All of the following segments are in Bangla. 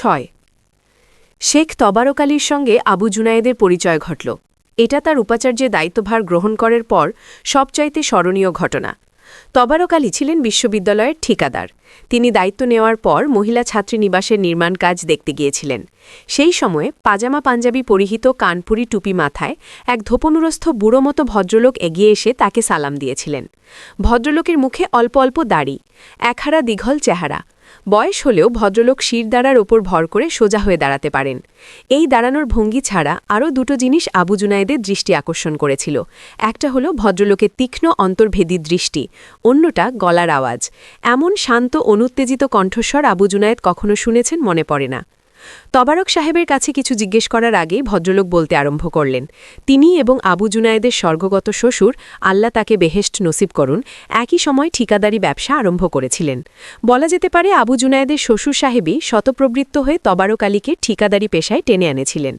6 শেখ তবারক আলীর সঙ্গে আবু জুনায়েদের পরিচয় ঘটল। এটা তার উপাচার্যের দায়িত্বভার গ্রহণ করার পর সবচাইতে স্মরণীয় ঘটনা। তবারক আলী ছিলেন বিশ্ববিদ্যালয়ের ঠিকাদার। তিনি দায়িত্ব নেওয়ার পর মহিলা ছাত্রী নিবাসের নির্মাণ কাজ দেখতে গিয়েছিলেন। সেই সময়ে পাজামা পাঞ্জাবি পরিহিত কানপুরি টুপি মাথায় এক ধোপনুরস্থ বুড়ো মতো ভদ্রলোক এগিয়ে এসে তাকে সালাম দিয়েছিলেন। ভদ্রলোকের মুখে অল্প অল্প দাড়ি, একহারা দীঘল চেহারা। বয়স হলেও ভদ্রলোক শিরদাঁড়ার ওপর ভর করে সোজা হয়ে দাঁড়াতে পারেন। এই দাঁড়ানোর ভঙ্গি ছাড়া আরও দুটো জিনিস আবু জুনায়েদের দৃষ্টি আকর্ষণ করেছিল। একটা হলো ভদ্রলোকের তীক্ষ্ণ অন্তর্ভেদী দৃষ্টি, অন্যটা গলার আওয়াজ। এমন শান্ত অনুত্তেজিত কণ্ঠস্বর আবু জুনায়েদ কখনো শুনেছেন মনে পড়ে না। তবারক সাহেবের কাছে কিছু জিজ্ঞেস করার আগেই ভদ্রলোক বলতে আরম্ভ করলেন, তিনি এবং আবু জুনায়েদের স্বর্গগত শ্বশুর, আল্লাহ তাকে বেহেশত নসিব করুন, একই সময় ঠিকাদারি ব্যবসা আরম্ভ করেছিলেন। বলা যেতে পারে আবু জুনায়েদের শ্বশুর সাহেবই শতপ্রবৃত্ত হয়ে তবারক আলীকে ঠিকাদারি পেশায় টেনে এনেছিলেন।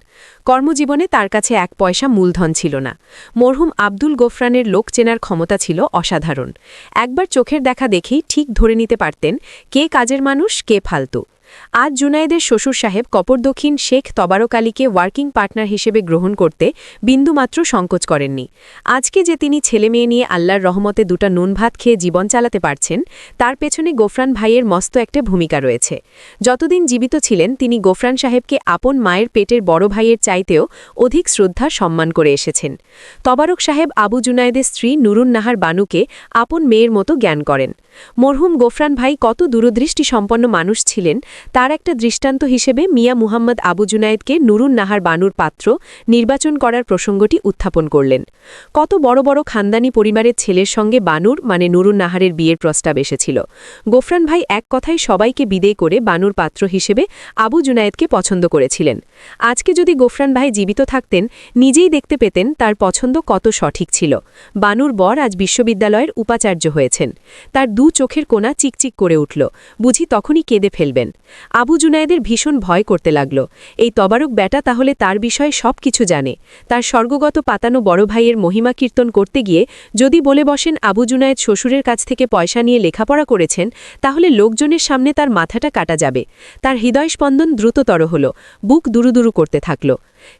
কর্মজীবনে তার কাছে এক পয়সা মূলধন ছিল না। মরহুম আব্দুল গোফরানের লোক চেনার ক্ষমতা ছিল অসাধারণ। একবার চোখের দেখা দেখেই ঠিক ধরে নিতে পারতেন কে কাজের মানুষ, কে ফালতু। আজ জুনায়েদের শ্বশুর সাহেব কপরদক্ষিণ শেখ তবারক আলীকে ওয়ার্কিং পার্টনার হিসেবে গ্রহণ করতে বিন্দুমাত্র সংকোচ করেননি। আজকে যে তিনি ছেলেমেয়ে নিয়ে আল্লাহর রহমতে দুটা নুন ভাত খেয়ে জীবন চালাতে পারছেন, তার পেছনে গোফরান ভাইয়ের মস্ত একটা ভূমিকা রয়েছে। যতদিন জীবিত ছিলেন তিনি গোফরান সাহেবকে আপন মায়ের পেটের বড় ভাইয়ের চাইতেও অধিক শ্রদ্ধা সম্মান করে এসেছেন। তবারক সাহেব আবু জুনায়েদের স্ত্রী নুরুন নাহার বানুকে আপন মেয়ের মতো জ্ঞান করেন। মরহুম গোফরান ভাই কত দূরদৃষ্টি সম্পন্ন মানুষ ছিলেন তার একটা দৃষ্টান্ত হিসেবে মিয়া মুহাম্মদ আবু জুনায়েদকে নুরুন নাহার বানুর পাত্র নির্বাচন করার প্রসঙ্গটি উত্থাপন করলেন। কত বড় বড় খানদানি পরিবারের ছেলের সঙ্গে বানুর মানে নুরুন নাহারের বিয়ের প্রস্তাব এসেছিল। গোফরান ভাই এক কথায় সবাইকে বিদেয় করে বানুর পাত্র হিসেবে আবু জুনায়েদকে পছন্দ করেছিলেন। আজকে যদি গোফরান ভাই জীবিত থাকতেন, নিজেই দেখতে পেতেন তার পছন্দ কত সঠিক ছিল। বানুর বর আজ বিশ্ববিদ্যালয়ের উপাচার্য হয়েছেন। তার দু চোখের কোণা চিকচিক করে উঠল, বুঝি তখনই কেঁদে ফেলবেন। আবু জুনায়েদের ভীষণ ভয় করতে লাগল। এই তবারক ব্যাটা তাহলে তার বিষয়ে সব কিছু জানে। তার স্বর্গগত পাতানো বড় ভাইয়ের মহিমা কীর্তন করতে গিয়ে যদি বলে বসেন আবু জুনায়েদ শ্বশুরের কাছ থেকে পয়সা নিয়ে লেখাপড়া করেছেন, তাহলে লোকজনের সামনে তার মাথাটা কাটা যাবে। তার হৃদয়স্পন্দন দ্রুততর হল, বুক দুরুদুরু করতে থাকল।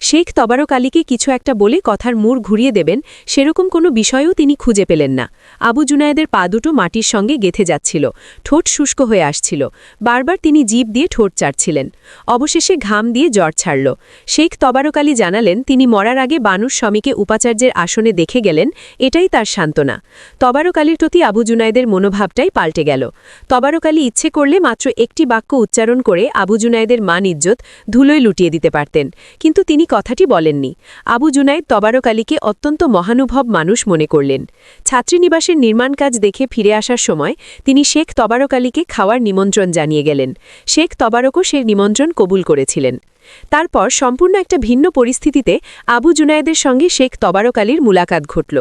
শেখ তবারক আলীকে কিছু একটা বলে কথার মুড় ঘুরিয়ে দেবেন, সেরকম কোনো বিষয়ও তিনি খুঁজে পেলেন না। আবু জুনায়েদের পা দুটো মাটির সঙ্গে গেঁথে যাচ্ছিল, ঠোঁট শুষ্ক হয়ে আসছিল। বারবার তিনি জিভ দিয়ে ঠোঁট চাটছিলেন। অবশেষে ঘাম দিয়ে জ্বর ছাড়ল। শেখ তবারক আলী জানালেন তিনি মরার আগে বানুর স্বামীকে উপাচার্যের আসনে দেখে গেলেন, এটাই তার সান্ত্বনা। তবারক আলীর প্রতি আবু জুনায়েদের মনোভাবটাই পাল্টে গেল। তবারক আলী ইচ্ছে করলে মাত্র একটি বাক্য উচ্চারণ করে আবু জুনায়েদের মান ইজ্জত ধুলোয় লুটিয়ে দিতে পারতেন, কিন্তু তিনি কথাটি বলেননি। আবু জুনায়েদ তবারক আলীকে অত্যন্ত মহানুভব মানুষ মনে করলেন। ছাত্রীনিবাসের নির্মাণ কাজ দেখে ফিরে আসার সময় তিনি শেখ তবারক আলীকে খাওয়ার নিমন্ত্রণ জানিয়ে গেলেন। শেখ তবারকও সে নিমন্ত্রণ কবুল করেছিলেন। তারপর সম্পূর্ণ একটা ভিন্ন পরিস্থিতিতে আবু জুনায়েদের সঙ্গে শেখ তবারক আলীর মুলাকাত ঘটল।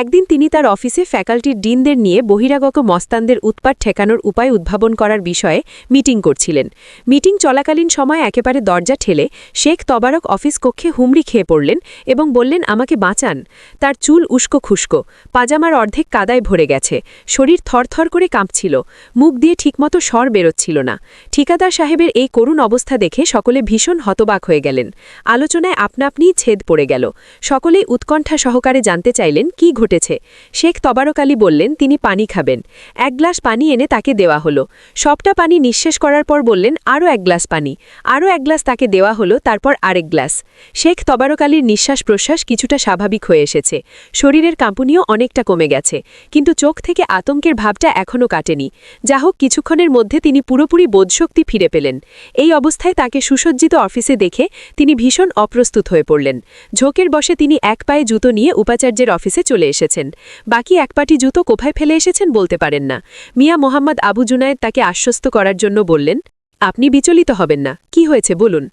একদিন তিনি তার অফিসে ফ্যাকাল্টির ডিনদের নিয়ে বহিরাগত মস্তানদের উৎপাত ঠেকানোর উপায় উদ্ভাবন করার বিষয়ে মিটিং করছিলেন। মিটিং চলাকালীন সময় একেবারে দরজা ঠেলে শেখ তবারক অফিস কক্ষে হুমড়ি খেয়ে পড়লেন এবং বললেন, আমাকে বাঁচান। তার চুল উস্কো খুস্কো, পাজামার অর্ধেক কাদায় ভরে গেছে, শরীর থরথর করে কাঁপছিল, মুখ দিয়ে ঠিকমতো স্বর বেরোচ্ছিল না। ঠিকাদার সাহেবের এই করুণ অবস্থা দেখে সকলে ভীষণ হতবাক হয়ে গেলেন। আলোচনায় আপনা আপনিই ছেদ পড়ে গেল। সকলেই উৎকণ্ঠা সহকারে জানতে চাইলেন কি ঘটেছে। শেখ তবারক আলী বললেন তিনি পানি খাবেন। এক গ্লাস পানি এনে তাকে দেওয়া হলো। সবটা পানি নিঃশেষ করার পর বললেন আরও এক গ্লাস পানি। আরও এক গ্লাস তাকে দেওয়া হলো, তারপর আরেক গ্লাস। শেখ তবারক আলীর নিঃশ্বাস প্রশ্বাস কিছুটা স্বাভাবিক হয়ে এসেছে, শরীরের কাঁপুনিও অনেকটা কমে গেছে, কিন্তু চোখ থেকে আতঙ্কের ভাবটা এখনও কাটেনি। যা হোক, কিছুক্ষণের মধ্যে তিনি পুরোপুরি বোধশক্তি ফিরে পেলেন। এই অবস্থায় তাকে সুসজ্জিত অফিসে দেখে তিনি ভীষণ অপ্রস্তুত হয়ে পড়লেন। ঝোঁকের বসে তিনি এক পায়ে জুতো নিয়ে উপাচার্যের অফিসে চলে এসেছেন। বাকি এক পাটি জুতো কোথায় ফেলে এসেছেন বলতে পারেন না। মিয়া মোহাম্মদ আবু জুনায়েদ তাকে আশ্বস্ত করার জন্য বললেন, আপনি বিচলিত হবেন না, কি হয়েছে বলুন।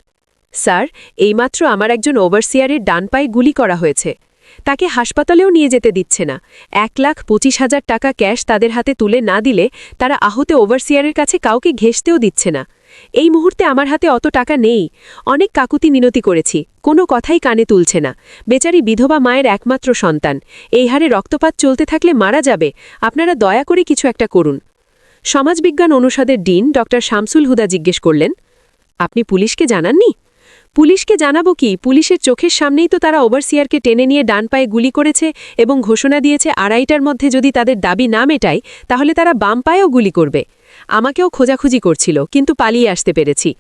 স্যার, এইমাত্র আমার একজন ওভারসিয়ারের ডান পায়ে গুলি করা হয়েছে। তাকে হাসপাতালেও নিয়ে যেতে দিচ্ছে না। 1,25,000 টাকা ক্যাশ তাদের হাতে তুলে না দিলে তারা আহত ওভারসিয়ারের কাছে কাউকে ঘেঁষতেও দিচ্ছে না। এই মুহূর্তে আমার হাতে অত টাকা নেই। অনেক কাকুতি মিনতি করেছি, কোনো কথাই কানে তুলছে না। বেচারি বিধবা মায়ের একমাত্র সন্তান, এই হারে রক্তপাত চলতে থাকলে মারা যাবে। আপনারা দয়া করে কিছু একটা করুন। সমাজবিজ্ঞান অনুষদের ডিন ডক্টর শামসুল হুদা জিজ্ঞেস করলেন, আপনি পুলিশকে জানাননি? পুলিশকে জানাবো কি, পুলিশের চোখের সামনেই তো তারা ওভারসিয়ারকে টেনে নিয়ে ডান পায়ে গুলি করেছে এবং ঘোষণা দিয়েছে 2:30টার মধ্যে যদি তাদের দাবি না মেটায় তাহলে তারা বাম পায়েও গুলি করবে। আমাকেও খোঁজাখুঁজি করছিল, কিন্তু পালিয়ে আসতে পেরেছি।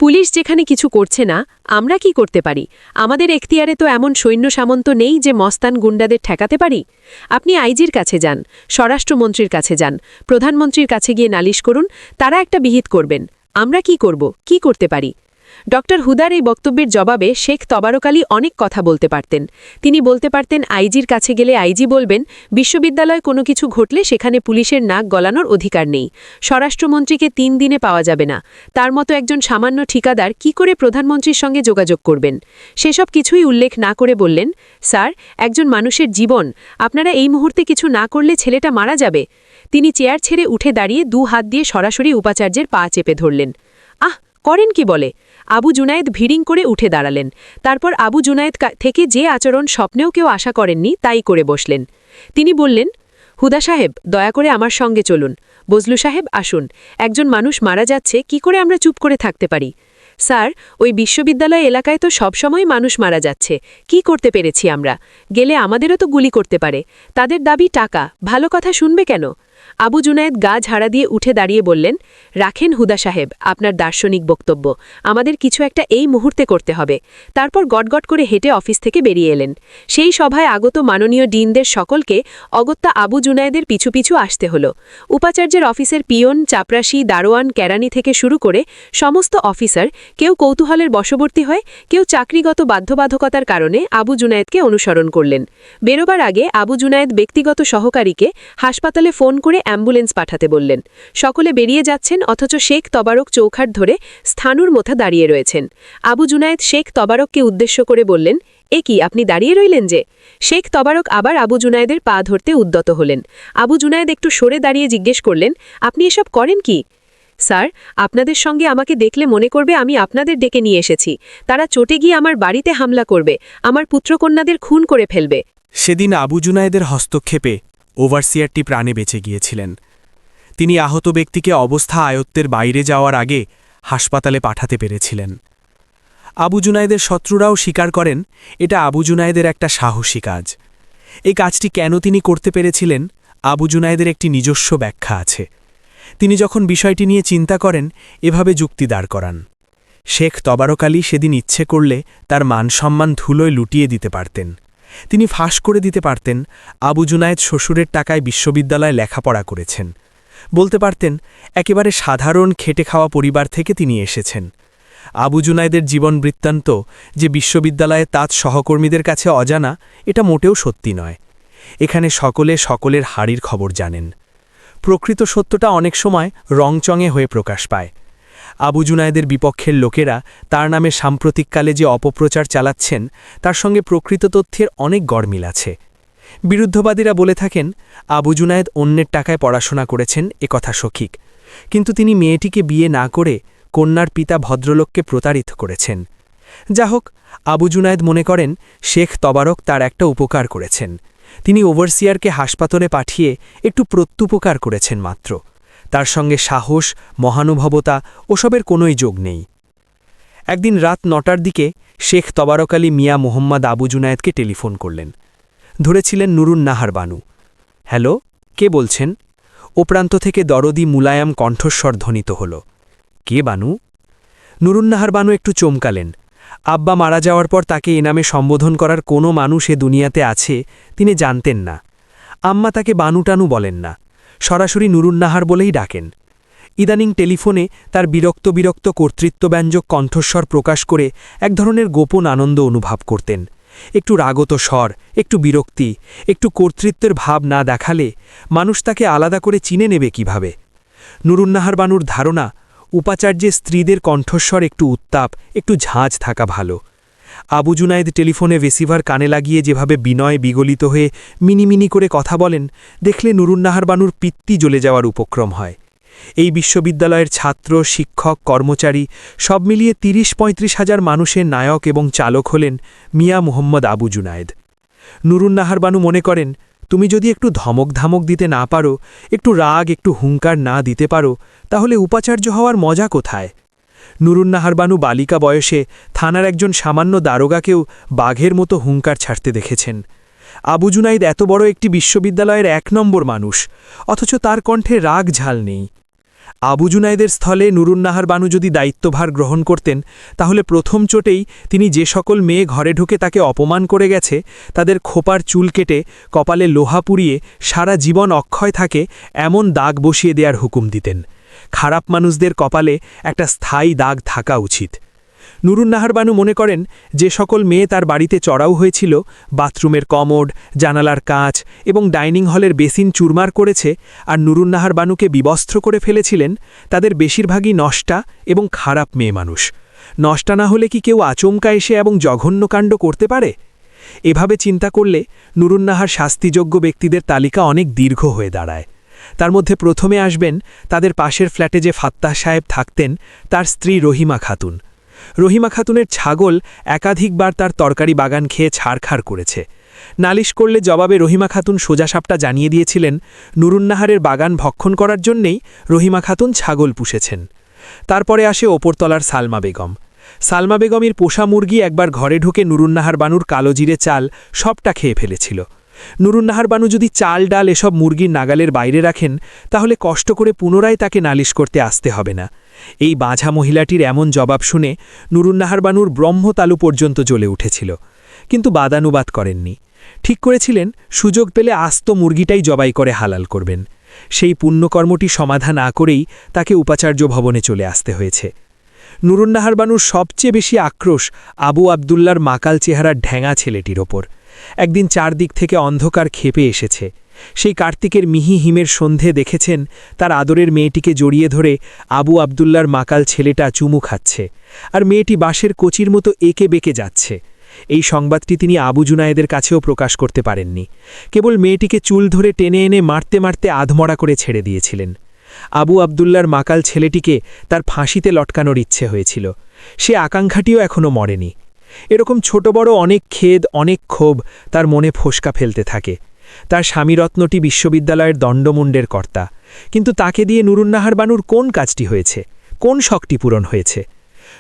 পুলিশ যেখানে কিছু করছে না, আমরা কি করতে পারি? আমাদের এখতিয়ারে তো এমন সৈন্য সামন্ত নেই যে মস্তান গুন্ডাদের ঠেকাতে পারি। আপনি আইজির কাছে যান, স্বরাষ্ট্রমন্ত্রীর কাছে যান, প্রধানমন্ত্রীর কাছে গিয়ে নালিশ করুন, তারা একটা বিহিত করবেন। আমরা কি করব, কি করতে পারি? ডক্টর হুদার এই বক্তব্যের জবাবে শেখ তবারক আলী অনেক কথা বলতে পারতেন। তিনি বলতে পারতেন আইজির কাছে গেলে আইজি বলবেন বিশ্ববিদ্যালয়ে কোনো কিছু ঘটলে সেখানে পুলিশের নাক গলানোর অধিকার নেই, স্বরাষ্ট্রমন্ত্রীকে 3 দিনে পাওয়া যাবে না, তার মতো একজন সামান্য ঠিকাদার কি করে প্রধানমন্ত্রীর সঙ্গে যোগাযোগ করবেন? সেসব কিছুই উল্লেখ না করে বললেন, স্যার, একজন মানুষের জীবন, আপনারা এই মুহূর্তে কিছু না করলে ছেলেটা মারা যাবে। তিনি চেয়ার ছেড়ে উঠে দাঁড়িয়ে 2 হাত দিয়ে সরাসরি উপাচার্যের পা চেপে ধরলেন। আহ, করেন কি বলে? আবু জুনায়েদ ভিড়িং করে উঠে দাঁড়ালেন। তারপর আবু জুনায়েদ থেকে যে আচরণ স্বপ্নেও কেউ আশা করেননি তাই করে বসলেন। তিনি বললেন, হুদা সাহেব, দয়া করে আমার সঙ্গে চলুন। বজলু সাহেব, আসুন। একজন মানুষ মারা যাচ্ছে, কি করে আমরা চুপ করে থাকতে পারি? স্যার, ওই বিশ্ববিদ্যালয় এলাকায় তো সবসময় মানুষ মারা যাচ্ছে, কি করতে পেরেছি আমরা? গেলে আমাদেরও তো গুলি করতে পারে। তাদের দাবি টাকা, ভালো কথা শুনবে কেন? আবু জুনায়েদ গা ঝাড়া দিয়ে উঠে দাঁড়িয়ে বললেন, রাখেন হুদা সাহেব আপনার দার্শনিক বক্তব্য, আমাদের কিছু একটা এই মুহূর্তে করতে হবে। তারপর গটগট করে হেঁটে অফিস থেকে বেরিয়ে এলেন। সেই সভায় আগত মাননীয় ডিনদের সকলকে অগত্যা আবু জুনায়েদের পিছু পিছু আসতে হলো। উপাচার্যের অফিসের পিয়ন, চাপরাশি, দারোয়ান, কেরানি থেকে শুরু করে সমস্ত অফিসার কেউ কৌতূহলের বশবর্তী হয়, কেউ চাকরিগত বাধ্যবাধকতার কারণে আবু জুনায়েদকে অনুসরণ করলেন। বেরোবার আগে আবু জুনায়েদ ব্যক্তিগত সহকারীকে হাসপাতালে ফোন করে অ্যাম্বুলেন্স পাঠাতে বললেন। সকলে বেরিয়ে যাচ্ছেন, অথচ শেখ তবারক চৌখাট ধরে স্থানুর মধ্যে দাঁড়িয়ে রয়েছেন। আবু জুনায়েদ শেখ তবারককে উদ্দেশ্য করে বললেন, এ কি, আপনি দাঁড়িয়ে রইলেন যে? শেখ তবারক আবার আবু জুনায়েদের পা ধরতে উদ্যত হলেন। আবু জুনায়েদ একটু সরে দাঁড়িয়ে জিজ্ঞেস করলেন, আপনি এসব করেন কি? স্যার, আপনাদের সঙ্গে আমাকে দেখলে মনে করবে আমি আপনাদের ডেকে নিয়ে এসেছি। তারা চটে গিয়ে আমার বাড়িতে হামলা করবে, আমার পুত্রকন্যাদের খুন করে ফেলবে। সেদিন আবু জুনায়েদের হস্তক্ষেপে ওভারসিয়ারটি প্রাণে বেঁচে গিয়েছিলেন। তিনি আহত ব্যক্তিকে অবস্থা আয়ত্তের বাইরে যাওয়ার আগে হাসপাতালে পাঠাতে পেরেছিলেন। আবু জুনায়েদের শত্রুরাও স্বীকার করেন এটা আবু জুনায়েদের একটা সাহসী কাজ। এই কাজটি কেন তিনি করতে পেরেছিলেন, আবু জুনায়েদের একটি নিজস্ব ব্যাখ্যা আছে। তিনি যখন বিষয়টি নিয়ে চিন্তা করেন, এভাবে যুক্তি দাঁড় করান। শেখ তবারক আলী সেদিন ইচ্ছে করলে তার মানসম্মান ধুলোয় লুটিয়ে দিতে পারতেন। তিনি ফাঁস করে দিতে পারতেন আবু জুনায়েদ শ্বশুরের টাকায় বিশ্ববিদ্যালয়ে লেখাপড়া করেছেন। বলতে পারতেন একেবারে সাধারণ খেটে খাওয়া পরিবার থেকে তিনি এসেছেন। আবু জুনায়েদের জীবন বৃত্তান্ত যে বিশ্ববিদ্যালয়ে তাঁত সহকর্মীদের কাছে অজানা, এটা মোটেও সত্যি নয়। এখানে সকলে সকলের হাড়ির খবর জানেন। প্রকৃত সত্যটা অনেক সময় রংচঙে হয়ে প্রকাশ পায়। আবু জুনায়েদের বিপক্ষের লোকেরা তার নামে সাম্প্রতিককালে যে অপপ্রচার চালাচ্ছেন, তার সঙ্গে প্রকৃত তথ্যের অনেক গড়মিল আছে। বিরুদ্ধবাদীরা বলে থাকেন আবু জুনায়েদ অন্যের টাকায় পড়াশোনা করেছেন, একথা সঠিক, কিন্তু তিনি মেয়েটিকে বিয়ে না করে কন্যার পিতা ভদ্রলোককে প্রতারিত করেছেন। যা হোক, আবু জুনায়েদ মনে করেন শেখ তবারক তার একটা উপকার করেছেন। তিনি ওভারসিয়ারকে হাসপাতালে পাঠিয়ে একটু প্রত্যুপকার করেছেন মাত্র। তার সঙ্গে সাহস, মহানুভবতা ওসবের কোনোই যোগ নেই। একদিন রাত 9টার দিকে শেখ তবারক আলী মিয়া মোহাম্মদ আবু জুনায়েদকে টেলিফোন করলেন। ধরেছিলেন নুরুন নাহার বানু। হ্যালো, কে বলছেন? ও প্রান্ত থেকে দরদি মুলায়াম কণ্ঠস্বর ধ্বনিত হল। কে বানু? নুরুন নাহার বানু একটু চমকালেন। আব্বা মারা যাওয়ার পর তাকে এ নামে সম্বোধন করার কোনো মানুষ এ দুনিয়াতে আছে তিনি জানতেন না। আম্মা তাকে বানু টানু বলেন না, সরাসরি নুরুন নাহার বলেই ডাকেন। ইদানিং টেলিফোনে তার বিরক্ত বিরক্ত কর্তৃত্বব্যঞ্জক কণ্ঠস্বর প্রকাশ করে এক ধরনের গোপন আনন্দ অনুভব করতেন। একটু রাগত স্বর, একটু বিরক্তি, একটু কর্তৃত্বের ভাব না দেখালে মানুষ তাকে আলাদা করে চিনে নেবে কিভাবে? নুরুন নাহার বানুর ধারণা উপাচার্যের স্ত্রীদের কণ্ঠস্বর একটু উত্তাপ, একটু ঝাঁঝ থাকা ভালো। আবু জুনায়েদ টেলিফোনে রিসিভার কানে লাগিয়ে যেভাবে বিনয় বিগলিত হয়ে মিনিমিনি করে কথা বলেন, দেখলে নুরুন নাহার বানুর পিত্তি জ্বলে যাওয়ার উপক্রম হয়। এই বিশ্ববিদ্যালয়ের ছাত্র, শিক্ষক, কর্মচারী সব মিলিয়ে ৩০-৩৫ হাজার মানুষের নায়ক এবং চালক হলেন মিয়া মুহাম্মদ আবু জুনায়েদ। নুরুন নাহার বানু মনে করেন, তুমি যদি একটু ধমক ধামক দিতে না পারো, একটু রাগ, একটু হুঙ্কার না দিতে পারো, তাহলে উপাচার্য হওয়ার মজা কোথায়? নুরুন্নাহার বানু বালিকা বয়সে থানার একজন সামান্য দারোগাকেও বাঘের মতো হুঙ্কার ছাড়তে দেখেছেন। আবু জুনাইদ এত বড় একটি বিশ্ববিদ্যালয়ের ১ নম্বর মানুষ, অথচ তার কণ্ঠে রাগ ঝাল নেই। আবু জুনাইদের স্থলে নুরুন্নাহার বানু যদি দায়িত্বভার গ্রহণ করতেন, তাহলে প্রথম চোটেই তিনি যে সকল মেয়ে ঘরে ঢুকে তাকে অপমান করে গেছে, তাদের খোপার চুল কেটে কপালে লোহা পুড়িয়ে সারা জীবন অক্ষয় থাকে এমন দাগ বসিয়ে দেওয়ার হুকুম দিতেন। খারাপ মানুষদের কপালে একটা স্থায়ী দাগ থাকা উচিত। নুরুন্নাহার বানু মনে করেন, যে সকল মেয়ে তার বাড়িতে চড়াও হয়েছিল, বাথরুমের কমোড, জানালার কাঁচ এবং ডাইনিং হলের বেসিন চুরমার করেছে আর নুরুন্নাহার বানুকে বিবস্ত্র করে ফেলেছিলেন, তাদের বেশিরভাগই নষ্টা এবং খারাপ মেয়ে মানুষ। নষ্টা না হলে কি কেউ আচমকা এসে এবং জঘন্য কাণ্ড করতে পারে? এভাবে চিন্তা করলে নুরুন্নাহার শাস্তিযোগ্য ব্যক্তিদের তালিকা অনেক দীর্ঘ হয়ে দাঁড়ায়। তার মধ্যে প্রথমে আসবেন তাদের পাশের ফ্ল্যাটে যে ফাত্তাহ সাহেব থাকতেন, তার স্ত্রী রহিমা খাতুন। রহিমা খাতুনের ছাগল একাধিকবার তার তরকারি বাগান খেয়ে ছাড়খাড় করেছে। নালিশ করলে জবাবে রহিমা খাতুন সোজাসাপটা জানিয়ে দিয়েছিলেন, নুরুন্নাহারের বাগান ভক্ষণ করার জন্যেই রহিমা খাতুন ছাগল পুষেছেন। তারপরে আসে ওপরতলার সালমা বেগম। সালমা বেগমের পোষা মুরগি একবার ঘরে ঢুকে নুরুন্নাহার বানুর কালো জিরে চাল সবটা খেয়ে ফেলেছিল। নুরুন্নাহার বানু যদি চাল ডাল এসব মুরগির নাগালের বাইরে রাখেন, তাহলে কষ্ট করে পুনরায় তাকে নালিশ করতে আসতে হবে না। এই বাঝা মহিলাটির এমন জবাব শুনে নুরুন্নাহার বানুর ব্রহ্মতালু পর্যন্ত জ্বলে উঠেছিল, কিন্তু বাদানুবাদ করেননি। ঠিক করেছিলেন সুযোগ পেলে আস্ত মুরগিটাই জবাই করে হালাল করবেন। সেই পুণ্যকর্মটি সমাধা না করেই তাকে উপাচার্য ভবনে চলে আসতে হয়েছে। নুরুন্নাহার বানুর সবচেয়ে বেশি আক্রোশ আবু আবদুল্লার মাকাল চেহারার ঢ্যাঙা ছেলেটির ওপর। একদিন চারদিক থেকে অন্ধকার খেপে এসেছে। সেই কার্তিকের মিহি হিমের সন্ধে দেখেছেন তার আদরের মেয়েটিকে জড়িয়ে ধরে আবু আবদুল্লার মাকাল ছেলেটা চুমু খাচ্ছে, আর মেয়েটি বাঁশের কচির মতো এঁকে বেঁকে যাচ্ছে। এই সংবাদটি তিনি আবু জুনায়েদের কাছেও প্রকাশ করতে পারেননি। কেবল মেয়েটিকে চুল ধরে টেনে এনে মারতে মারতে আধমরা করে ছেড়ে দিয়েছিলেন। আবু আবদুল্লার মাকাল ছেলেটিকে তার ফাঁসিতে লটকানোর ইচ্ছে হয়েছিল। সে আকাঙ্ক্ষাটিও এখনও মরেনি। এরকম ছোট বড় অনেক খেদ, অনেক ক্ষোভ তার মনে ফোসকা ফেলতে থাকে। তার স্বামীরত্নটি বিশ্ববিদ্যালয়ের দণ্ডমুণ্ডের কর্তা, কিন্তু তাকে দিয়ে নুরুন্নাহার বানুর কোন কাজটি হয়েছে, কোন শখটি পূরণ হয়েছে?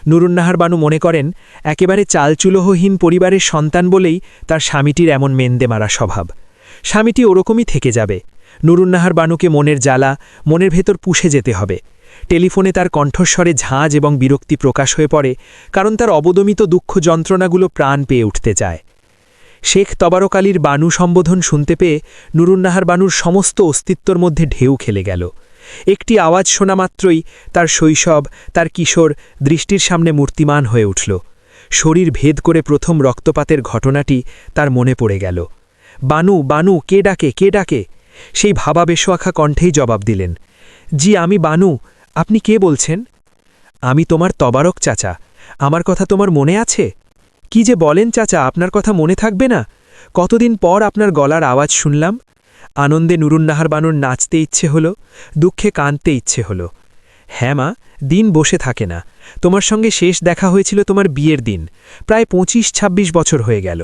নুরুন্নাহার বানু মনে করেন, একেবারে চালচুলোহীন পরিবারের সন্তান বলেই তার স্বামীটির এমন মেন্দে মারা স্বভাব। স্বামীটি ওরকমই থেকে যাবে। নুরুন্নাহার বানুকে মনের জ্বালা, মনের ভেতর পুষে যেতে হবে। টেলিফোনে তার কণ্ঠস্বরে ঝাঁজ এবং বিরক্তি প্রকাশ হয়ে পড়ে, কারণ তার অবদমিত দুঃখ যন্ত্রণাগুলো প্রাণ পেয়ে উঠতে চায়। শেখ তবারক আলীর বানু সম্বোধন শুনতে পেয়ে নুরুন্নাহার বানুর সমস্ত অস্তিত্বর মধ্যে ঢেউ খেলে গেল। একটি আওয়াজ শোনা মাত্রই তার শৈশব, তার কিশোর দৃষ্টির সামনে মূর্তিমান হয়ে উঠল। শরীর ভেদ করে প্রথম রক্তপাতের ঘটনাটি তার মনে পড়ে গেল। বানু, বানু, কে ডাকে, কে ডাকে? সেই ভাবাবেশোয়াখা কণ্ঠেই জবাব দিলেন, জি আমি বানু, আপনি কে বলছেন? আমি তোমার তবারক চাচা। আমার কথা তোমার মনে আছে? কি যে বলেন চাচা, আপনার কথা মনে থাকবে না? কতদিন পর আপনার গলার আওয়াজ শুনলাম। আনন্দে নুরুন্নাহার বানুর নাচতে ইচ্ছে হলো, দুঃখে কাঁদতে ইচ্ছে হলো। হ্যাঁ মা, দিন বসে থাকে না। তোমার সঙ্গে শেষ দেখা হয়েছিল তোমার বিয়ের দিন, প্রায় ২৫-২৬ বছর হয়ে গেল।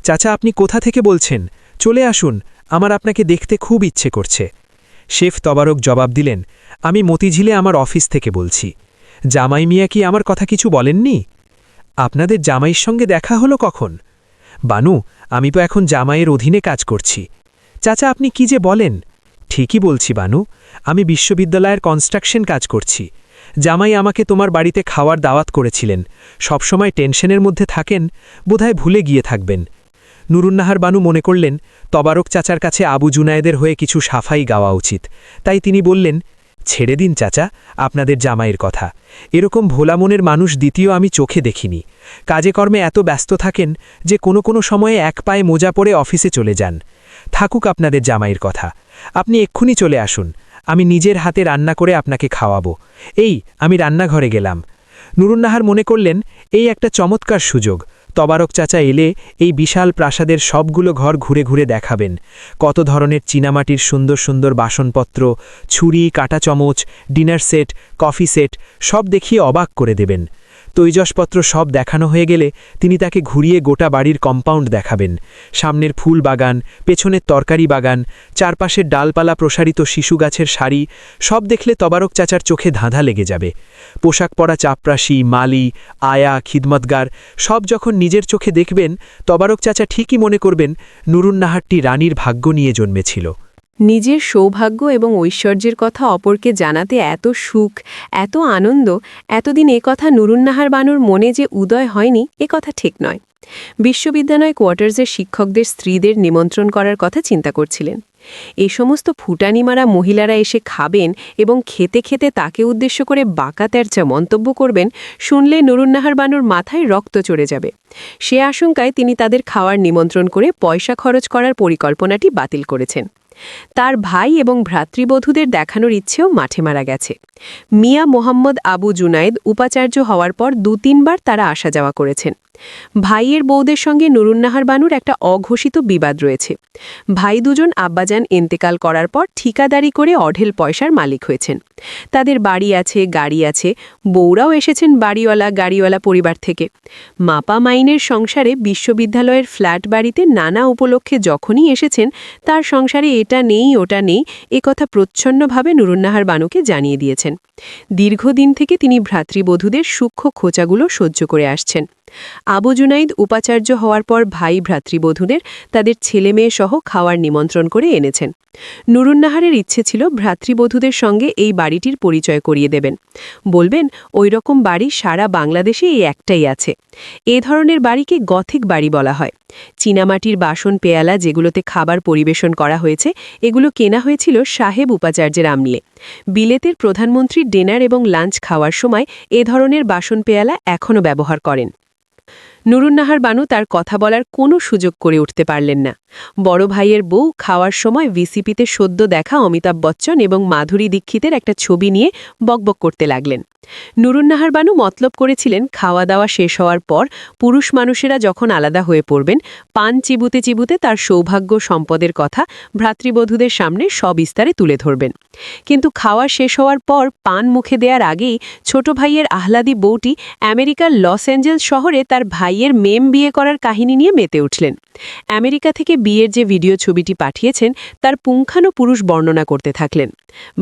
চাচা আপনি কোথা থেকে বলছেন? চলে আসুন, আমার আপনাকে দেখতে খুব ইচ্ছে করছে। শেফ তবারক জবাব দিলেন, আমি মতিঝিলে আমার অফিস থেকে বলছি। জামাই মিয়া কি আমার কথা কিছু বলেননি? আপনাদের জামাইয়ের সঙ্গে দেখা হলো কখন? বানু, আমি তো এখন জামাইয়ের অধীনে কাজ করছি। চাচা আপনি কি যে বলেন? ঠিকই বলছি বানু, আমি বিশ্ববিদ্যালয়ের কনস্ট্রাকশন কাজ করছি। জামাই আমাকে তোমার বাড়িতে খাওয়ার দাওয়াত করেছিলেন। সবসময় টেনশনের মধ্যে থাকেন, বোধহয় ভুলে গিয়ে থাকবেন। নুরুন্নাহার বানু মনে করলেন তবারক চাচার কাছে আবু জুনায়েদের হয়ে কিছু সাফাই গাওয়া উচিত। তাই তিনি বললেন, ছেড়ে দিন চাচা আপনাদের জামাইয়ের কথা। এরকম ভোলা মনের মানুষ দ্বিতীয় আমি চোখে দেখিনি। কাজে কর্মে এত ব্যস্ত থাকেন যে কোনো কোনো সময়ে এক পায়ে মোজা পরে অফিসে চলে যান। থাকুক আপনাদের জামাইয়ের কথা, আপনি এক্ষুনি চলে আসুন। আমি নিজের হাতে রান্না করে আপনাকে খাওয়াবো। এই আমি রান্নাঘরে গেলাম। নুরুন্নাহার মনে করলেন এই একটা চমৎকার সুযোগ। তবারক চাচা এলে এই বিশাল প্রাসাদের সবগুলো ঘর ঘুরে ঘুরে দেখাবেন। কত ধরনের চীনামাটির সুন্দর সুন্দর বাসনপত্র, ছুরি, কাঁটা চামচ, ডিনার সেট, কফি সেট সব দেখিয়ে অবাক করে দেবেন। তৈজসপত্র সব দেখানো হয়ে গেলে তিনি তাকে ঘুরিয়ে গোটা বাড়ির কম্পাউন্ড দেখাবেন। সামনের ফুল বাগান, পেছনের তরকারি বাগান, চারপাশের ডালপালা প্রসারিত শিশু গাছের সারি, সব দেখলে তবারক চাচার চোখে ধাঁধা লেগে যাবে। পোশাক পরা চাপরাশি, মালি, আয়া, খিদমতগার সব যখন নিজের চোখে দেখবেন, তবারক চাচা ঠিকই মনে করবেন নুরুন্নাহারটি রানীর ভাগ্য নিয়ে জন্মেছিল। নিজের সৌভাগ্য এবং ঐশ্বর্যের কথা অপরকে জানাতে এত সুখ, এত আনন্দ, এতদিন কথা নুরুন্নাহার বানুর মনে যে উদয় হয়নি কথা ঠিক নয়। বিশ্ববিদ্যালয় কোয়ার্টার্সের শিক্ষকদের স্ত্রীদের নিমন্ত্রণ করার কথা চিন্তা করছিলেন। এই সমস্ত ফুটানিমারা মহিলারা এসে খাবেন এবং খেতে খেতে তাকে উদ্দেশ্য করে বাঁকাতেরচা মন্তব্য করবেন, শুনলে নুরুন্নাহার বানুর মাথায় রক্ত চড়ে যাবে। সে আশঙ্কায় তিনি তাদের খাওয়ার নিমন্ত্রণ করে পয়সা খরচ করার পরিকল্পনাটি বাতিল করেছেন। তার ভাই এবং ভ্রাতৃবধূদের দেখানোর ইচ্ছেও মাঠে মারা গেছে। মিয়া মোহাম্মদ আবু জুনায়েদ উপাচার্য হওয়ার পর ২-৩ বার তারা আসা যাওয়া করেছেন। ভাইয়ের বউদের সঙ্গে নুরুন্নাহার বানুর একটা অঘোষিত বিবাদ রয়েছে। ভাই দুজন আব্বাজান ইন্তেকাল করার পর ঠিকাদারি করে অঢেল পয়সার মালিক হয়েছেন। তাদের বাড়ি আছে, গাড়ি আছে, বউরাও এসেছেন গাড়িওয়ালা পরিবার থেকে। মাপা মাইনের সংসারে বিশ্ববিদ্যালয়ের ফ্ল্যাট বাড়িতে নানা উপলক্ষে যখনই এসেছেন, তার সংসারে এটা নেই ওটা নেই কথা প্রচ্ছন্নভাবে নুরুন্নাহার বানুকে জানিয়ে দিয়েছেন। দীর্ঘদিন থেকে তিনি ভ্রাতৃবধূদের সূক্ষ্ম খোঁচাগুলো সহ্য করে আসছেন। আবু জুনাইদ উপাচার্য হওয়ার পর ভাই ভ্রাতৃবধূদের তাদের ছেলে মেয়ে সহ খাওয়ার নিমন্ত্রণ করে এনেছেন। নুরুন্নাহারের ইচ্ছে ছিল ভ্রাতৃবধূদের সঙ্গে এই বাড়িটির পরিচয় করিয়ে দেবেন। বলবেন, ওই রকম বাড়ি সারা বাংলাদেশে এই একটাই আছে। এ ধরনের বাড়িকে গথিক বাড়ি বলা হয়। চীনামাটির বাসন পেয়ালা যেগুলোতে খাবার পরিবেশন করা হয়েছে, এগুলো কেনা হয়েছিল সাহেব উপাচার্যের আমলে। বিলেতের প্রধানমন্ত্রী ডিনার এবং লাঞ্চ খাওয়ার সময় এ ধরনের বাসন পেয়ালা এখনও ব্যবহার করেন। নুরুন্নাহার বানু তার কথা বলার কোনো সুযোগ করে উঠতে পারলেন না। বড় ভাইয়ের বউ খাওয়ার সময় ভিসিপিতে সদ্য দেখা অমিতাভ বচ্চন এবং মাধুরী দীক্ষিতের একটা ছবি নিয়ে বকবক করতে লাগলেন। নুরুন্নাহার বানু মতলব করেছিলেন খাওয়া দাওয়া শেষ হওয়ার পর পুরুষ মানুষেরা যখন আলাদা হয়ে পড়বেন, পান চিবুতে চিবুতে তার সৌভাগ্য সম্পদের কথা ভ্রাতৃবধূদের সামনে সবিস্তারে তুলে ধরবেন। কিন্তু খাওয়া শেষ হওয়ার পর পান মুখে দেওয়ার আগেই ছোট ভাইয়ের আহ্লাদী বউটি আমেরিকার লস অ্যাঞ্জেলস শহরে তার ভাইয়ের মেম বিয়ে করার কাহিনী নিয়ে মেতে উঠলেন। আমেরিকা থেকে বিয়ের যে ভিডিও ছবিটি পাঠিয়েছেন, তার পুঙ্খানুপুরুষ বর্ণনা করতে থাকলেন।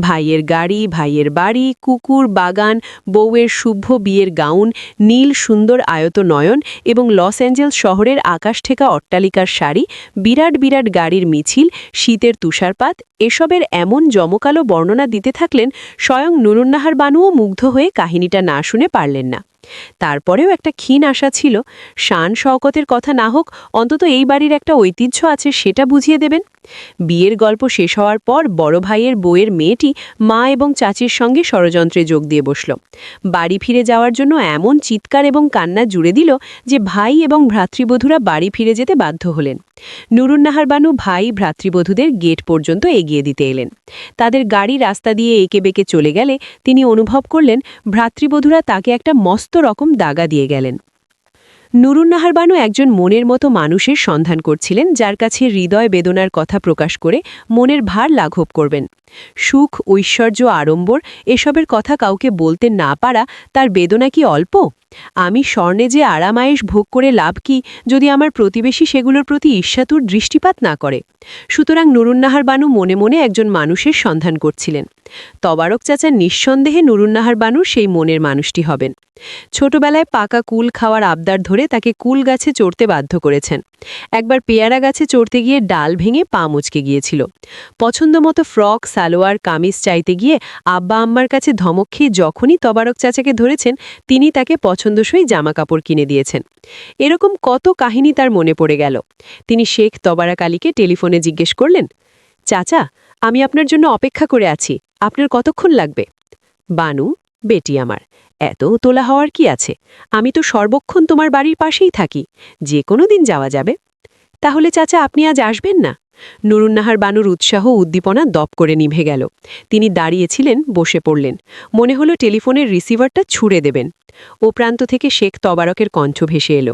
ভাইয়ের গাড়ি, ভাইয়ের বাড়ি, কুকুর, বাগান, বউয়ের শুভ্য বিয়ের গাউন, নীল সুন্দর আয়ত নয়ন এবং লস অ্যাঞ্জেলস শহরের আকাশ ঠেকা অট্টালিকার সারি, বিরাট বিরাট গাড়ির মিছিল, শীতের তুষারপাত, এসবের এমন জমকালো বর্ণনা দিতে থাকলেন, স্বয়ং নুরুন্নাহার বানুও মুগ্ধ হয়ে কাহিনীটা না শুনে পারলেন না। তারপরেও একটা ক্ষীণ আশা ছিল, শান শওকতের কথা না হোক, অন্তত এই বাড়ির একটা ঐতিহ্য আছে সেটা বুঝিয়ে দেবেন। বিয়ের গল্প শেষ হওয়ার পর বড় ভাইয়ের বউয়ের মেয়েটি মা এবং চাচির সঙ্গে ষড়যন্ত্রে যোগ দিয়ে বসল। বাড়ি ফিরে যাওয়ার জন্য এমন চিৎকার এবং কান্না জুড়ে দিল যে ভাই এবং ভ্রাতৃবধূরা বাড়ি ফিরে যেতে বাধ্য হলেন। নুরুন্নাহার বানু ভাই ভ্রাতৃবধূদের গেট পর্যন্ত এগিয়ে দিতে এলেন। তাদের গাড়ি রাস্তা দিয়ে এঁকে বেঁকে চলে গেলে তিনি অনুভব করলেন ভ্রাতৃবধূরা তাকে একটা মস্ত রকম দাগা দিয়ে গেলেন। নুরুন্নাহার বানু একজন মনের মতো মানুষের সন্ধান করছিলেন, যার কাছে হৃদয় বেদনার কথা প্রকাশ করে মনের ভার লাঘব করবেন। সুখ, ঐশ্বর্য, আড়ম্বর এসবের কথা কাউকে বলতে না পারা তার বেদনা কি অল্প? আমি স্বর্ণে যে আরামায়েশ ভোগ করে লাভ কি, যদি আমার প্রতিবেশী সেগুলোর প্রতি ঈর্ষাতুর দৃষ্টিপাত না করে? সুতরাং নুরুন্নাহার বানু মনে মনে একজন মানুষের সন্ধান করছিলেন। তবারক চাচা নিঃসন্দেহে নুরুন্নাহার বানুর সেই মনের মানুষটি হবেন। ছোটবেলায় পাকা কুল খাওয়ার আবদার ধরে তাকে কুল গাছে চড়তে বাধ্য করেছেন। একবার পেয়ারা গাছে চড়তে গিয়ে ডাল ভেঙে পা মুচকে গিয়েছিল। পছন্দমতো ফ্রক, সালোয়ার, কামিজ চাইতে গিয়ে আব্বা আম্মার কাছে ধমক খেয়ে যখনই তবারক চাচাকে ধরেছেন, তিনি তাকে পছন্দসই জামাকাপড় কিনে দিয়েছেন। এরকম কত কাহিনী তার মনে পড়ে গেল। তিনি শেখ তবারক আলীকে টেলিফোনে জিজ্ঞেস করলেন, চাচা, আমি আপনার জন্য অপেক্ষা করে আছি, আপনার কতক্ষণ লাগবে? বানু, বেটি আমার, এত তোলা হওয়ার কি আছে? আমি তো সর্বক্ষণ তোমার বাড়ির পাশেই থাকি, যে কোনো দিন যাওয়া যাবে। তাহলে চাচা আপনি আজ আসবেন না? নুরুন্নাহার বানুর উৎসাহ উদ্দীপনা দপ করে নিভে গেল। তিনি দাঁড়িয়েছিলেন, বসে পড়লেন। মনে হলো টেলিফোনের রিসিভারটা ছুঁড়ে দেবেন। ও প্রান্ত থেকে শেখ তবারকের কণ্ঠ ভেসে এলো,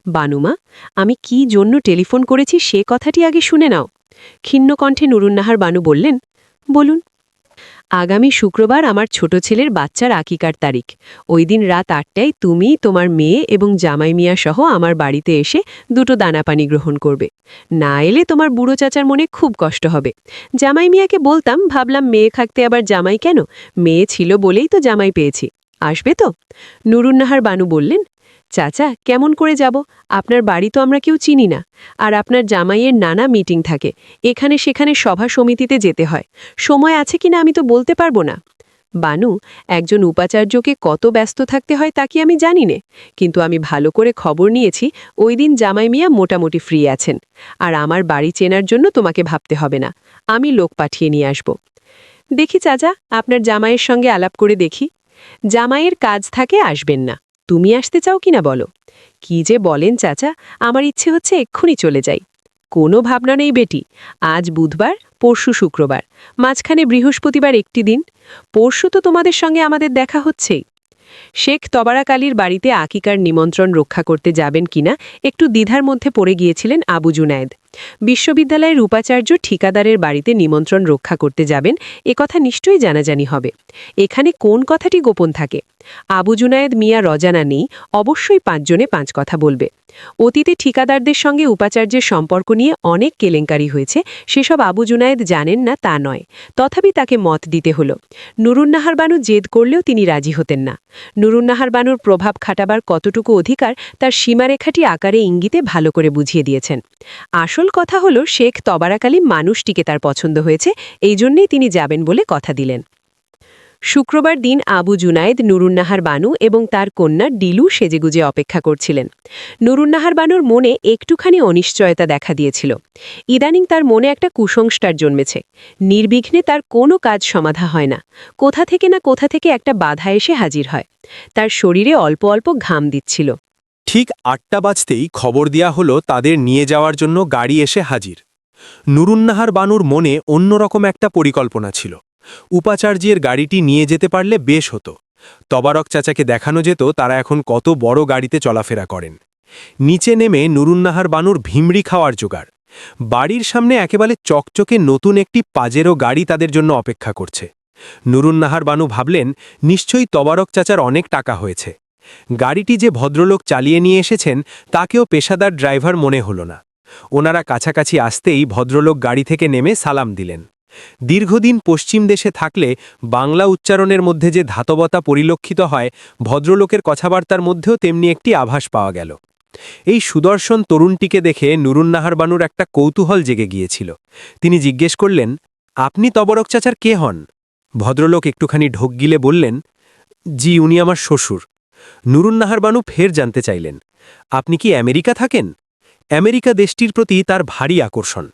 বানুমা, আমি কি জন্য টেলিফোন করেছি সে কথাটি আগে শুনে নাও। ক্ষীণ কণ্ঠে নুরুন্নাহার বানু বললেন, বলুন। আগামী শুক্রবার আমার ছোট ছেলের বাচ্চার আকিকার তারিখ। ওই দিন রাত ৮টায় তুমি, তোমার মেয়ে এবং জামাই মিয়া সহ আমার বাড়িতে এসে দুটো দানা পানি গ্রহণ করবে। না এলে তোমার বুড়ো চাচার মনে খুব কষ্ট হবে। জামাই মিয়াকে বলতাম, ভাবলাম মেয়ে থাকতে আবার জামাই কেন, মেয়ে ছিল বলেই তো জামাই পেয়েছি। আসবে তো? নুরুন্নাহার বানু বললেন, চাচা কেমন করে যাব, আপনার বাড়ি তো আমরা কেউ চিনি না, আর আপনার জামাইয়ের নানা মিটিং থাকে, এখানে সেখানে সভা সমিতিতে যেতে হয়, সময় আছে কিনা আমি তো বলতে পারবো না। বানু, একজন উপাচার্যকে কত ব্যস্ত থাকতে হয় তা কি আমি জানি নে, কিন্তু আমি ভালো করে খবর নিয়েছি ওই দিন জামাই মিয়া মোটামুটি ফ্রি আছেন, আর আমার বাড়ি চেনার জন্য তোমাকে ভাবতে হবে না, আমি লোক পাঠিয়ে নিয়ে আসব। দেখি চাচা, আপনার জামাইয়ের সঙ্গে আলাপ করে দেখি। জামাইয়ের কাজ থাকে, আসবেন না, তুমি আসতে চাও কিনা বলো। কি যে বলেন চাচা, আমার ইচ্ছে হচ্ছে এক্ষুনি চলে যাই। কোনো ভাবনা নেই বেটি, আজ বুধবার, পরশু শুক্রবার, মাঝখানে বৃহস্পতিবার একটি দিন, পরশু তো তোমাদের সঙ্গে আমাদের দেখা হচ্ছেই। শেখ তবারাক আলীর বাড়িতে আকিকার নিমন্ত্রণ রক্ষা করতে যাবেন কিনা একটু দ্বিধার মধ্যে পড়ে গিয়েছিলেন আবু জুনায়েদ। বিশ্ববিদ্যালয়ের উপাচার্য ঠিকাদারের বাড়িতে নিমন্ত্রণ রক্ষা করতে যাবেন, একথা নিশ্চয়ই জানাজানি হবে। এখানে কোন কথাটি গোপন থাকে? আবু জুনায়েদ মিয়া রজানা নেই, অবশ্যই ৫ জনে ৫ কথা বলবে। অতীতে ঠিকাদারদের সঙ্গে উপাচার্যের সম্পর্ক নিয়ে অনেক কেলেঙ্কারি হয়েছে, সেসব আবু জুনায়েদ জানেন না তা নয়, তথাপি তাকে মত দিতে হলো। নুরুন্নাহার বানু জেদ করলেও তিনি রাজি হতেন না। নুরুন্নাহার বানুর প্রভাব খাটাবার কতটুকু অধিকার তার সীমারেখাটি আকারে ইঙ্গিতে ভালো করে বুঝিয়ে দিয়েছেন। আসল কথা হলো শেখ তবারাক আলী মানুষটিকে তার পছন্দ হয়েছে, এই জন্যেই তিনি যাবেন বলে কথা দিলেন। শুক্রবার দিন আবু জুনায়েদ নুরুন্নাহার বানু এবং তার কন্যা ডিলু সেজেগুজে অপেক্ষা করছিলেন। নুরুন্নাহার বানুর মনে একটুখানি অনিশ্চয়তা দেখা দিয়েছিল। ইদানিং তার মনে একটা কুসংস্কার জন্মেছে, নির্বিঘ্নে তার কোনো কাজ সমাধা হয় না, কোথা থেকে একটা বাধা এসে হাজির হয়। তার শরীরে অল্প অল্প ঘাম দিচ্ছিল। ঠিক ৮টা বাজতেই খবর দেয়া হলো তাদের নিয়ে যাওয়ার জন্য গাড়ি এসে হাজির। নুরুন্নাহার বানুর মনে অন্যরকম একটা পরিকল্পনা ছিল। উপাচার্যের গাড়িটি নিয়ে যেতে পারলে বেশ হতো। তবারক চাচাকে দেখানো যেত তারা এখন কত বড় গাড়িতে চলাফেরা করেন। নিচে নেমে নুরুন্নাহার বানুর ভিমড়ি খাওয়ার জোগাড়। বাড়ির সামনে একেবারে চকচকে নতুন একটি পাজেরো গাড়ি তাদের জন্য অপেক্ষা করছে। নুরুন্নাহার বানু ভাবলেন, নিশ্চয়ই তবারক চাচার অনেক টাকা হয়েছে। গাড়িটি যে ভদ্রলোক চালিয়ে নিয়ে এসেছেন তাকেও পেশাদার ড্রাইভার মনে হল না। ওনারা কাছাকাছি আসতেই ভদ্রলোক গাড়ি থেকে নেমে সালাম দিলেন। দীর্ঘদিন পশ্চিম দেশে থাকলে বাংলা উচ্চারণের মধ্যে যে ধাতবতা পরিলক্ষিত হয়, ভদ্রলোকের কথাবার্তার মধ্যেও তেমনি একটি আভাস পাওয়া গেল। এই সুদর্শন তরুণটিকে দেখে নুরুন্নাহার বানুর একটা কৌতূহল জেগে গিয়েছিল। তিনি জিজ্ঞেস করলেন, আপনি তবরক চাচার কে হন? ভদ্রলোক একটুখানি ঢোক গিলে বললেন, জি, উনি আমার শ্বশুর। নুরুন্নাহার বানু ফের জানতে চাইলেন, আপনি কি আমেরিকা থাকেন? আমেরিকা দেশটির প্রতি তার ভারী আকর্ষণ।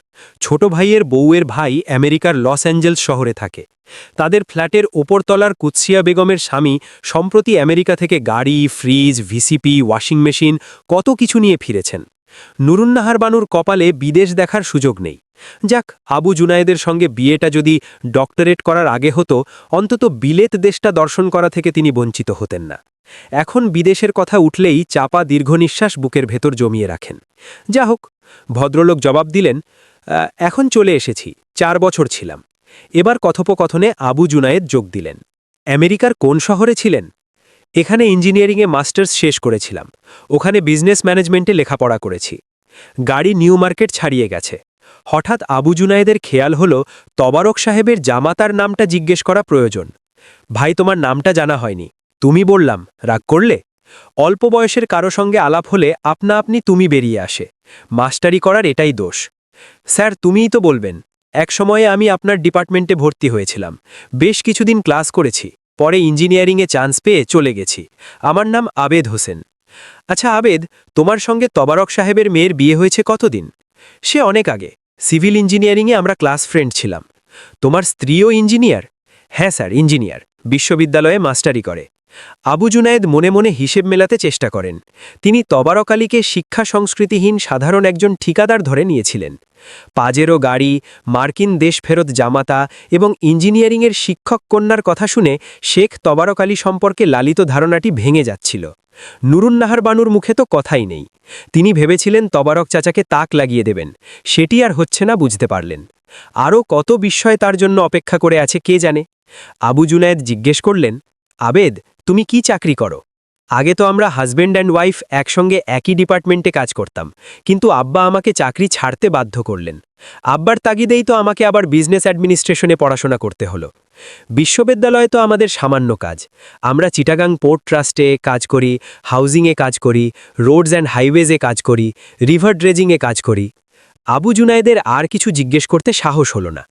ছোট ভাইয়ের বউয়ের ভাই আমেরিকার লস অ্যাঞ্জেলস শহরে থাকে। তাদের ফ্ল্যাটের ওপরতলার কুৎসিয়া বেগমের স্বামী সম্প্রতি আমেরিকা থেকে গাড়ি, ফ্রিজ, ভিসিপি, ওয়াশিং মেশিন কত কিছু নিয়ে ফিরেছেন। নুরুন্নাহার বানুর কপালে বিদেশ দেখার সুযোগ নেই। যাক, আবু জুনায়েদের সঙ্গে বিয়েটা যদি ডক্টরেট করার আগে হতো, অন্তত বিলেত দেশটা দর্শন করা থেকে তিনি বঞ্চিত হতেন না। এখন বিদেশের কথা উঠলেই চাপা দীর্ঘনিশ্বাস বুকের ভেতর জমিয়ে রাখেন। যা হোক, ভদ্রলোক জবাব দিলেন, এখন চলে এসেছি, 4 বছর ছিলাম। এবার কথোপকথনে আবু জুনায়েদ যোগ দিলেন, আমেরিকার কোন শহরে ছিলেন? এখানে ইঞ্জিনিয়ারিংয়ে মাস্টার্স শেষ করেছিলাম, ওখানে বিজনেস ম্যানেজমেন্টে লেখাপড়া করেছি। গাড়ি নিউ মার্কেট ছাড়িয়ে গেছে। হঠাৎ আবু জুনায়েদের খেয়াল হল তবারক সাহেবের জামাতার নামটা জিজ্ঞেস করা প্রয়োজন। ভাই, তোমার নামটা জানা হয়নি। তুমি বললাম, রাগ করলে? অল্প বয়সের কারো সঙ্গে আলাপ হলে আপনা আপনি তুমি বেরিয়ে আসে। মাস্টারি করার এটাই দোষ। স্যার, তুমিই তো বলবেন। এক সময়ে আমি আপনার ডিপার্টমেন্টে ভর্তি হয়েছিলাম, বেশ কিছুদিন ক্লাস করেছি, পরে ইঞ্জিনিয়ারিংয়ে চান্স পেয়ে চলে গেছি। আমার নাম আবেদ হোসেন। আচ্ছা আবেদ, তোমার সঙ্গে তবারক সাহেবের মেয়ের বিয়ে হয়েছে কতদিন? সে অনেক আগে, সিভিল ইঞ্জিনিয়ারিংয়ে আমরা ক্লাস ফ্রেন্ড ছিলাম। তোমার স্ত্রীও ইঞ্জিনিয়ার? হ্যাঁ স্যার, ইঞ্জিনিয়ার, বিশ্ববিদ্যালয়ে মাস্টারি করে। আবু জুনায়েদ মনে মনে হিসেব মেলাতে চেষ্টা করেন। তিনি তবারক আলীকে শিক্ষা সংস্কৃতিহীন সাধারণ একজন ঠিকাদার ধরে নিয়েছিলেন। পাজেরো গাড়ি, মার্কিন দেশ ফেরত জামাতা এবং ইঞ্জিনিয়ারিংয়ের শিক্ষক কন্যার কথা শুনে শেখ তবারক আলী সম্পর্কে লালিত ধারণাটি ভেঙে যাচ্ছিল। নুরুন্নাহার বানুর মুখে তো কথাই নেই। তিনি ভেবেছিলেন তবারক চাচাকে তাক লাগিয়ে দেবেন, সেটি আর হচ্ছে না বুঝতে পারলেন। আরও কত বিস্ময় তার জন্য অপেক্ষা করে আছে কে জানে। আবু জুনায়েদ জিজ্ঞেস করলেন, আবেদ, তুমি কি চাকরি করো? আগে তো আমরা হাজব্যান্ড অ্যান্ড ওয়াইফ একসঙ্গে একই ডিপার্টমেন্টে কাজ করতাম, কিন্তু আব্বা আমাকে চাকরি ছাড়তে বাধ্য করলেন। আব্বার তাগিদেই তো আমাকে আবার বিজনেস অ্যাডমিনিস্ট্রেশনে পড়াশোনা করতে হলো। বিশ্ববিদ্যালয়ে তো আমাদের সামান্য কাজ। আমরা চিটাগাং পোর্ট ট্রাস্টে কাজ করি, হাউজিংয়ে কাজ করি, রোডস অ্যান্ড হাইওয়েজে কাজ করি, রিভার ড্রেজিংয়ে কাজ করি। আবু জুনায়েদের আর কিছু জিজ্ঞেস করতে সাহস হলো না।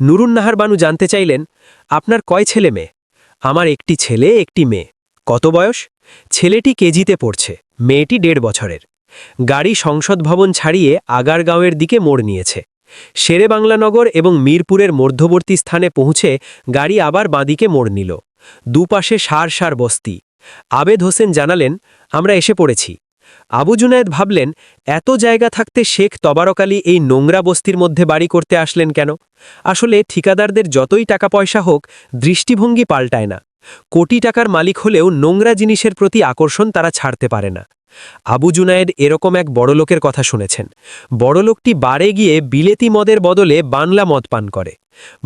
নুরুন্নাহার বানু জানতে চাইলেন, আপনার কয় ছেলে মেয়ে? আমার একটি ছেলে, একটি মেয়ে। কত বয়স? ছেলেটি কেজিতে পড়ছে, মেয়েটি 1.5 বছরের। গাড়ি সংসদ ভবন ছাড়িয়ে আগারগাঁওয়ের দিকে মোড় নিয়েছে। শেরে বাংলানগর এবং মিরপুরের মধ্যবর্তী স্থানে পৌঁছে গাড়ি আবার বাঁদিকে মোড় নিল। দুপাশে সার সার বস্তি। আবেদ হোসেন জানালেন, আমরা এসে পড়েছি। আবু জুনায়েদ ভাবলেন, এত জায়গা থাকতে শেখ তবারক আলী এই নোংরা বস্তির মধ্যে বাড়ি করতে আসলেন কেন? আসলে ঠিকাদারদের যতই টাকা পয়সা হোক, দৃষ্টিভঙ্গি পাল্টায় না। কোটি টাকার মালিক হলেও নোংরা জিনিসের প্রতি আকর্ষণ তারা ছাড়তে পারে না। আবু জুনায়েদ এরকম এক বড়লোকের কথা শুনেছেন। বড়লোকটি বারে গিয়ে বিলেতি মদের বদলে বাংলা মদ পান করে।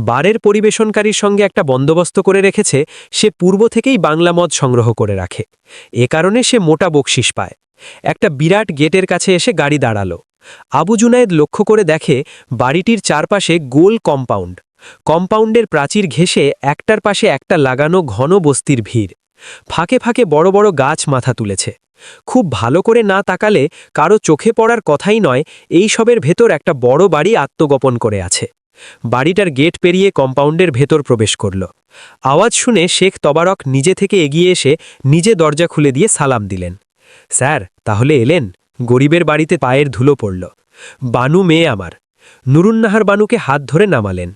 বারের পরিবেশনকারীর সঙ্গে একটা বন্দোবস্ত করে রেখেছে, সে পূর্ব থেকেই বাংলা মদ সংগ্রহ করে রাখে। এ কারণে সে মোটা বকশিস পায়। একটা বিরাট গেটের কাছে এসে গাড়ি দাঁড়ালো। আবু জুনায়েদ লক্ষ্য করে দেখে বাড়িটির চারপাশে গোল কম্পাউন্ড। কম্পাউন্ডের প্রাচীর ঘেঁষে একটার পাশে একটা লাগানো ঘন বস্তির ভিড়। ফাঁকে ফাঁকে বড় বড় গাছ মাথা তুলেছে। খুব ভালো করে না তাকালে কারো চোখে পড়ার কথাই নয়, এই সবের ভেতর একটা বড় বাড়ি আত্মগোপন করে আছে। বাড়িটার গেট পেরিয়ে কম্পাউন্ডের ভেতর প্রবেশ করল। আওয়াজ শুনে শেখ তবারক নিজে থেকে এগিয়ে এসে নিজে দরজা খুলে দিয়ে সালাম দিলেন। স্যার, তাহলে এলেন? গরিবের বাড়িতে পায়ের ধুলো পড়ল। বানু মেয়ে আমার। নুরুন্নাহার বানুকে হাত ধরে নামালেন।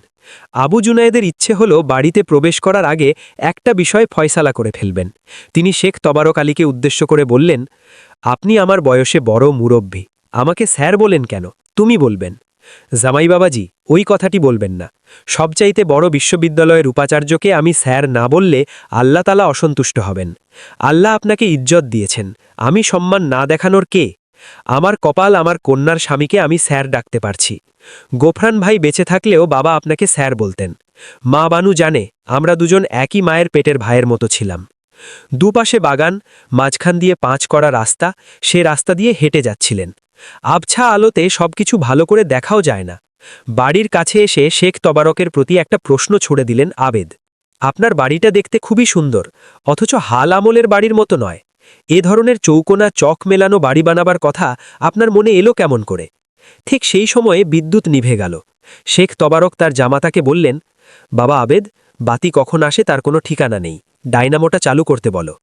আবু জুনায়েদের ইচ্ছে হলো বাড়িতে প্রবেশ করার আগে একটা বিষয় ফয়সালা করে ফেলবেন। তিনি শেখ তবারক আলীকে উদ্দেশ্য করে বললেন, আপনি আমার বয়সে বড় মুরব্বী, আমাকে স্যার বলেন কেন? তুমি বলবেন। জামাই বাবাজি, ওই কথাটি বলবেন না। সবচাইতে বড় বিশ্ববিদ্যালয়ের উপাচার্যকে আমি স্যার না বললে আল্লাহ তাআলা অসন্তুষ্ট হবেন। আল্লাহ আপনাকে ইজ্জত দিয়েছেন, আমি সম্মান না দেখানোর কে? আমার কপাল, আমার কন্যার স্বামীকে আমি স্যার ডাকতে পারছি। গোফরান ভাই বেঁচে থাকলেও বাবা আপনাকে স্যার বলতেন। মা বানু জানে আমরা দুজন একই মায়ের পেটের ভাইয়ের মতো ছিলাম। দুপাশে বাগান, মাঝখান দিয়ে 5 করা রাস্তা, সে রাস্তা দিয়ে হেঁটে যাচ্ছিলেন। আবছা আলোতে সবকিছু ভালো করে দেখাও যায় না। বাড়ির কাছে এসে শেখ তবারকের প্রতি একটা প্রশ্ন ছুড়ে দিলেন আবেদ। আপনার বাড়িটা দেখতে খুবই সুন্দর, অথচ হাল আমলের বাড়ির মতো নয়। এ ধরনের চৌকোনা চক মেলানো বাড়ি বানাবার কথা আপনার মনে এলো কেমন করে? ঠিক সেই সময়ে বিদ্যুৎ নিভে গেল। শেখ তবারক তার জামাতাকে বললেন, বাবা আবেদ, বাতি কখন আসে তার কোনো ঠিকানা নেই, ডাইনামোটা চালু করতে বলো।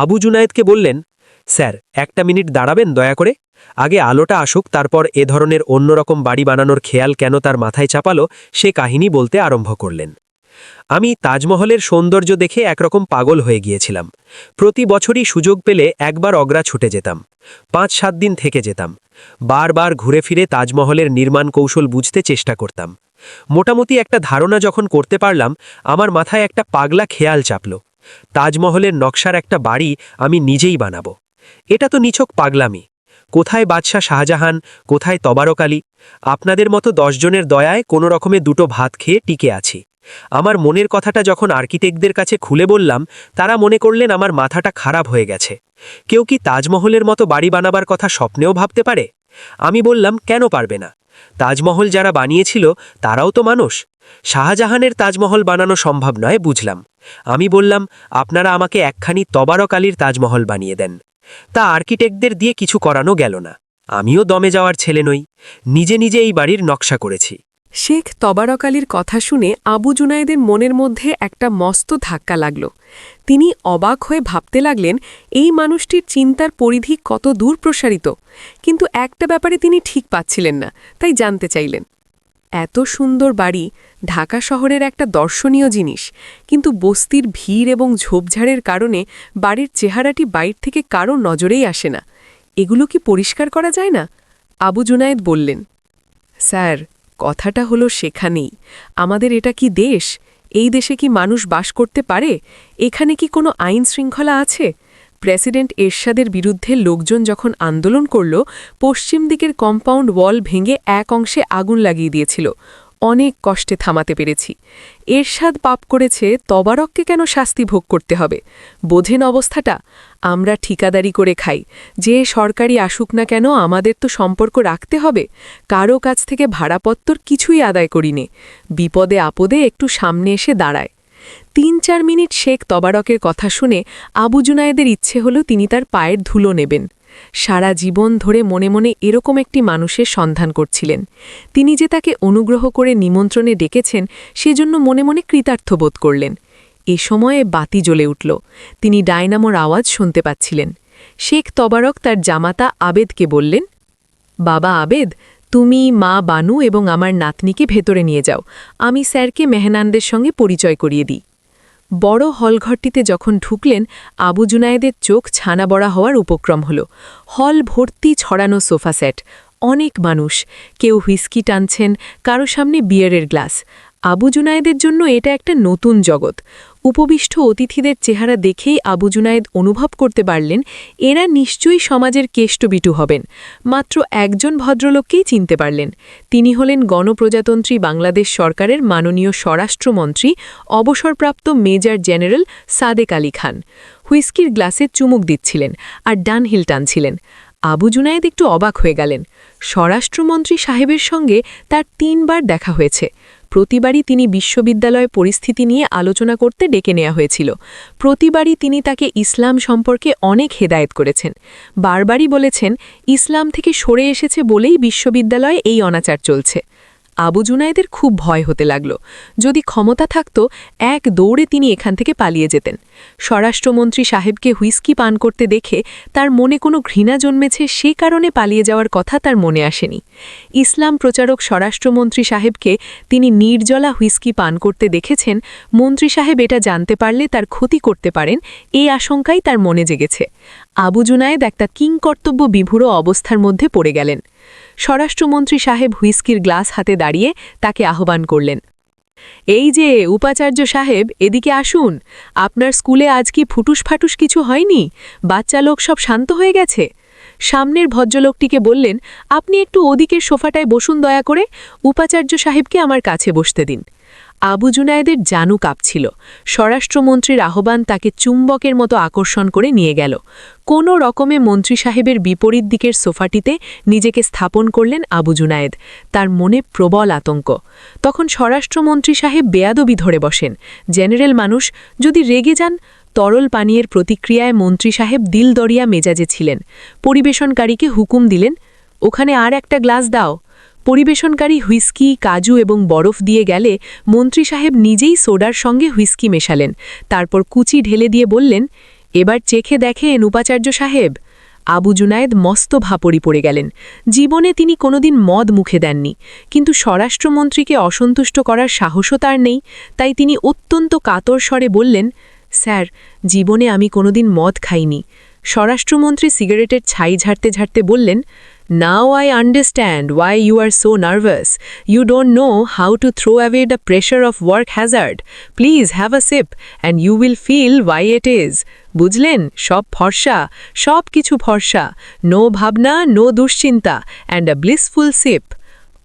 আবু জুনায়েদকে বললেন, স্যার 1 মিনিট দাঁড়াবেন দয়া করে? আগে আলোটা আসুক, তারপর এ ধরনের অন্যরকম বাড়ি বানানোর খেয়াল কেন তার মাথায় চাপালো সে কাহিনী বলতে আরম্ভ করলেন। আমি তাজমহলের সৌন্দর্য দেখে একরকম পাগল হয়ে গিয়েছিলাম। প্রতি বছরই সুযোগ পেলে একবার অগ্রা ছুটে যেতাম। 5-7 দিন থেকে যেতাম। বারবার ঘুরে ফিরে তাজমহলের নির্মাণ কৌশল বুঝতে চেষ্টা করতাম। মোটামুটি একটা ধারণা যখন করতে পারলাম, আমার মাথায় একটা পাগলা খেয়াল চাপল। তাজমহলের নকশার একটা বাড়ি আমি নিজেই বানাবো। এটা তো নিছক পাগলামি। কোথায় বাদশাহ শাহজাহান, কোথায় তবারক আলী? আপনাদের মতো 10 জনের দয়ায় কোনো রকমে 2টো ভাত খেয়ে টিকে আছি। আমার মনের কথাটা যখন আর্কিটেক্টদের কাছে খুলে বললাম, তারা মনে করলেন আমার মাথাটা খারাপ হয়ে গেছে। কেউ কি তাজমহলের মতো বাড়ি বানাবার কথা স্বপ্নেও ভাবতে পারে? আমি বললাম, কেন পারবে না? তাজমহল যারা বানিয়েছিল তারাও তো মানুষ। শাহজাহানের তাজমহল বানানো সম্ভব নয়, বুঝলাম। আমি বললাম, আপনারা আমাকে একখানি তবারক আলীর তাজমহল বানিয়ে দেন। তা আর্কিটেক্টদের দিয়ে কিছু করানো গেল না। আমিও দমে যাওয়ার ছেলে নই, নিজে নিজে এই বাড়ির নকশা করেছি। শেখ তবারক আলীর কথা শুনে আবু জুনায়েদের মনের মধ্যে একটা মস্ত ধাক্কা লাগল। তিনি অবাক হয়ে ভাবতে লাগলেন, এই মানুষটির চিন্তার পরিধি কত দূর প্রসারিত। কিন্তু একটা ব্যাপারে তিনি ঠিক পাচ্ছিলেন না, তাই জানতে চাইলেন। এত সুন্দর বাড়ি, ঢাকা শহরের একটা দর্শনীয় জিনিস, কিন্তু বস্তির ভিড় এবং ঝোপঝাড়ের কারণে বাড়ির চেহারাটি বাইর থেকে কারো নজরেই আসে না। এগুলো কি পরিষ্কার করা যায় না? আবু জুনায়েদ বললেন, স্যার, কথাটা হলো সেখানেই। আমাদের এটা কি দেশ? এই দেশে কি মানুষ বাস করতে পারে? এখানে কি কোনো আইন শৃঙ্খলা আছে? প্রেসিডেন্ট এরশাদের বিরুদ্ধে লোকজন যখন আন্দোলন করল, পশ্চিম দিকের কম্পাউন্ড ওয়াল ভেঙে এক অংশে আগুন লাগিয়ে দিয়েছিল। অনেক কষ্টে থামাতে পেরেছি। এরশাদ পাপ করেছে, তবারককে কেন শাস্তি ভোগ করতে হবে? বোঝেন অবস্থাটা? আমরা ঠিকাদারি করে খাই, যে সরকারি আসুক না কেন আমাদের তো সম্পর্ক রাখতে হবে। কারো কাছ থেকে ভাড়াপত্তর কিছুই আদায় করিনে। বিপদে আপদে একটু সামনে এসে দাঁড়ায়। ৩-৪ মিনিট শেখ তবারকের কথা শুনে আবু জুনায়েদের ইচ্ছে হল তিনি তার পায়ের ধুলো নেবেন। সারা জীবন ধরে মনে মনে এরকম একটি মানুষের সন্ধান করছিলেন। তিনি যে তাকে অনুগ্রহ করে নিমন্ত্রণে ডেকেছেন সেজন্য মনে মনে কৃতার্থ বোধ করলেন। এ সময়ে বাতি জ্বলে উঠল। তিনি ডায়নামোর আওয়াজ শুনতে পাচ্ছিলেন। শেখ তবারক তার জামাতা আবেদকে বললেন, বাবা আবেদ, তুমি, মা বানু এবং আমার নাতনিকে ভেতরে নিয়ে যাও। আমি স্যারকে মেহনানদের সঙ্গে পরিচয় করিয়ে দিই। বড় হলঘরটিতে যখন ঢুকলেন, আবু জুনায়েদের চোখ ছানা বড়া হওয়ার উপক্রম হল। হল ভর্তি ছড়ানো সোফা সেট, অনেক মানুষ, কেউ হুইস্কি টানছেন, কারো সামনে বিয়ারের গ্লাস। আবু জুনায়েদের জন্য এটা একটা নতুন জগৎ। উপবিষ্ট অতিথিদের চেহারা দেখেই আবু জুনায়েদ অনুভব করতে পারলেন এরা নিশ্চয়ই সমাজের কেষ্টবিটু হবেন। মাত্র একজন ভদ্রলোককেই চিনতে পারলেন। তিনি হলেন গণপ্রজাতন্ত্রী বাংলাদেশ সরকারের মাননীয় স্বরাষ্ট্রমন্ত্রী, অবসরপ্রাপ্ত মেজর জেনারেল সাদেক আলী খান। হুইস্কির গ্লাসে চুমুক দিচ্ছিলেন আর ডানহিল টানছিলেন। আবু জুনায়েদ একটু অবাক হয়ে গেলেন। স্বরাষ্ট্রমন্ত্রী সাহেবের সঙ্গে তার ৩ বার দেখা হয়েছে। প্রতিবারই তিনি বিশ্ববিদ্যালয় পরিস্থিতি নিয়ে আলোচনা করতে ডেকে নেওয়া হয়েছিল। প্রতিবারই তিনি তাকে ইসলাম সম্পর্কে অনেক হেদায়েত করেছেন। বারবারই বলেছেন ইসলাম থেকে সরে এসেছে বলেই বিশ্ববিদ্যালয়ে এই অনাচার চলছে। আবু জুনায়েদের খুব ভয় হতে লাগল। যদি ক্ষমতা থাকত, এক দৌড়ে তিনি এখান থেকে পালিয়ে যেতেন। স্বরাষ্ট্রমন্ত্রী সাহেবকে হুইস্কি পান করতে দেখে তার মনে কোনো ঘৃণা জন্মেছে, সে কারণে পালিয়ে যাওয়ার কথা তার মনে আসেনি। ইসলাম প্রচারক স্বরাষ্ট্রমন্ত্রী সাহেবকে তিনি নির্জলা হুইস্কি পান করতে দেখেছেন, মন্ত্রী সাহেব এটা জানতে পারলে তার ক্ষতি করতে পারেন, এই আশঙ্কাই তার মনে জেগেছে। আবু জুনায়েদ একটা কিংকর্তব্য বিভূর অবস্থার মধ্যে পড়ে গেলেন। স্বরাষ্ট্রমন্ত্রী সাহেব হুইস্কির গ্লাস হাতে দাঁড়িয়ে তাকে আহ্বান করলেন, এই যে উপাচার্য সাহেব, এদিকে আসুন। আপনার স্কুলে আজ কি ফুটুস ফাটুস কিছু হয়নি? বাচ্চা লোক সব শান্ত হয়ে গেছে? সামনের ভদ্রলোকটিকে বললেন, আপনি একটু ওদিকের সোফাটায় বসুন দয়া করে, উপাচার্য সাহেবকে আমার কাছে বসতে দিন। আবু জুনায়েদের জানু কাঁপছিল। স্বরাষ্ট্রমন্ত্রীর আহ্বান তাকে চুম্বকের মতো আকর্ষণ করে নিয়ে গেল। কোনো রকমে মন্ত্রী সাহেবের বিপরীত দিকের সোফাটিতে নিজেকে স্থাপন করলেন আবু জুনায়েদ। তার মনে প্রবল আতঙ্ক। তখন স্বরাষ্ট্রমন্ত্রী সাহেব বেয়াদবি ধরে বসেন। জেনারেল মানুষ, যদি রেগে যান। তরল পানীয়ের প্রতিক্রিয়ায় মন্ত্রী সাহেব দিলদরিয়া মেজাজে ছিলেন। পরিবেশনকারীকে হুকুম দিলেন, ওখানে আর একটা গ্লাস দাও। পরিবেশনকারী হুইস্কি, কাজু এবং বরফ দিয়ে গেলে মন্ত্রী সাহেব নিজেই সোডার সঙ্গে হুইস্কি মেশালেন। তারপর কুচি ঢেলে দিয়ে বললেন, এবার চেখে দেখেন উপাচার্য সাহেব। আবু জুনায়েদ মস্ত ভাপড়ি পড়ে গেলেন। জীবনে তিনি কোনোদিন মদ মুখে দেননি, কিন্তু স্বরাষ্ট্রমন্ত্রীকে অসন্তুষ্ট করার সাহসও তার নেই। তাই তিনি অত্যন্ত কাতর স্বরে বললেন, স্যার, জীবনে আমি কোনোদিন মদ খাইনি। স্বরাষ্ট্রমন্ত্রী সিগারেটের ছাই ঝাড়তে ঝাড়তে বললেন, Now I understand why you are so nervous. You don't know how to throw away the pressure of work hazard. Please have a sip and you will feel why it is. বুঝলেন, সব ফর্সা, সব কিছু ফর্সা, নো ভাবনা, নো দুশ্চিন্তা, and a blissful sip.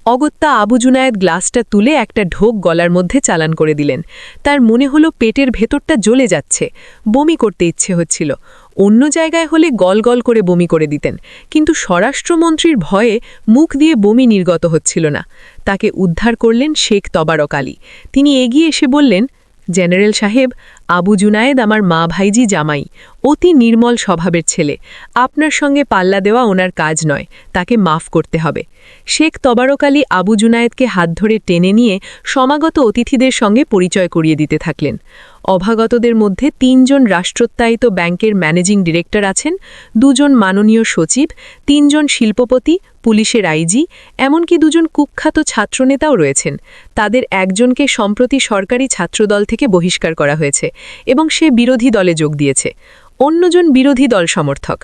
অগত্যা আবু জুনায়েদ গ্লাসটা তুলে একটা ঢোক গলার মধ্যে চালান করে দিলেন। তার মনে হলো পেটের ভেতরটা জ্বলে যাচ্ছে, বমি করতে ইচ্ছে হচ্ছিল। অন্য জায়গায় হলে গল গল করে বমি করে দিতেন, কিন্তু স্বরাষ্ট্রমন্ত্রীর ভয়ে মুখ দিয়ে বমি নির্গত হচ্ছিল না। তাকে উদ্ধার করলেন শেখ তবারক আলী। তিনি এগিয়ে এসে বললেন, জেনারেল সাহেব, আবু জুনায়েদ আমার মা ভাইজি জামাই, অতি নির্মল স্বভাবের ছেলে। আপনার সঙ্গে পাল্লা দেওয়া ওনার কাজ নয়, তাকে মাফ করতে হবে। শেখ তবারক আলী আবু জুনায়েদকে হাত ধরে টেনে নিয়ে সমাগত অতিথিদের সঙ্গে পরিচয় করিয়ে দিতে থাকলেন। অভাগতদের মধ্যে ৩ জন রাষ্ট্রোত্থায়িত ব্যাংকের ম্যানেজিং ডিরেক্টর আছেন, 2 জন মাননীয় সচিব, 3 জন শিল্পপতি, পুলিশের আইজি, এমনকি 2 জন কুখ্যাত ছাত্রনেতাও রয়েছেন। তাদের একজনকে সম্প্রতি সরকারি ছাত্রদল থেকে বহিষ্কার করা হয়েছে এবং সে বিরোধী দলে যোগ দিয়েছে। অন্যজন বিরোধী দল সমর্থক।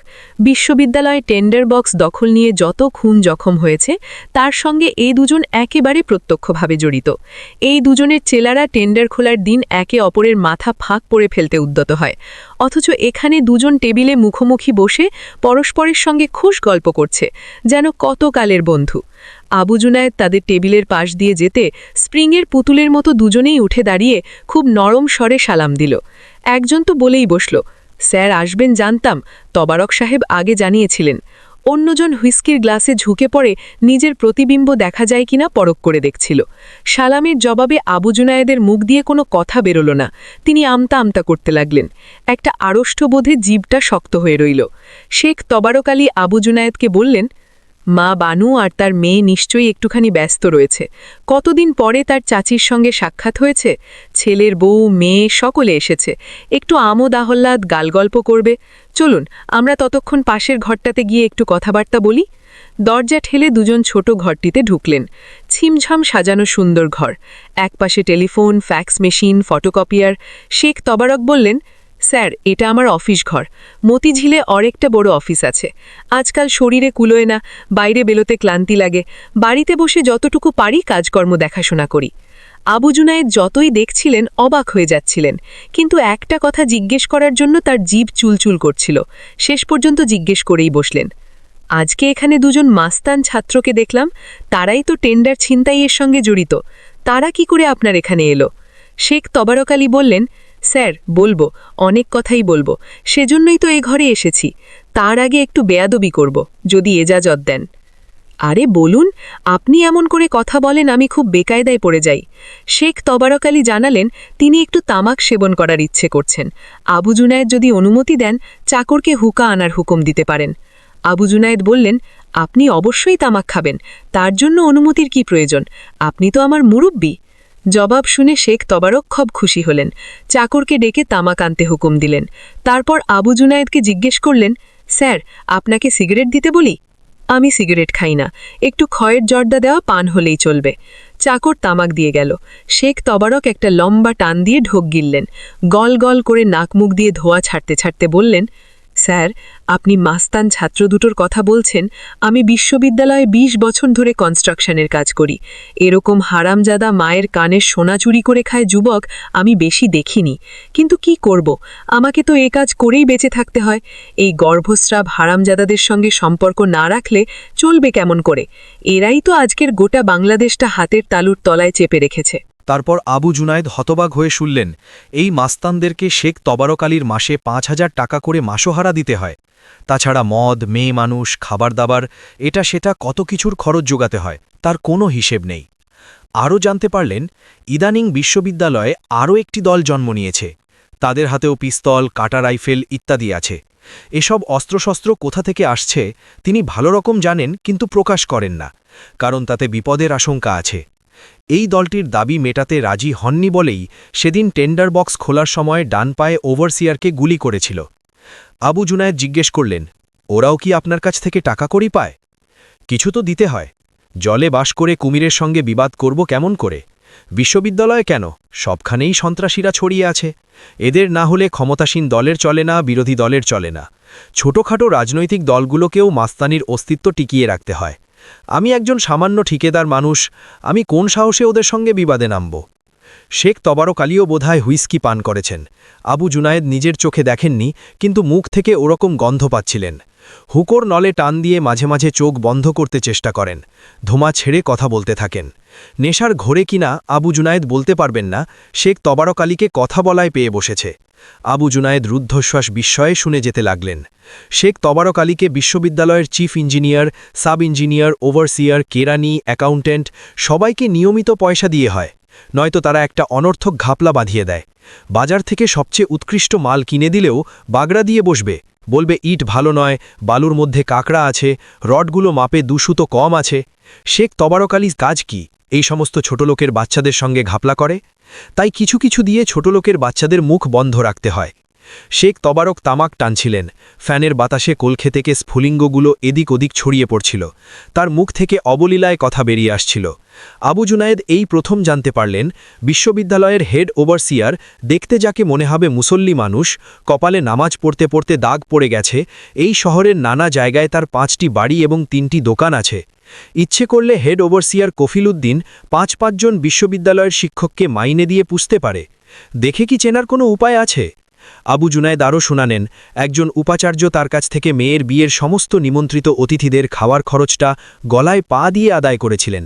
বিশ্ববিদ্যালয়ে টেন্ডার বক্স দখল নিয়ে যত খুন জখম হয়েছে তার সঙ্গে এই 2 জন একেবারে প্রত্যক্ষভাবে জড়িত। এই 2 জনের চেলারা টেন্ডার খোলার দিন একে অপরের মাথা ফাঁক করে ফেলতে উদ্যত হয়, অথচ এখানে 2 জন টেবিলে মুখোমুখি বসে পরস্পরের সঙ্গে খুশ গল্প করছে, যেন কত কালের বন্ধু। আবু জুনায়েদ তাদের টেবিলের পাশ দিয়ে যেতে স্প্রিংয়ের পুতুলের মতো দুজনেই উঠে দাঁড়িয়ে খুব নরম স্বরে সালাম দিল। একজন তো বলেই বসল, স্যার আসবেন জানতাম, তবারক সাহেব আগে জানিয়েছিলেন। অন্যজন হুইস্কির গ্লাসে ঝুঁকে পড়ে নিজের প্রতিবিম্ব দেখা যায় কিনা পরখ করে দেখছিল। সালামের জবাবে আবু জুনায়েদের মুখ দিয়ে কোনো কথা বেরোল না। তিনি আমতা আমতা করতে লাগলেন। একটা আড়ষ্টবোধে জিভটা শক্ত হয়ে রইল। শেখ তবারক আলী আবু জুনায়েদকে বললেন, মা বানু আর তার মেয়ে নিশ্চয়ই একটুখানি ব্যস্ত রয়েছে। কতদিন পরে তার চাচির সঙ্গে সাক্ষাৎ হয়েছে। ছেলের বউ মেয়ে সকলে এসেছে, একটু আমোদ আহ্লাদ গালগল্প করবে। চলুন আমরা ততক্ষণ পাশের ঘরটাতে গিয়ে একটু কথাবার্তা বলি। দরজা ঠেলে দুজন ছোট ঘরটিতে ঢুকলেন। ছিমঝাম সাজানো সুন্দর ঘর, একপাশে telephone, fax machine, photocopier. Sheikh Tabarak বললেন, স্যার এটা আমার অফিস ঘর। মতিঝিলে অরেকটা বড় অফিস আছে। আজকাল শরীরে কুলোয় না, বাইরে বেরোতে ক্লান্তি লাগে। বাড়িতে বসে যতটুকু পারি কাজকর্ম দেখাশোনা করি। আবু জুনায়েদ যতই দেখছিলেন অবাক হয়ে যাচ্ছিলেন, কিন্তু একটা কথা জিজ্ঞেস করার জন্য তার জিভ চুলচুল করছিল। শেষ পর্যন্ত জিজ্ঞেস করেই বসলেন, আজকে এখানে দুজন মাস্তান ছাত্রকে দেখলাম, তারাই তো টেন্ডার ছিনতাইয়ের সঙ্গে জড়িত। তারা কি করে আপনার এখানে এলো? শেখ তবারক আলী বললেন, স্যার বলবো, অনেক কথাই বলবো, সেজন্যই তো এ ঘরে এসেছি। তার আগে একটু বেয়াদবি করব, যদি এজাজত দেন। আরে বলুন, আপনি এমন করে কথা বলেন আমি খুব বেকায়দায় পড়ে যাই। শেখ তবারক আলী জানালেন তিনি একটু তামাক সেবন করার ইচ্ছে করছেন। আবু জুনায়েদ যদি অনুমতি দেন চাকরকে হুকা আনার হুকুম দিতে পারেন। আবু জুনায়েদ বললেন, আপনি অবশ্যই তামাক খাবেন, তার জন্য অনুমতির কি প্রয়োজন? আপনি তো আমার মুরব্বী। জবাব শুনে শেখ তবারক খুব খুশি হলেন। চাকরকে ডেকে তামাক আনতে হুকুম দিলেন। তারপর আবু জুনায়েদকে জিজ্ঞেস করলেন, স্যার আপনাকে সিগারেট দিতে বলি? আমি সিগারেট খাই না, একটু খয়ের জর্দা দেওয়া পান হলেই চলবে। চাকর তামাক দিয়ে গেল। শেখ তবারক একটা লম্বা টান দিয়ে ঢোক গিললেন। গল গল করে নাক মুখ দিয়ে ধোয়া ছাড়তে ছাড়তে বললেন, স্যার আপনি মাস্তান ছাত্র দুটোর কথা বলছেন। আমি বিশ্ববিদ্যালয়ে ২০ বছর ধরে কনস্ট্রাকশনের কাজ করি। এরকম হারামজাদা মায়ের কানের সোনা চুরি করে খায় যুবক আমি বেশি দেখিনি। কিন্তু কি করব, আমাকে তো এ কাজ করেই বেঁচে থাকতে হয়। এই গর্ভস্রাব হারামজাদাদের সঙ্গে সম্পর্ক না রাখলে চলবে কেমন করে? এরাই তো আজকের গোটা বাংলাদেশটা হাতের তালুর তলায় চেপে রেখেছে। তারপর আবু জুনায়েদ হতবাক হয়ে শুনলেন, এই মাস্তানদেরকে শেখ তবারক আলীর মাসে ৫,০০০ টাকা করে মাসোহারা দিতে হয়। তাছাড়া মদ, মেয়ে মানুষ, খাবার দাবার, এটা সেটা কত কিছুর খরচ যোগাতে হয়, তার কোনো হিসেব নেই। আরও জানতে পারলেন, ইদানিং বিশ্ববিদ্যালয়ে আরও একটি দল জন্ম নিয়েছে। তাদের হাতেও পিস্তল, কাটা রাইফেল ইত্যাদি আছে। এসব অস্ত্রশস্ত্র কোথা থেকে আসছে তিনি ভালো রকম জানেন, কিন্তু প্রকাশ করেন না, কারণ তাতে বিপদের আশঙ্কা আছে। এই দলটির দাবি মেটাতে রাজি হননি বলেই সেদিন টেন্ডার বক্স খোলার সময় ডান পায়ে ওভারসিয়ারকে গুলি করেছিল। আবু জুনায়েদ জিজ্ঞেস করলেন, ওরাও কি আপনার কাছ থেকে টাকা করি পায়? কিছু তো দিতে হয়। জলে বাস করে কুমিরের সঙ্গে বিবাদ করব কেমন করে? বিশ্ববিদ্যালয়ে কেন, সবখানেই সন্ত্রাসীরা ছড়িয়ে আছে। এদের না হলে ক্ষমতাসীন দলের চলে না, বিরোধী দলের চলে না। ছোটখাটো রাজনৈতিক দলগুলোকেও মাস্তানির অস্তিত্ব টিকিয়ে রাখতে হয়। আমি একজন সামান্য ঠিকাদার মানুষ, আমি কোন সাহসে ওদের সঙ্গে বিবাদে নামব? শেখ তবারক আলীও বোধহয় হুইস্কি পান করেছেন। আবু জুনায়েদ নিজের চোখে দেখেননি, কিন্তু মুখ থেকে ওরকম গন্ধ পাচ্ছিলেন। হুকোর নলে টান দিয়ে মাঝে মাঝে চোখ বন্ধ করতে চেষ্টা করেন। ধোঁয়া ছেড়ে কথা বলতে থাকেন। নেশার ঘোরে কিনা আবু জুনায়েদ বলতে পারবেন না, শেখ তবারক আলীকে কথা বলায় পেয়ে বসেছে। আবু জুনায়েদ রুদ্ধশ্বাস বিস্ময়ে শুনে যেতে লাগলেন। শেখ তবারক আলীকে বিশ্ববিদ্যালয়ের chief engineer, sub engineer, overseer, কেরানি, অ্যাকাউন্ট্যান্ট সবাইকে নিয়মিত পয়সা দিয়ে হয়, নয়তো তারা একটা অনর্থক ঘাপলা বাঁধিয়ে দেয়। বাজার থেকে সবচেয়ে উৎকৃষ্ট মাল কিনে দিলেও বাগড়া দিয়ে বসবে, বলবে ইট ভালো নয়, বালুর মধ্যে কাঁকড়া আছে, রডগুলো মাপে ২ সুতো কম আছে। শেখ তবারক আলীর কাজ কি? এই সমস্ত ছোটলোকের বাচ্চাদের সঙ্গে ঘাপলা করে। তাই কিছু কিছু দিয়ে ছোটলোকের বাচ্চাদের মুখ বন্ধ রাখতে হয়। শেখ তবারক তামাক টানছিলেন। ফ্যানের বাতাসে কলখে থেকে স্ফুলিঙ্গগুলো এদিক ওদিক ছড়িয়ে পড়ছিল। তার মুখ থেকে অবলীলায় কথা বেরিয়ে আসছিল। আবু জুনায়েদ এই প্রথম জানতে পারলেন, বিশ্ববিদ্যালয়ের হেড ওভারসিয়ার, দেখতে যাকে মনে হবে মুসল্লি মানুষ, কপালে নামাজ পড়তে পড়তে দাগ পড়ে গেছে। এই শহরের নানা জায়গায় তার ৫টি বাড়ি এবং ৩টি দোকান আছে। ইচ্ছে করলে হেড ওভারসিয়ার কফিল উদ্দিন ৫ জন বিশ্ববিদ্যালয়ের শিক্ষককে মাইনে দিয়ে পুষতে পারে। দেখে কি চেনার কোনো উপায় আছে? আবু জুনায়েদ আরও শোনানেন, একজন উপাচার্য তার কাছ থেকে মেয়ের বিয়ের সমস্ত নিমন্ত্রিত অতিথিদের খাওয়ার খরচটা গলায় পা দিয়ে আদায় করেছিলেন।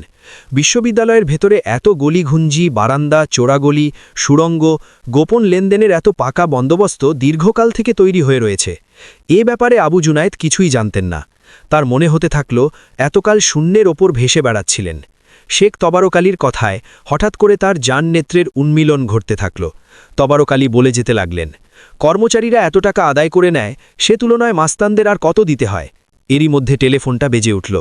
বিশ্ববিদ্যালয়ের ভেতরে এত গলিঘুঞ্জি, বারান্দা, চোরাগলি, সুড়ঙ্গ, গোপন লেনদেনের এত পাকা বন্দোবস্ত দীর্ঘকাল থেকে তৈরি হয়ে রয়েছে। এ ব্যাপারে আবু জুনায়েদ কিছুই জানতেন না। তার মনে হতে থাকল এতকাল শূন্যের ওপর ভেসে বেড়াচ্ছিলেন। শেখ তবারক আলীর কথায় হঠাৎ করে তার যান নেত্রের উন্মিলন ঘটতে থাকল। তবারক আলী বলে যেতে লাগলেন, কর্মচারীরা এত টাকা আদায় করে নেয়, সে তুলনায় মাস্তানদের আর কত দিতে হয়। এরই মধ্যে টেলিফোনটা বেজে উঠল।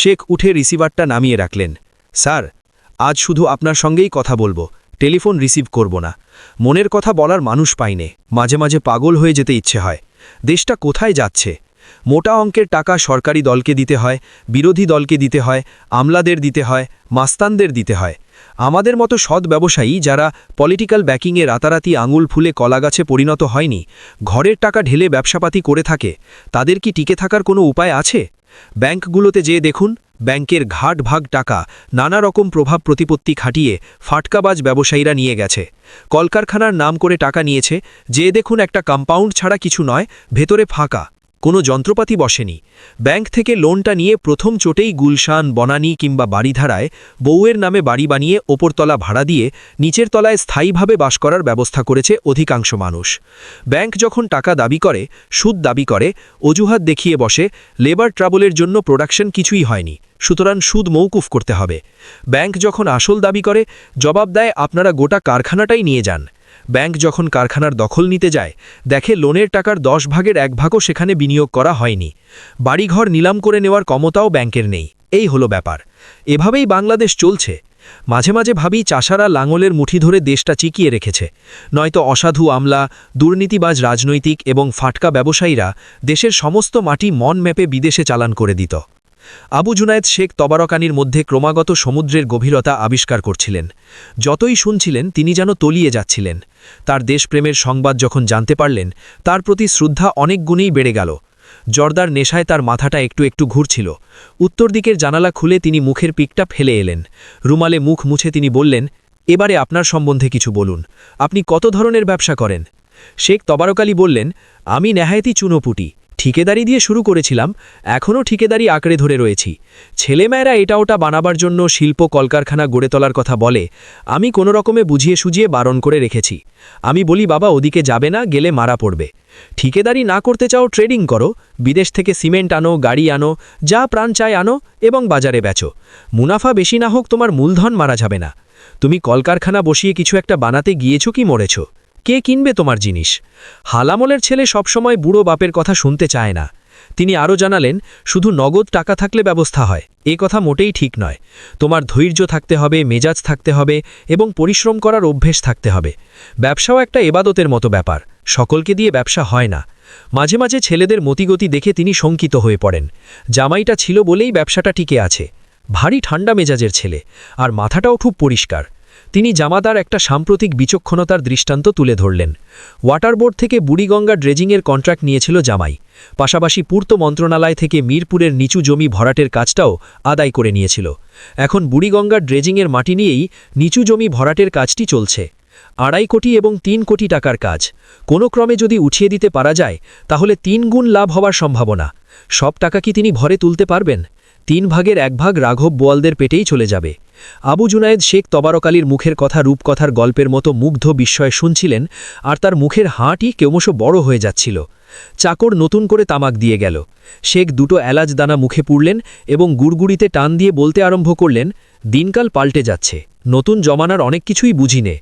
শেখ উঠে রিসিভারটা নামিয়ে রাখলেন। স্যার, আজ শুধু আপনার সঙ্গেই কথা বলবো, টেলিফোন রিসিভ করব না। মনের কথা বলার মানুষ পাইনে, মাঝে মাঝে পাগল হয়ে যেতে ইচ্ছে হয়। দেশটা কোথায় যাচ্ছে? মোটা অঙ্কের টাকা সরকারি দলকে দিতে হয়, বিরোধী দলকে দিতে হয়, আমলাদের দিতে হয়, মাস্তানদের দিতে হয়। আমাদের মতো সৎ ব্যবসায়ী যারা পলিটিক্যাল ব্যাকিংয়ে রাতারাতি আঙুল ফুলে কলাগাছে পরিণত হয়নি, ঘরের টাকা ঢেলে ব্যবসাপাতি করে থাকে, তাদের কি টিকে থাকার কোনো উপায় আছে? ব্যাংকগুলোতে যেয়ে দেখুন, ব্যাংকের ঘাট ভাগ টাকা নানা রকম প্রভাব প্রতিপত্তি খাটিয়ে ফাটকাবাজ ব্যবসায়ীরা নিয়ে গেছে। কলকারখানার নাম করে টাকা নিয়েছে, যেয়ে দেখুন একটা কম্পাউন্ড ছাড়া কিছু নয়, ভেতরে ফাঁকা, কোনো যন্ত্রপাতি বসেনি। ব্যাংক থেকে লোনটা নিয়ে প্রথম চোটেই গুলশান, বনানী কিংবা বাড়িধারায় বউয়ের নামে বাড়ি বানিয়ে ওপরতলা ভাড়া দিয়ে নিচের তলায় স্থায়ীভাবে বাস করার ব্যবস্থা করেছে অধিকাংশ মানুষ। ব্যাংক যখন টাকা দাবি করে, সুদ দাবি করে, অজুহাত দেখিয়ে বসে লেবার ট্রাবলের জন্য প্রোডাকশন কিছুই হয়নি, সুতরাং সুদ মৌকুফ করতে হবে। ব্যাংক যখন আসল দাবি করে, জবাব দেয় আপনারা গোটা কারখানাটাই নিয়ে যান। ব্যাংক যখন কারখানার দখল নিতে যায়, দেখে লোনের টাকার 10 ভাগের 1 ভাগও সেখানে বিনিয়োগ করা হয়নি। বাড়িঘর নিলাম করে নেওয়ার ক্ষমতাও ব্যাংকের নেই। এই হলো ব্যাপার। এভাবেই বাংলাদেশ চলছে। মাঝে মাঝে ভাবি চাষারা লাঙলের মুঠি ধরে দেশটা চিকিয়ে রেখেছে, নয়তো অসাধু আমলা, দুর্নীতিবাজ রাজনৈতিক এবং ফাটকা ব্যবসায়ীরা দেশের সমস্ত মাটি মন ম্যাপে বিদেশে চালান করে দিত। আবু জুনায়েদ শেখ তবারক আলীর মধ্যে ক্রমাগত সমুদ্রের গভীরতা আবিষ্কার করছিলেন। যতই শুনছিলেন তিনি যেন তলিয়ে যাচ্ছিলেন। তার দেশপ্রেমের সংবাদ যখন জানতে পারলেন, তার প্রতি শ্রদ্ধা অনেক গুণেই বেড়ে গেল। জর্দার নেশায় তার মাথাটা একটু একটু ঘুরছিল। উত্তর দিকের জানালা খুলে তিনি মুখের পিকটা ফেলে এলেন। রুমালে মুখ মুছে তিনি বললেন, এবারে আপনার সম্বন্ধে কিছু বলুন, আপনি কত ধরনের ব্যবসা করেন? শেখ তবারক আলী বললেন, আমি নেহায়েতি চুনোপুটি, ঠিকেদারি দিয়ে শুরু করেছিলাম, এখনও ঠিকেদারি আঁকড়ে ধরে রয়েছি। ছেলেমেয়েরা এটা ওটা বানাবার জন্য শিল্প কলকারখানা গড়ে তোলার কথা বলে, আমি কোনো রকমে বুঝিয়ে সুঝিয়ে বারণ করে রেখেছি। আমি বলি, বাবা ওদিকে যাবে না, গেলে মারা পড়বে। ঠিকেদারি না করতে চাও ট্রেডিং করো, বিদেশ থেকে সিমেন্ট আনো, গাড়ি আনো, যা প্রাণ চায় আনো এবং বাজারে বেচো। মুনাফা বেশি না হোক, তোমার মূলধন মারা যাবে না। তুমি কলকারখানা বসিয়ে কিছু একটা বানাতে গিয়েছ কি মরেছ? কে কিনবে তোমার জিনিস? হালামলের ছেলে সবসময় বুড়ো বাপের কথা শুনতে চায় না। তিনি আরও জানালেন, শুধু নগদ টাকা থাকলে ব্যবস্থা হয়, এ কথা মোটেই ঠিক নয়। তোমার ধৈর্য থাকতে হবে, মেজাজ থাকতে হবে এবং পরিশ্রম করার অভ্যেস থাকতে হবে। ব্যবসাও একটা এবাদতের মতো ব্যাপার, সকলকে দিয়ে ব্যবসা হয় না। মাঝে মাঝে ছেলেদের মতিগতি দেখে তিনি শঙ্কিত হয়ে পড়েন। জামাইটা ছিল বলেই ব্যবসাটা টিকে আছে। ভারী ঠান্ডা মেজাজের ছেলে, আর মাথাটাও খুব পরিষ্কার। তিনি জামাতার একটা সাম্প্রতিক বিচক্ষণতার দৃষ্টান্ত তুলে ধরলেন। ওয়াটার বোর্ড থেকে বুড়িগঙ্গা ড্রেজিংয়ের কন্ট্রাক্ট নিয়েছিল জামাই, পাশাপাশি পূর্ত মন্ত্রণালয় থেকে মিরপুরের নিচু জমি ভরাটের কাজটাও আদায় করে নিয়েছিল। এখন বুড়িগঙ্গা ড্রেজিংয়ের মাটি নিয়েই নিচু জমি ভরাটের কাজটি চলছে। 2.5 কোটি এবং 3 কোটি টাকার কাজ। কোনো ক্রমে যদি উঠিয়ে দিতে পারা যায়, তাহলে 3 গুণ লাভ হওয়ার সম্ভাবনা। সব টাকা কি তিনি ভরে তুলতে পারবেন? 3 ভাগের 1 ভাগ রাঘব বোয়ালদের পেটেই চলে যাবে। আবু জুনায়েদ শেখ তবারক আলীর মুখের কথা রূপকথার গল্পের মতো মুগ্ধ বিস্ময়ে শুনছিলেন, আর তার মুখের হাঁটি ক্রমশ বড় হয়ে যাচ্ছিল। চাকর নতুন করে তামাক দিয়ে গেল। শেখ 2টো এলাচ দানা মুখে পুরলেন এবং গুড়গুড়িতে টান দিয়ে বলতে আরম্ভ করলেন, দিনকাল পাল্টে যাচ্ছে, নতুন জমানার অনেক কিছুই বুঝিনে।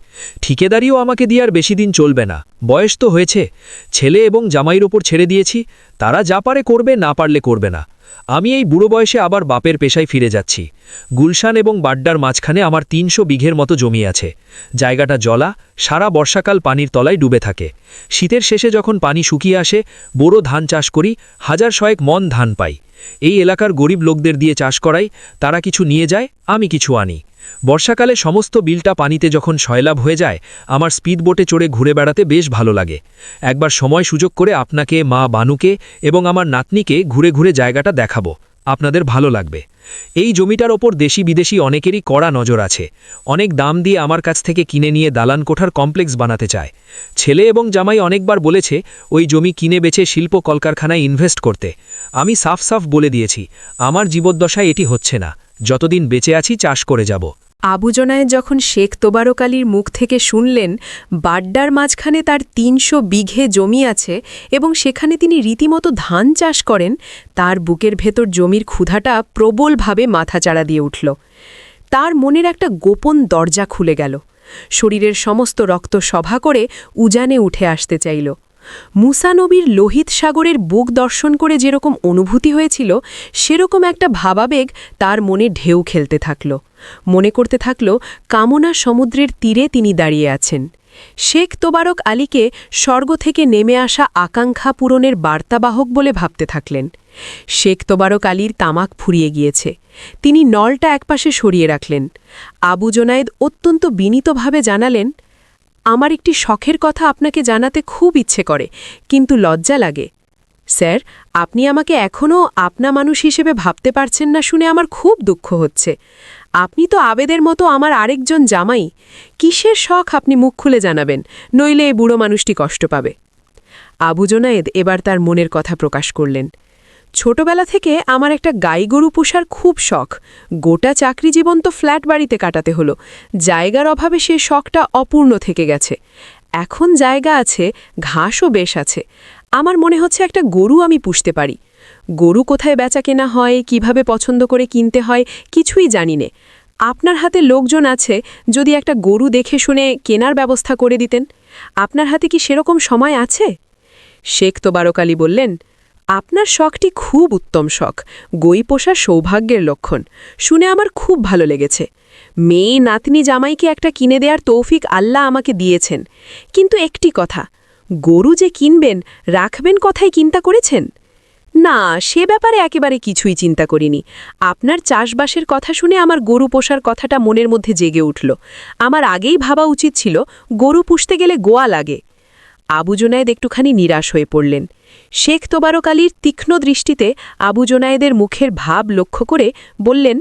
ঠিকেদারিও আমাকে দিয়ে আর বেশি দিন চলবে না, বয়স তো হয়েছে। ছেলে এবং জামাইয়ের ওপর ছেড়ে দিয়েছি, তারা যা পারে করবে, না পারলে করবে না। আমি এই বুড়ো বয়সে আবার বাপের পেশায় ফিরে যাচ্ছি। গুলশান এবং বাড্ডার মাঝখানে আমার 300 বিঘের মতো জমি আছে। জায়গাটা জলা, সারা বর্ষাকাল পানির তলায় ডুবে থাকে। শীতের শেষে যখন পানি শুকিয়ে আসে, বড় ধান চাষ করি, 1000 মণ ধান পাই। এই এলাকার গরিব লোকদের দিয়ে চাষ করাই, তারা কিছু নিয়ে যায়, আমি কিছু আনি। বর্ষাকালে সমস্ত বিলটা পানিতে যখন সয়লাভ হয়ে যায় আমার স্পিড বোটে চড়ে ঘুরে বেড়াতে বেশ ভালো লাগে। একবার সময় সুযোগ করে আপনাকে, মা বানুকে এবং আমার নাতনিকে ঘুরে ঘুরে জায়গাটা দেখাবো, আপনাদের ভালো লাগবে। এই জমিটার ওপর দেশি বিদেশি অনেকেরই কড়া নজর আছে। অনেক দাম দিয়ে আমার কাছ থেকে কিনে নিয়ে দালান কোঠার কমপ্লেক্স বানাতে চায়। ছেলে এবং জামাই অনেকবার বলেছে ওই জমি কিনে বেচে শিল্প কলকারখানায় ইনভেস্ট করতে। আমি সাফ সাফ বলে দিয়েছি আমার জীবদ্দশায় এটি হচ্ছে না, যতদিন বেঁচে আছি চাষ করে যাব। আবু জুনায়েদ যখন শেখ তোবারক আলীর মুখ থেকে শুনলেন বাড্ডার মাঝখানে তার ৩০০ বিঘে জমি আছে এবং সেখানে তিনি রীতিমতো ধান চাষ করেন, তার বুকের ভেতর জমির ক্ষুধাটা প্রবলভাবে মাথাচাড়া দিয়ে উঠল। তার মনের একটা গোপন দরজা খুলে গেল। শরীরের সমস্ত রক্ত সভা করে উজানে উঠে আসতে চাইল। মুসা নবীর লোহিত সাগরের বুক দর্শন করে যেরকম অনুভূতি হয়েছিল, সেরকম একটা ভাবাবেগ তার মনে ঢেউ খেলতে থাকল। মনে করতে থাকল কামনা সমুদ্রের তীরে তিনি দাঁড়িয়ে আছেন। শেখ তোবারক আলীকে স্বর্গ থেকে নেমে আসা আকাঙ্ক্ষা পূরণের বার্তাবাহক বলে ভাবতে থাকলেন। শেখ তোবারক আলীর তামাক ফুরিয়ে গিয়েছে। তিনি নলটা একপাশে সরিয়ে রাখলেন। আবু জুনায়েদ অত্যন্ত বিনীতভাবে জানালেন, আমার একটি শখের কথা আপনাকে জানাতে খুব ইচ্ছে করে, কিন্তু লজ্জা লাগে। স্যার, আপনি আমাকে এখনও আপনা মানুষ হিসেবে ভাবতে পারছেন না শুনে আমার খুব দুঃখ হচ্ছে। আপনি তো আবেদের মতো আমার আরেকজন জামাই। কিসের শখ আপনি মুখ খুলে জানাবেন, নইলে এই বুড়ো মানুষটি কষ্ট পাবে। আবু জুনায়েদ এবার তার মনের কথা প্রকাশ করলেন। ছোটবেলা থেকে আমার একটা গাইগরু পোষার খুব শখ। গোটা চাকরি জীবন তো ফ্ল্যাট বাড়িতে কাটাতে হলো। জায়গার অভাবে সে শখটা অপূর্ণ থেকে গেছে। এখন জায়গা আছে, ঘাসও বেশ আছে। আমার মনে হচ্ছে একটা গরু আমি পুষতে পারি। গরু কোথায় বেচা কেনা হয়, কিভাবে পছন্দ করে কিনতে হয়, কিছুই জানি নে। আপনার হাতে লোকজন আছে, যদি একটা গরু দেখে শুনে কেনার ব্যবস্থা করে দিতেন। আপনার হাতে কি সেরকম সময় আছে? শেখ তোবারক আলী বললেন, আপনার শখটি খুব উত্তম শখ। গই পোষা সৌভাগ্যের লক্ষণ। শুনে আমার খুব ভালো লেগেছে। মেয়ে নাতনি জামাইকে একটা কিনে দেওয়ার তৌফিক আল্লাহ আমাকে দিয়েছেন। কিন্তু একটি কথা, গরু যে কিনবেন, রাখবেন কথাই চিন্তা করেছেন? না, সে ব্যাপারে একেবারে কিছুই চিন্তা করিনি। আপনার চাষবাসের কথা শুনে আমার গরু পোষার কথাটা মনের মধ্যে জেগে উঠল। আমার আগেই ভাবা উচিত ছিল গরু পুষতে গেলে গোয়া লাগে। আবু জুনায়েদ একটুখানি নিরাশ হয়ে পড়লেন। শেখ তোবারক আলীর তীক্ষ্ণ দৃষ্টিতে আবু জুনায়েদের মুখের ভাব লক্ষ্য করে বললেন,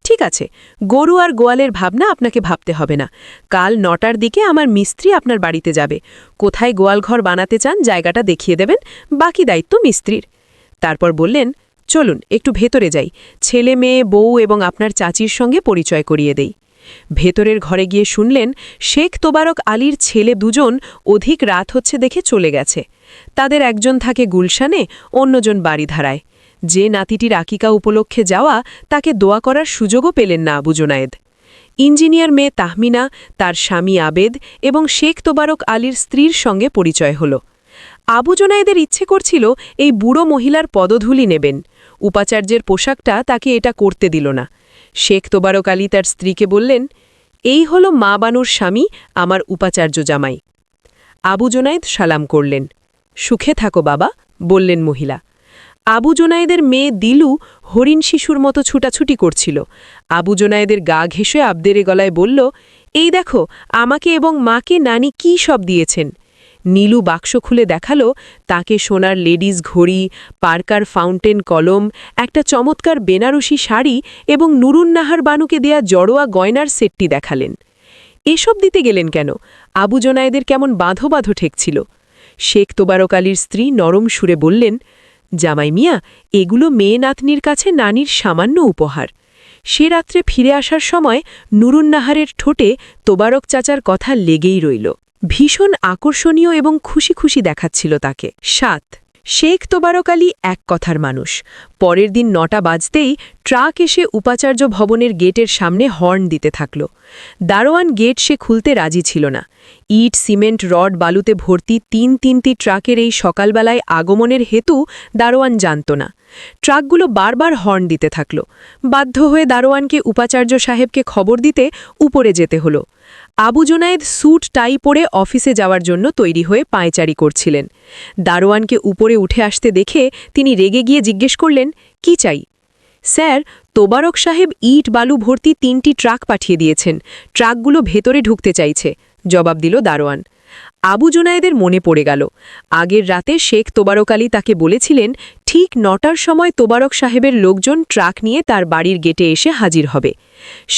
ঠিক আছে, গরু আর গোয়ালের ভাবনা আপনাকে ভাবতে হবে না। কাল ৯টার দিকে আমার মিস্ত্রি আপনার বাড়িতে যাবে। কোথায় গোয়ালঘর বানাতে চান জায়গাটা দেখিয়ে দেবেন, বাকি দায়িত্ব মিস্ত্রির। তারপর বললেন, চলুন একটু ভেতরে যাই, ছেলে মেয়ে বউ এবং আপনার চাচির সঙ্গে পরিচয় করিয়ে দেই। ভেতরের ঘরে গিয়ে শুনলেন শেখ তোবারক আলীর ছেলে দুজন অধিক রাত হচ্ছে দেখে চলে গেছে। তাদের একজন থাকে গুলশানে, অন্যজন বাড়িধারায়। যে নাতিটির আকিকা উপলক্ষে যাওয়া, তাকে দোয়া করার সুযোগও পেলেন না আবু জুনায়েদ। ইঞ্জিনিয়ার মেয়ে তাহমিনা, তার স্বামী আবেদ এবং শেখ তোবারক আলীর স্ত্রীর সঙ্গে পরিচয় হল। আবু জুনায়েদের ইচ্ছে করছিল এই বুড়ো মহিলার পদধূলি নেবেন। উপাচার্যের পোশাকটা তাকে এটা করতে দিল না। শেখ তোবারক আলী তার স্ত্রীকে বললেন, এই হল মা বানুর স্বামী, আমার উপাচার্য জামাই। আবু জুনায়েদ সালাম করলেন। সুখে থাকো বাবা, বললেন মহিলা। আবু জুনায়েদের মেয়ে দিলু হরিণ শিশুর মতো ছুটাছুটি করছিল। আবু জুনায়েদের গা ঘেঁষে আবদেরে গলায় বলল, এই দেখো, আমাকে এবং মাকে নানি কী সব দিয়েছেন। নীলু বাক্স খুলে দেখালো, তাকে সোনার লেডিস ঘড়ি, পার্কার ফাউন্টেন কলম, একটা চমৎকার বেনারসি শাড়ি এবং নুরুন্নাহার বানুকে দেয়া জড়োয়া গয়নার সেটটি দেখালেন। এসব দিতে গেলেন কেন? আবু জুনায়েদের কেমন বাঁধো বাঁধো ঠেকছিল। শেখ তোবারক আলীর স্ত্রী নরম সুরে বললেন, জামাই মিয়া, এগুলো মেয়ে নাতনির কাছে নানির সামান্য উপহার। সে রাত্রে ফিরে আসার সময় নুরুন্নাহারের ঠোঁটে তোবারক চাচার কথা লেগেই রইল। ভীষণ আকর্ষণীয় এবং খুশি খুশি দেখাচ্ছিল তাকে। ৭ শেখ তোবারক আলী এক কথার মানুষ। পরের দিন ৯টা বাজতেই ট্রাক এসে উপাচার্য ভবনের গেটের সামনে হর্ন দিতে থাকল। দারোয়ান গেট সে খুলতে রাজি ছিল না। ইট, সিমেন্ট, রড, বালুতে ভর্তি তিনটি ট্রাকের এই সকালবেলায় আগমনের হেতু দারোয়ান জানত না। ট্রাকগুলো বারবার হর্ন দিতে থাকল। বাধ্য হয়ে দারোয়ানকে উপাচার্য সাহেবকে খবর দিতে উপরে যেতে হলো। আবু জুনায়েদ স্যুট টাই পরে অফিসে যাওয়ার জন্য তৈরি হয়ে পায়চারি করছিলেন। দারোয়ানকে উপরে উঠে আসতে দেখে তিনি রেগে গিয়ে জিজ্ঞেস করলেন, কি চাই? স্যার, তোবারক সাহেব ইট বালু ভর্তি 3টি ট্রাক পাঠিয়ে দিয়েছেন। ট্রাকগুলো ভেতরে ঢুকতে চাইছে, জবাব দিল দারোয়ান। আবু জুনায়েদের মনে পড়ে গেল, আগের রাতে শেখ তোবারক আলী তাকে বলেছিলেন ঠিক 9টার সময় তোবারক সাহেবের লোকজন ট্রাক নিয়ে তার বাড়ির গেটে এসে হাজির হবে।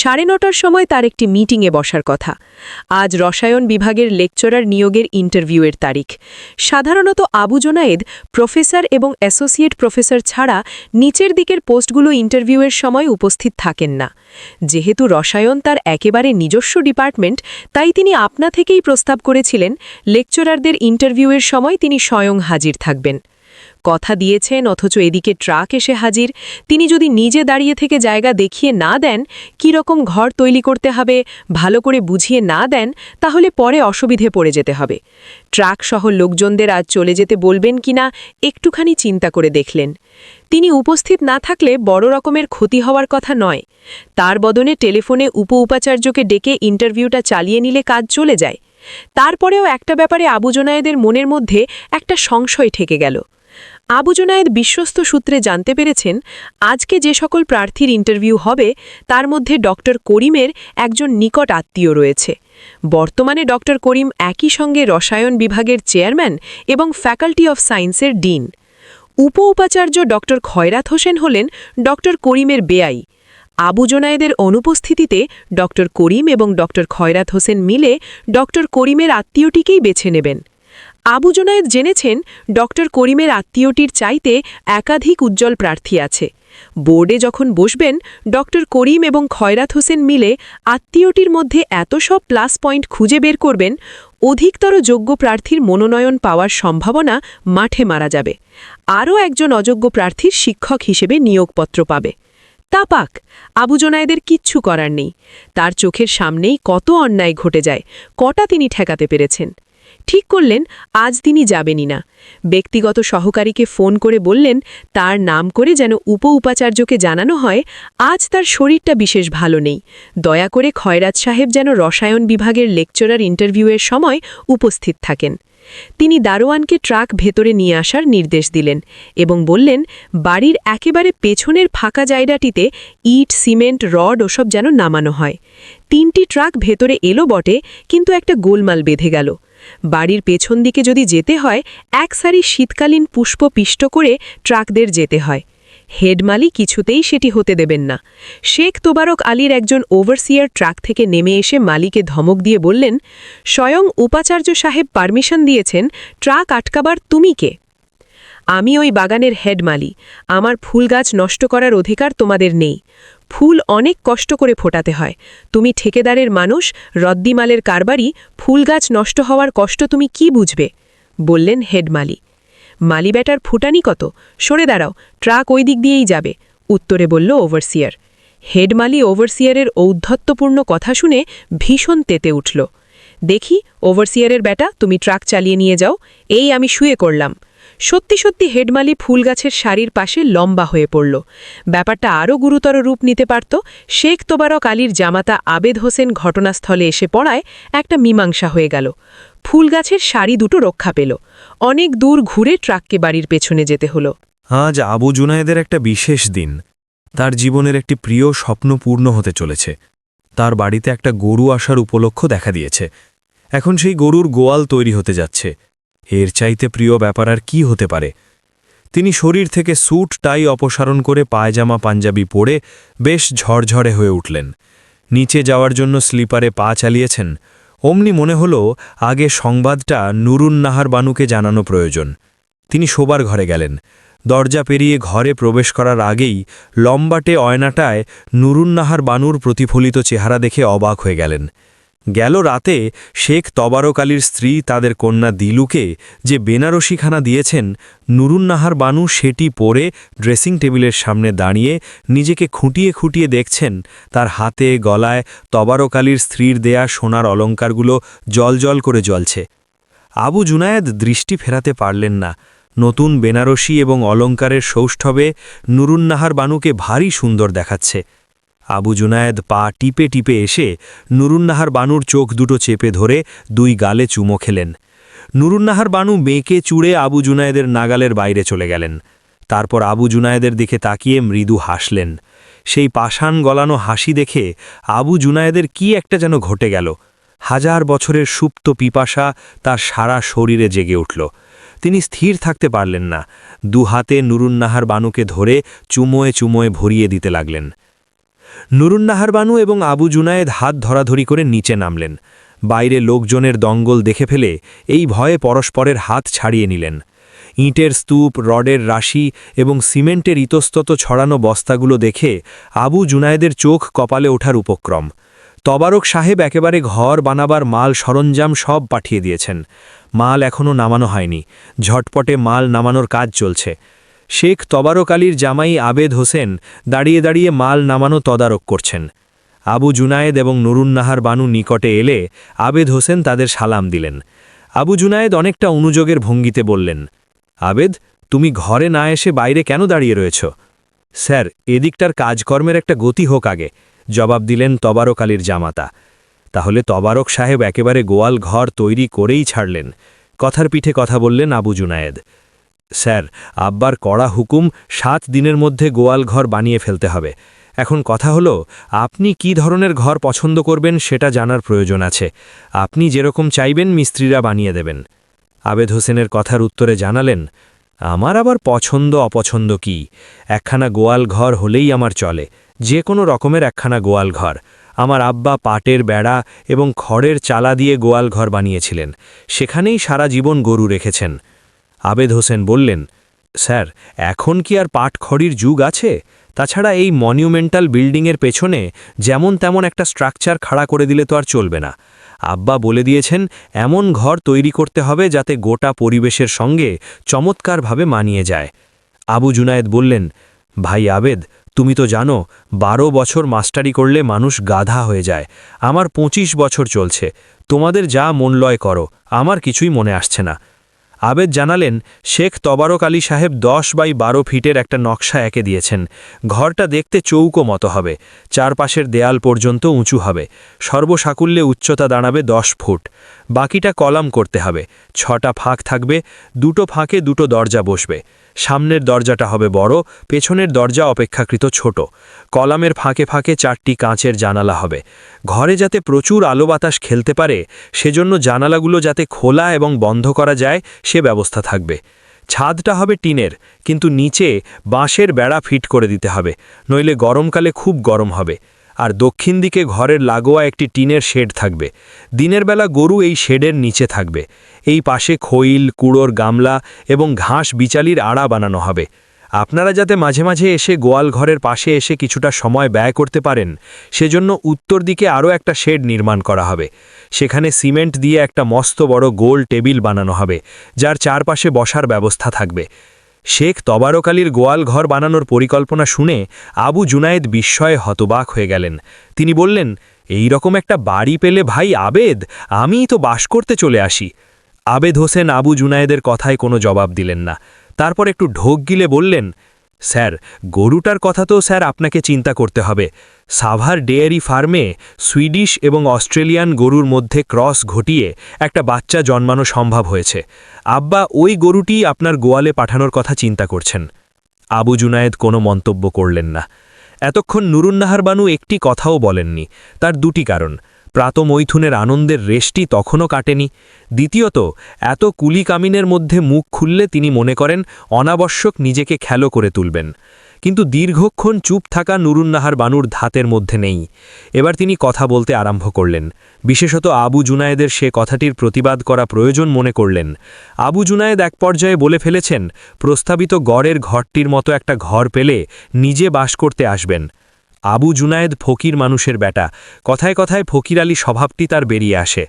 9:30টার সময় তার একটি মিটিংয়ে বসার কথা। আজ রসায়ন বিভাগের লেকচারার নিয়োগের ইন্টারভিউয়ের তারিখ। সাধারণত আবু জুনায়েদ প্রফেসর এবং অ্যাসোসিয়েট প্রফেসর ছাড়া নিচের দিকের পোস্টগুলো ইন্টারভিউয়ের সময় উপস্থিত থাকেন না। যেহেতু রসায়ন তার একেবারে নিজস্ব ডিপার্টমেন্ট, তাই তিনি আপনা থেকেই প্রস্তাব করেছিলেন লেকচারারদের ইন্টারভিউয়ের সময় তিনি স্বয়ং হাজির থাকবেন। কথা দিয়েছেন অথচ এদিকে ট্রাক এসে হাজির। তিনি যদি নিজে দাঁড়িয়ে থেকে জায়গা দেখিয়ে না দেন, কী রকম ঘর তৈরি করতে হবে ভালো করে বুঝিয়ে না দেন, তাহলে পরে অসুবিধে পড়ে যেতে হবে। ট্রাক সহ লোকজনদের আজ চলে যেতে বলবেন কিনা একটুখানি চিন্তা করে দেখলেন। তিনি উপস্থিত না থাকলে বড় রকমের ক্ষতি হওয়ার কথা নয়। তার বদলে টেলিফোনে উপাচার্যকে ডেকে ইন্টারভিউটা চালিয়ে নিলে কাজ চলে যায়। তারপরেও একটা ব্যাপারে আবু জুনায়েদের মনের মধ্যে একটা সংশয় ঠেকে গেল। আবু জুনায়েদ বিশ্বস্ত সূত্রে জানতে পেরেছেন আজকে যে সকল প্রার্থীর ইন্টারভিউ হবে তার মধ্যে ডক্টর করিমের একজন নিকট আত্মীয় রয়েছে। বর্তমানে ডক্টর করিম একই সঙ্গে রসায়ন বিভাগের চেয়ারম্যান এবং ফ্যাকাল্টি অফ সায়েন্সের ডিন। উপাচার্য ডক্টর খয়রাত হোসেন হলেন ডক্টর করিমের বেয়াই। আবু জুনায়েদের অনুপস্থিতিতে ডক্টর করিম এবং ডক্টর খয়রাত হোসেন মিলে ডক্টর করিমের আত্মীয়টিকেই বেছে নেবেন। আবু জুনায়েদ জেনেছেন ডক্টর করিমের আত্মীয়টির চাইতে একাধিক উজ্জ্বল প্রার্থী আছে। বোর্ডে যখন বসবেন ডক্টর করিম এবং খয়রাত হোসেন মিলে আত্মীয়টির মধ্যে এত সব প্লাস পয়েন্ট খুঁজে বের করবেন, অধিকতর যোগ্য প্রার্থীর মনোনয়ন পাওয়ার সম্ভাবনা মাঠে মারা যাবে। আরও একজন অযোগ্য প্রার্থীর শিক্ষক হিসেবে নিয়োগপত্র পাবে। তা পাক, আবু জুনায়েদের কিচ্ছু করার নেই। তার চোখের সামনেই কত অন্যায় ঘটে যায়, কটা তিনি ঠেকাতে পেরেছেন। ঠিক করলেন আজ তিনি যাবেনই না। ব্যক্তিগত সহকারীকে ফোন করে বললেন তার নাম করে যেন উপাচার্যকে জানানো হয় আজ তার শরীরটা বিশেষ ভালো নেই, দয়া করে খয়রাত সাহেব যেন রসায়ন বিভাগের লেকচারার ইন্টারভিউয়ের সময় উপস্থিত থাকেন। তিনি দারোয়ানকে ট্রাক ভেতরে নিয়ে আসার নির্দেশ দিলেন এবং বললেন বাড়ির একেবারে পেছনের ফাঁকা জায়গাটিতে ইট, সিমেন্ট, রড ওসব যেন নামানো হয়। 3টি ট্রাক ভেতরে এলো বটে, কিন্তু একটা গোলমাল বেঁধে গেল। বাড়ির পেছন দিকে যদি যেতে হয় এক সারি শীতকালীন পুষ্প পিষ্ট করে ট্রাকদের যেতে হয়। হেডমালি কিছুতেই সেটি হতে দেবেন না। শেখ তোবারক আলীর একজন ওভারসিয়ার ট্রাক থেকে নেমে এসে মালিকে ধমক দিয়ে বললেন, স্বয়ং উপাচার্য সাহেব পারমিশন দিয়েছেন, ট্রাক আটকাবার তুমি কে? আমি ওই বাগানের হেডমালি, আমার ফুল গাছ নষ্ট করার অধিকার তোমাদের নেই। ফুল অনেক কষ্ট করে ফোটাতে হয়। তুমি ঠিকাদারের মানুষ, রদ্দিমালের কারবারি, ফুল গাছ নষ্ট হওয়ার কষ্ট তুমি কি বুঝবে? বললেন হেডমালি। মালি ব্যাটার ফুটানি কত, সরে দাঁড়াও, ট্রাক ওই দিক দিয়েই যাবে, উত্তরে বলল ওভারসিয়ার। হেডমালি ওভারসিয়ারের ঔদ্ধত্যপূর্ণ কথা শুনে ভীষণ তেতে উঠল। দেখি ওভারসিয়ারের ব্যাটা, তুমি ট্রাক চালিয়ে নিয়ে যাও, এই আমি শুয়ে করলাম। সত্যি সত্যি হেডমালি ফুলগাছের সারির পাশে লম্বা হয়ে পড়ল। ব্যাপারটা আরও গুরুতর রূপ নিতে পারত। শেখ তোবারক আলীর জামাতা আবেদ হোসেন ঘটনাস্থলে এসে পড়ায় একটা মীমাংসা হয়ে গেল। ফুলগাছের সারি দুটো রক্ষা পেল। অনেক দূর ঘুরে ট্রাককে বাড়ির পেছনে যেতে হলো। আজ আবু জুনায়েদের একটা বিশেষ দিন। তার জীবনের একটি প্রিয় স্বপ্ন পূর্ণ হতে চলেছে। তার বাড়িতে একটা গরু আসার উপলক্ষ দেখা দিয়েছে। এখন সেই গরুর গোয়াল তৈরি হতে যাচ্ছে। এর চাইতে প্রিয় ব্যাপার আর কি হতে পারে? তিনি শরীর থেকে স্যুট টাই অপসারণ করে পায়জামা পাঞ্জাবি পরে বেশ ঝরঝরে হয়ে উঠলেন। নিচে যাওয়ার জন্য স্লিপারে পা চালিয়েছেন। অমনি মনে হল আগে সংবাদটা নুরুন্নাহার বানুকে জানানো প্রয়োজন। তিনি শোবার ঘরে গেলেন। দরজা পেরিয়ে ঘরে প্রবেশ করার আগেই লম্বাটে অয়নাটায় নুরুন্নাহার বানুর প্রতিফলিত চেহারা দেখে অবাক হয়ে গেলেন। গেল রাতে শেখ তবারক আলীর স্ত্রী তাদের কন্যা দিলুকে যে বেনারসিখানা দিয়েছেন, নুরুন্নাহার বানু সেটি পরে ড্রেসিং টেবিলের সামনে দাঁড়িয়ে নিজেকে খুঁটিয়ে খুঁটিয়ে দেখছেন। তার হাতে গলায় তবারক আলীর স্ত্রীর দেয়া সোনার অলঙ্কারগুলো জলজল করে জ্বলছে। আবু জুনায়েদ দৃষ্টি ফেরাতে পারলেন না। নতুন বেনারসি এবং অলঙ্কারের সৌষ্ঠবে নুরুন্নাহার বানুকে ভারী সুন্দর দেখাচ্ছে। আবু জুনায়েদ পা টিপে টিপে এসে নুরুন্নাহার বানুর চোখ দুটো চেপে ধরে 2 গালে চুমো খেলেন। নুরুন্নাহার বানু বেঁকে চুড়ে আবু জুনায়েদের নাগালের বাইরে চলে গেলেন। তারপর আবু জুনায়েদের দিকে তাকিয়ে মৃদু হাসলেন। সেই পাষাণ গলানো হাসি দেখে আবু জুনায়েদের কি একটা যেন ঘটে গেল। হাজার বছরের সুপ্ত পিপাসা তার সারা শরীরে জেগে উঠল। তিনি স্থির থাকতে পারলেন না, দুহাতে নুরুন্নাহার বানুকে ধরে চুমোয় চুমোয় ভরিয়ে দিতে লাগলেন। নুরুন্নাহার বানু এবং আবু জুনায়েদ হাত ধরাধরি করে নিচে নামলেন। বাইরে লোকজনের দঙ্গল দেখে ফেলে এই ভয়ে পরস্পরের হাত ছাড়িয়ে নিলেন। ইঁটের স্তূপ, রডের রাশি এবং সিমেন্টের ইতস্তত ছড়ানো বস্তাগুলো দেখে আবু জুনায়েদের চোখ কপালে ওঠার উপক্রম। তবারক সাহেব একেবারে ঘর বানাবার মাল সরঞ্জাম সব পাঠিয়ে দিয়েছেন। মাল এখনও নামানো হয়নি, ঝটপটে মাল নামানোর কাজ চলছে। শেখ তবারক আলীর জামাই আবেদ হোসেন দাঁড়িয়ে দাঁড়িয়ে মাল নামানো তদারক করছেন। আবু জুনায়েদ এবং নুরুন্নাহার বানু নিকটে এলে আবেদ হোসেন তাদের সালাম দিলেন। আবু জুনায়েদ অনেকটা অনুযোগের ভঙ্গিতে বললেন, আবেদ, তুমি ঘরে না এসে বাইরে কেন দাঁড়িয়ে রয়েছ? স্যার, এদিকটার কাজকর্মের একটা গতি হোক আগে, জবাব দিলেন তবারক আলীর জামাতা। তাহলে তবারক সাহেব একেবারে গোয়াল ঘর তৈরি করেই ছাড়লেন। কথার পিঠে কথা বললেন আবু জুনায়েদ। স্যার, আব্বার কড়া হুকুম 7 দিনের মধ্যে গোয়াল ঘর বানিয়ে ফেলতে হবে। এখন কথা হলো, আপনি কি ধরনের ঘর পছন্দ করবেন সেটা জানার প্রয়োজন আছে। আপনি যেরকম চাইবেন মিস্ত্রিরা বানিয়ে দেবেন। আবেদ হোসেনের কথার উত্তরে জানালেন, আমার আবার পছন্দ অপছন্দ কি, একখানা গোয়াল ঘর হলেই আমার চলে, যে কোনো রকমের একখানা গোয়াল ঘর। আমার আব্বা পাটের বেড়া এবং খড়ের চালা দিয়ে গোয়াল ঘর বানিয়েছিলেন, সেখানেই সারা জীবন গরু রেখেছেন। আবেদ হোসেন বললেন, স্যার, এখন কি আর পাট খড়ির যুগ আছে? তাছাড়া এই মনিউমেন্টাল বিল্ডিংয়ের পেছনে যেমন তেমন একটা স্ট্রাকচার খাড়া করে দিলে তো আর চলবে না। আব্বা বলে দিয়েছেন এমন ঘর তৈরি করতে হবে যাতে গোটা পরিবেশের সঙ্গে চমৎকারভাবে মানিয়ে যায়। আবু জুনায়েদ বললেন, ভাই আবেদ, তুমি তো জানো 12 বছর মাস্টারি করলে মানুষ গাধা হয়ে যায়। আমার 25 বছর চলছে, তোমাদের যা মন লয় করো, আমার কিছুই মনে আসছে না। আবেদ জানালেন, শেখ তবারক আলী সাহেব 10 বাই 12 ফিটের একটা নকশা এঁকে দিয়েছেন। ঘরটা দেখতে চৌকো মতো হবে, চারপাশের দেয়াল পর্যন্ত উঁচু হবে, সর্বসাকুল্যে উচ্চতা দাঁড়াবে 10 ফুট। বাকিটা কলাম করতে হবে, 6টা ফাঁক থাকবে, 2টো ফাঁকে 2টো দরজা বসবে। সামনের দরজাটা হবে বড়, পেছনের দরজা অপেক্ষাকৃত ছোট। কলামের ফাঁকে ফাঁকে 4টি কাঁচের জানালা হবে। ঘরে যাতে প্রচুর আলো বাতাস খেলতে পারে সেজন্য জানালাগুলো যাতে খোলা এবং বন্ধ করা যায় সে ব্যবস্থা থাকবে। ছাদটা হবে টিনের, কিন্তু নিচে বাঁশের বেড়া ফিট করে দিতে হবে, নইলে গরমকালে খুব গরম হবে। আর দক্ষিণ দিকে ঘরের লাগোয়া একটি টিনের শেড থাকবে। দিনের বেলা গরু এই শেডের নিচে থাকবে। এই পাশে খৈল, কুড়োর গামলা এবং ঘাস বিচালির আড়া বানানো হবে। আপনারা যাতে মাঝে মাঝে এসে গোয়াল ঘরের পাশে এসে কিছুটা সময় ব্যয় করতে পারেন সেজন্য উত্তর দিকে আরও একটা শেড নির্মাণ করা হবে। সেখানে সিমেন্ট দিয়ে একটা মস্ত বড় গোল টেবিল বানানো হবে, যার চারপাশে বসার ব্যবস্থা থাকবে। শেখ তবারক আলীর গোয়াল ঘর বানানোর পরিকল্পনা শুনে আবু জুনায়েদ বিস্ময়ে হতবাক হয়ে গেলেন। তিনি বললেন, এই রকম একটা বাড়ি পেলে ভাই আবেদ, আমিই তো বাস করতে চলে আসি। আবেদ হোসেন আবু জুনায়েদের কথায় কোনো জবাব দিলেন না। তারপর একটু ঢোক গিলে বললেন, স্যার, গরুটার কথা তো স্যার আপনাকে চিন্তা করতে হবে। সাভার ডেয়ারি ফার্মে সুইডিশ এবং অস্ট্রেলিয়ান গরুর মধ্যে ক্রস ঘটিয়ে একটা বাচ্চা জন্মানো সম্ভব হয়েছে। আব্বা ওই গরুটিই আপনার গোয়ালে পাঠানোর কথা চিন্তা করছেন। আবু জুনায়েদ কোনো মন্তব্য করলেন না। এতক্ষণ নুরুন্নাহার বানু একটি কথাও বলেননি। তার 2টি কারণ। প্রাতমৈথুনের আনন্দের রেশটি তখনও কাটেনি। দ্বিতীয়ত, এত কুলি কামিনের মধ্যে মুখ খুললে তিনি মনে করেন অনাবশ্যক নিজেকে খেলো করে তুলবেন। কিন্তু দীর্ঘক্ষণ চুপ থাকা নুরুন্নাহার বানুর ধাতের মধ্যে নেই। এবার তিনি কথা বলতে আরম্ভ করলেন। বিশেষত আবু জুনায়েদের সে কথাটির প্রতিবাদ করা প্রয়োজন মনে করলেন। আবু জুনায়েদ এক পর্যায়ে বলে ফেলেছেন, প্রস্তাবিত গড়ের ঘরটির মতো একটা ঘর পেলে নিজে বাস করতে আসবেন। আবু জুনায়েদ ফকির মানুষের বেটা, কথায় কথায় ফকির আলী স্বভাবটি তার বেরিয়ে আসে।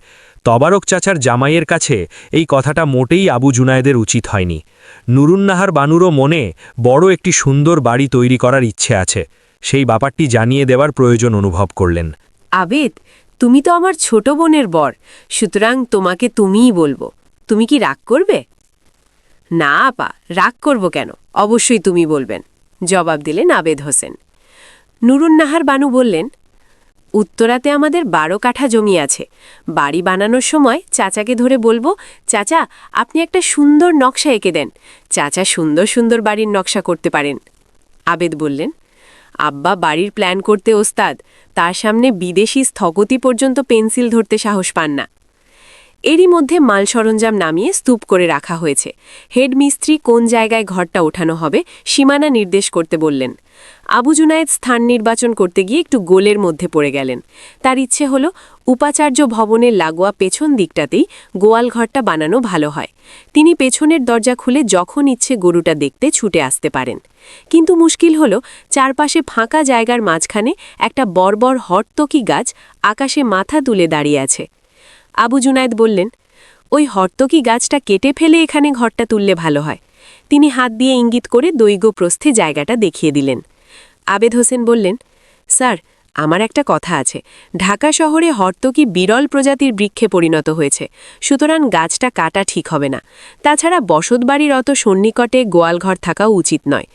তবারক চাচার জামাইয়ের কাছে এই কথাটা মোটেই আবু জুনায়েদের উচিত হয়নি। নুরুন্নাহার বানুরও মনে বড় একটি সুন্দর বাড়ি তৈরি করার ইচ্ছে আছে, সেই ব্যাপারটি জানিয়ে দেওয়ার প্রয়োজন অনুভব করলেন। আবেদ, তুমি তো আমার ছোট বোনের বর, সুতরাং তোমাকে তুমিই বলবো। তুমি কি রাগ করবে? না আপা, রাগ করব কেন, অবশ্যই তুমি বলবেন, জবাব দিলেন আবেদ হোসেন। নুরুন্নাহার বানু বললেন, উত্তরাতে আমাদের 12 কাঠা জমি আছে। বাড়ি বানানোর সময় চাচাকে ধরে বলবো, চাচা আপনি একটা সুন্দর নকশা এঁকে দেন। চাচা সুন্দর সুন্দর বাড়ির নকশা করতে পারেন। আবেদ বললেন, আব্বা বাড়ির প্ল্যান করতে ওস্তাদ, তার সামনে বিদেশি স্থপতি পর্যন্ত পেন্সিল ধরতে সাহস পান না। এরই মধ্যে মাল সরঞ্জাম নামিয়ে স্তূপ করে রাখা হয়েছে। হেড মিস্ত্রি কোন জায়গায় ঘরটা ওঠানো হবে সীমানা নির্দেশ করতে বললেন। আবু জুনায়েদ স্থান নির্বাচন করতে গিয়ে একটু গোলের মধ্যে পড়ে গেলেন। তার ইচ্ছে হল উপাচার্য ভবনের লাগোয়া পেছন দিকটাতেই গোয়াল ঘরটা বানানো ভালো হয়। তিনি পেছনের দরজা খুলে যখন ইচ্ছে গরুটা দেখতে ছুটে আসতে পারেন। কিন্তু মুশকিল হল চারপাশে ফাঁকা জায়গার মাঝখানে একটা বর্বর হর্তকি গাছ আকাশে মাথা তুলে দাঁড়িয়ে আছে। আবু জুনায়েদ বললেন, ওই হর্তকি গাছটা কেটে ফেলে এখানে ঘরটা তুললে ভালো হয়। তিনি হাত দিয়ে ইঙ্গিত করে দৈর্ঘ্য প্রস্থে জায়গাটা দেখিয়ে দিলেন। আবেদ হোসেন বললেন, স্যার আমার একটা কথা আছে। ঢাকা শহরে হর্তকি বিরল প্রজাতির বৃক্ষে পরিণত হয়েছে, সুতরাং গাছটা কাটা ঠিক হবে না। তাছাড়া বসতবাড়ির অত সন্নিকটে গোয়ালঘর থাকাও উচিত নয়।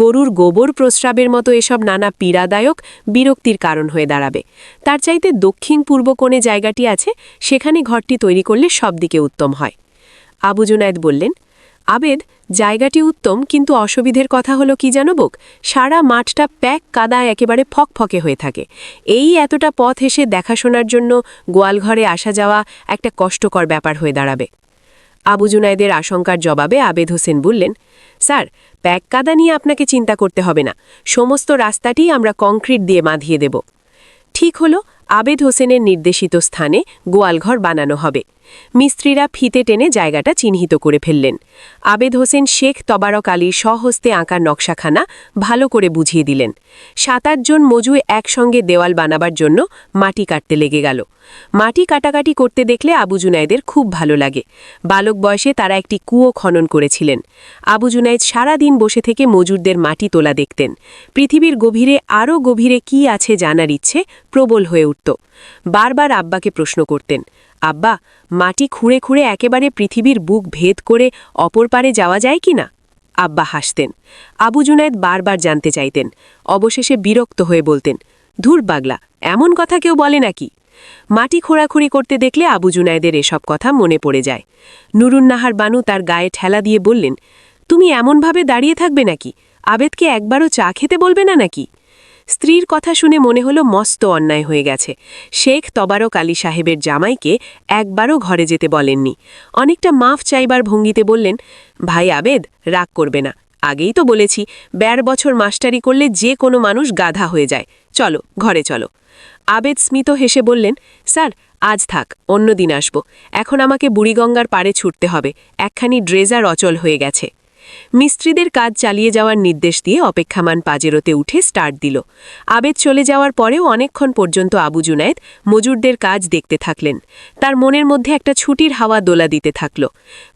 গরুর গোবর প্রস্রাবের মতো এসব নানা পীড়াদায়ক বিরক্তির কারণ হয়ে দাঁড়াবে। তার চাইতে দক্ষিণ পূর্ব কোণে জায়গাটি আছে, সেখানে ঘরটি তৈরি করলে সব দিকে উত্তম হয়। আবু জুনায়েদ বললেন, আবেদ জায়গাটি উত্তম, কিন্তু অসুবিধের কথা হলো কি জানবোক, সারা মাঠটা প্যাক কাদা একেবারে ফকফকে হয়ে থাকে। এই এতটা পথ এসে দেখাশোনার জন্য গোয়ালঘরে আসা যাওয়া একটা কষ্টকর ব্যাপার হয়ে দাঁড়াবে। আবু জুনায়েদের আশঙ্কার জবাবে আবেদ হোসেন বললেন, স্যার প্যাক কাদা নিয়ে আপনাকে চিন্তা করতে হবে না, সমস্ত রাস্তাটি আমরা কংক্রিট দিয়ে বাঁধিয়ে দেব। ঠিক হলো, আবেদ হোসেনের নির্দেশিত স্থানে গোয়ালঘর বানানো হবে। মিস্ত্রিরা ফিতে টেনে জায়গাটা চিহ্নিত করে ফেললেন। আবেদ হোসেন শেখ তবারক আলীর স্বহস্তে আঁকা নকশাখানা ভালো করে বুঝিয়ে দিলেন। 7-8 জন মজুর একসঙ্গে দেওয়াল বানাবার জন্য মাটি কাটতে লেগে গেল। মাটি কাটাকাটি করতে দেখলে আবু জুনায়েদের খুব ভালো লাগে। বালক বয়সে তারা একটি কুয়ো খনন করেছিলেন। আবু জুনায়েদ সারাদিন বসে থেকে মজুরদের মাটি তোলা দেখতেন। পৃথিবীর গভীরে আরও গভীরে কি আছে জানার ইচ্ছে প্রবল হয়ে উঠত। বারবার আব্বাকে প্রশ্ন করতেন, আব্বা মাটি খুঁড়ে খুঁড়ে একেবারে পৃথিবীর বুক ভেদ করে অপর পারে যাওয়া যায় কি না? আব্বা হাসতেন। আবু জুনায়েদ বারবার জানতে চাইতেন। অবশেষে বিরক্ত হয়ে বলতেন, ধুর পাগলা, এমন কথা কেউ বলে নাকি? মাটি খোঁড়াখুড়ি করতে দেখলে আবু জুনায়েদের এসব কথা মনে পড়ে যায়। নুরুন্নাহার বানু তার গায়ে ঠেলা দিয়ে বললেন, তুমি এমনভাবে দাঁড়িয়ে থাকবে নাকি? আবেদকে একবারও চা খেতে বলবে না নাকি? স্ত্রীর কথা শুনে মনে হলো মস্ত অন্যায় হয়ে গেছে। শেখ তবারক আলী সাহেবের জামাইকে একবারও ঘরে যেতে বলেননি। অনেকটা মাফ চাইবার ভঙ্গিতে বললেন, ভাই আবেদ রাগ করবে না, আগেই তো বলেছি 12 বছর মাস্টারি করলে যে কোনো মানুষ গাধা হয়ে যায়, চলো ঘরে চলো। আবেদ স্মিত হেসে বললেন, স্যার আজ থাক, অন্য দিন আসব। এখন আমাকে বুড়িগঙ্গার পাড়ে ছুটতে হবে, একখানি ড্রেজার অচল হয়ে গেছে। মিস্ত্রিদের কাজ চালিয়ে যাওয়ার নির্দেশ দিয়ে অপেক্ষামান পাজেরোতে উঠে স্টার্ট দিল। আবেদ চলে যাওয়ার পরেও অনেকক্ষণ পর্যন্ত আবু জুনায়েদ মজুরদের কাজ দেখতে থাকলেন। তার মনের মধ্যে একটা ছুটির হাওয়া দোলা দিতে থাকল।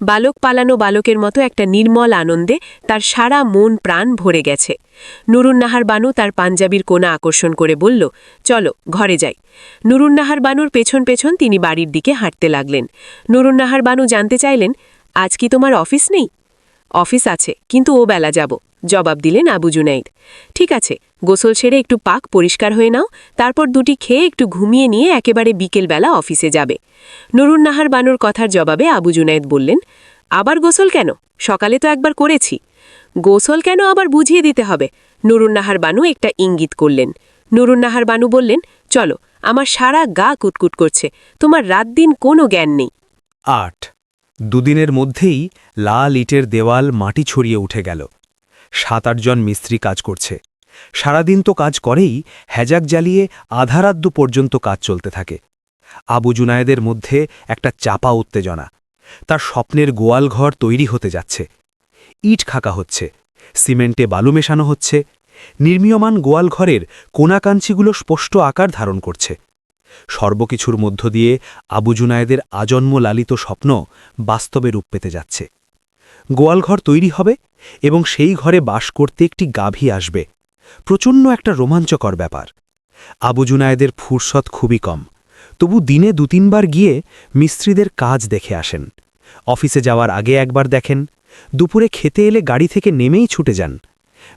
বালক পালানো বালকের মতো একটা নির্মল আনন্দে তার সারা মন প্রাণ ভরে গেছে। নুরুন্নাহার বানু তার পাঞ্জাবির কোণা আকর্ষণ করে বলল, চলো ঘরে যাই। নুরুন্নাহার বানুর পেছন পেছন তিনি বাড়ির দিকে হাঁটতে লাগলেন। নুরুন্নাহার বানু জানতে চাইলেন, আজ কি তোমার অফিস নেই? অফিস আছে, কিন্তু ও বেলা যাব, জবাব দিলেন আবু জুনায়েদ। ঠিক আছে, গোসল সেরে একটু পাক পরিষ্কার হয়ে নাও, তারপর দুটি খেয়ে একটু ঘুমিয়ে নিয়ে একেবারে বিকেলবেলা অফিসে যাবে। নুরুন্নাহার বানুর কথার জবাবে আবু জুনায়েদ বললেন, আবার গোসল কেন? সকালে তো একবার করেছি। গোসল কেন আবার বুঝিয়ে দিতে হবে? নুরুন্নাহার বানু একটা ইঙ্গিত করলেন। নুরুন্নাহার বানু বললেন, চলো, আমার সারা গা কুটকুট করছে, তোমার রাত দিন কোনো জ্ঞান নেই। 8 দুদিনের মধ্যেই লাল ইটের দেওয়াল মাটি ছড়িয়ে উঠে গেল। 7-8 জন মিস্ত্রি কাজ করছে। সারাদিন তো কাজ করেই, হ্যাজাক জ্বালিয়ে আধারাদ্য পর্যন্ত কাজ চলতে থাকে। আবু জুনায়েদের মধ্যে একটা চাপা উত্তেজনা। তার স্বপ্নের গোয়ালঘর তৈরি হতে যাচ্ছে। ইট খাকা হচ্ছে, সিমেন্টে বালু মেশানো হচ্ছে। নির্মীয়মান গোয়ালঘরের কোনাকাঞ্চিগুলো স্পষ্ট আকার ধারণ করছে। সর্বকিছুর মধ্য দিয়ে আবু জুনায়েদের আজন্ম লালিত স্বপ্ন বাস্তবে রূপ পেতে যাচ্ছে। গোয়ালঘর তৈরি হবে এবং সেই ঘরে বাস করতে একটি গাভী আসবে। প্রচণ্ড একটা রোমাঞ্চকর ব্যাপার। আবু জুনায়েদের ফুরসত খুবই কম, তবু দিনে 2-3 বার গিয়ে মিস্ত্রিদের কাজ দেখে আসেন। অফিসে যাওয়ার আগে একবার দেখেন, দুপুরে খেতে এলে গাড়ি থেকে নেমেই ছুটে যান।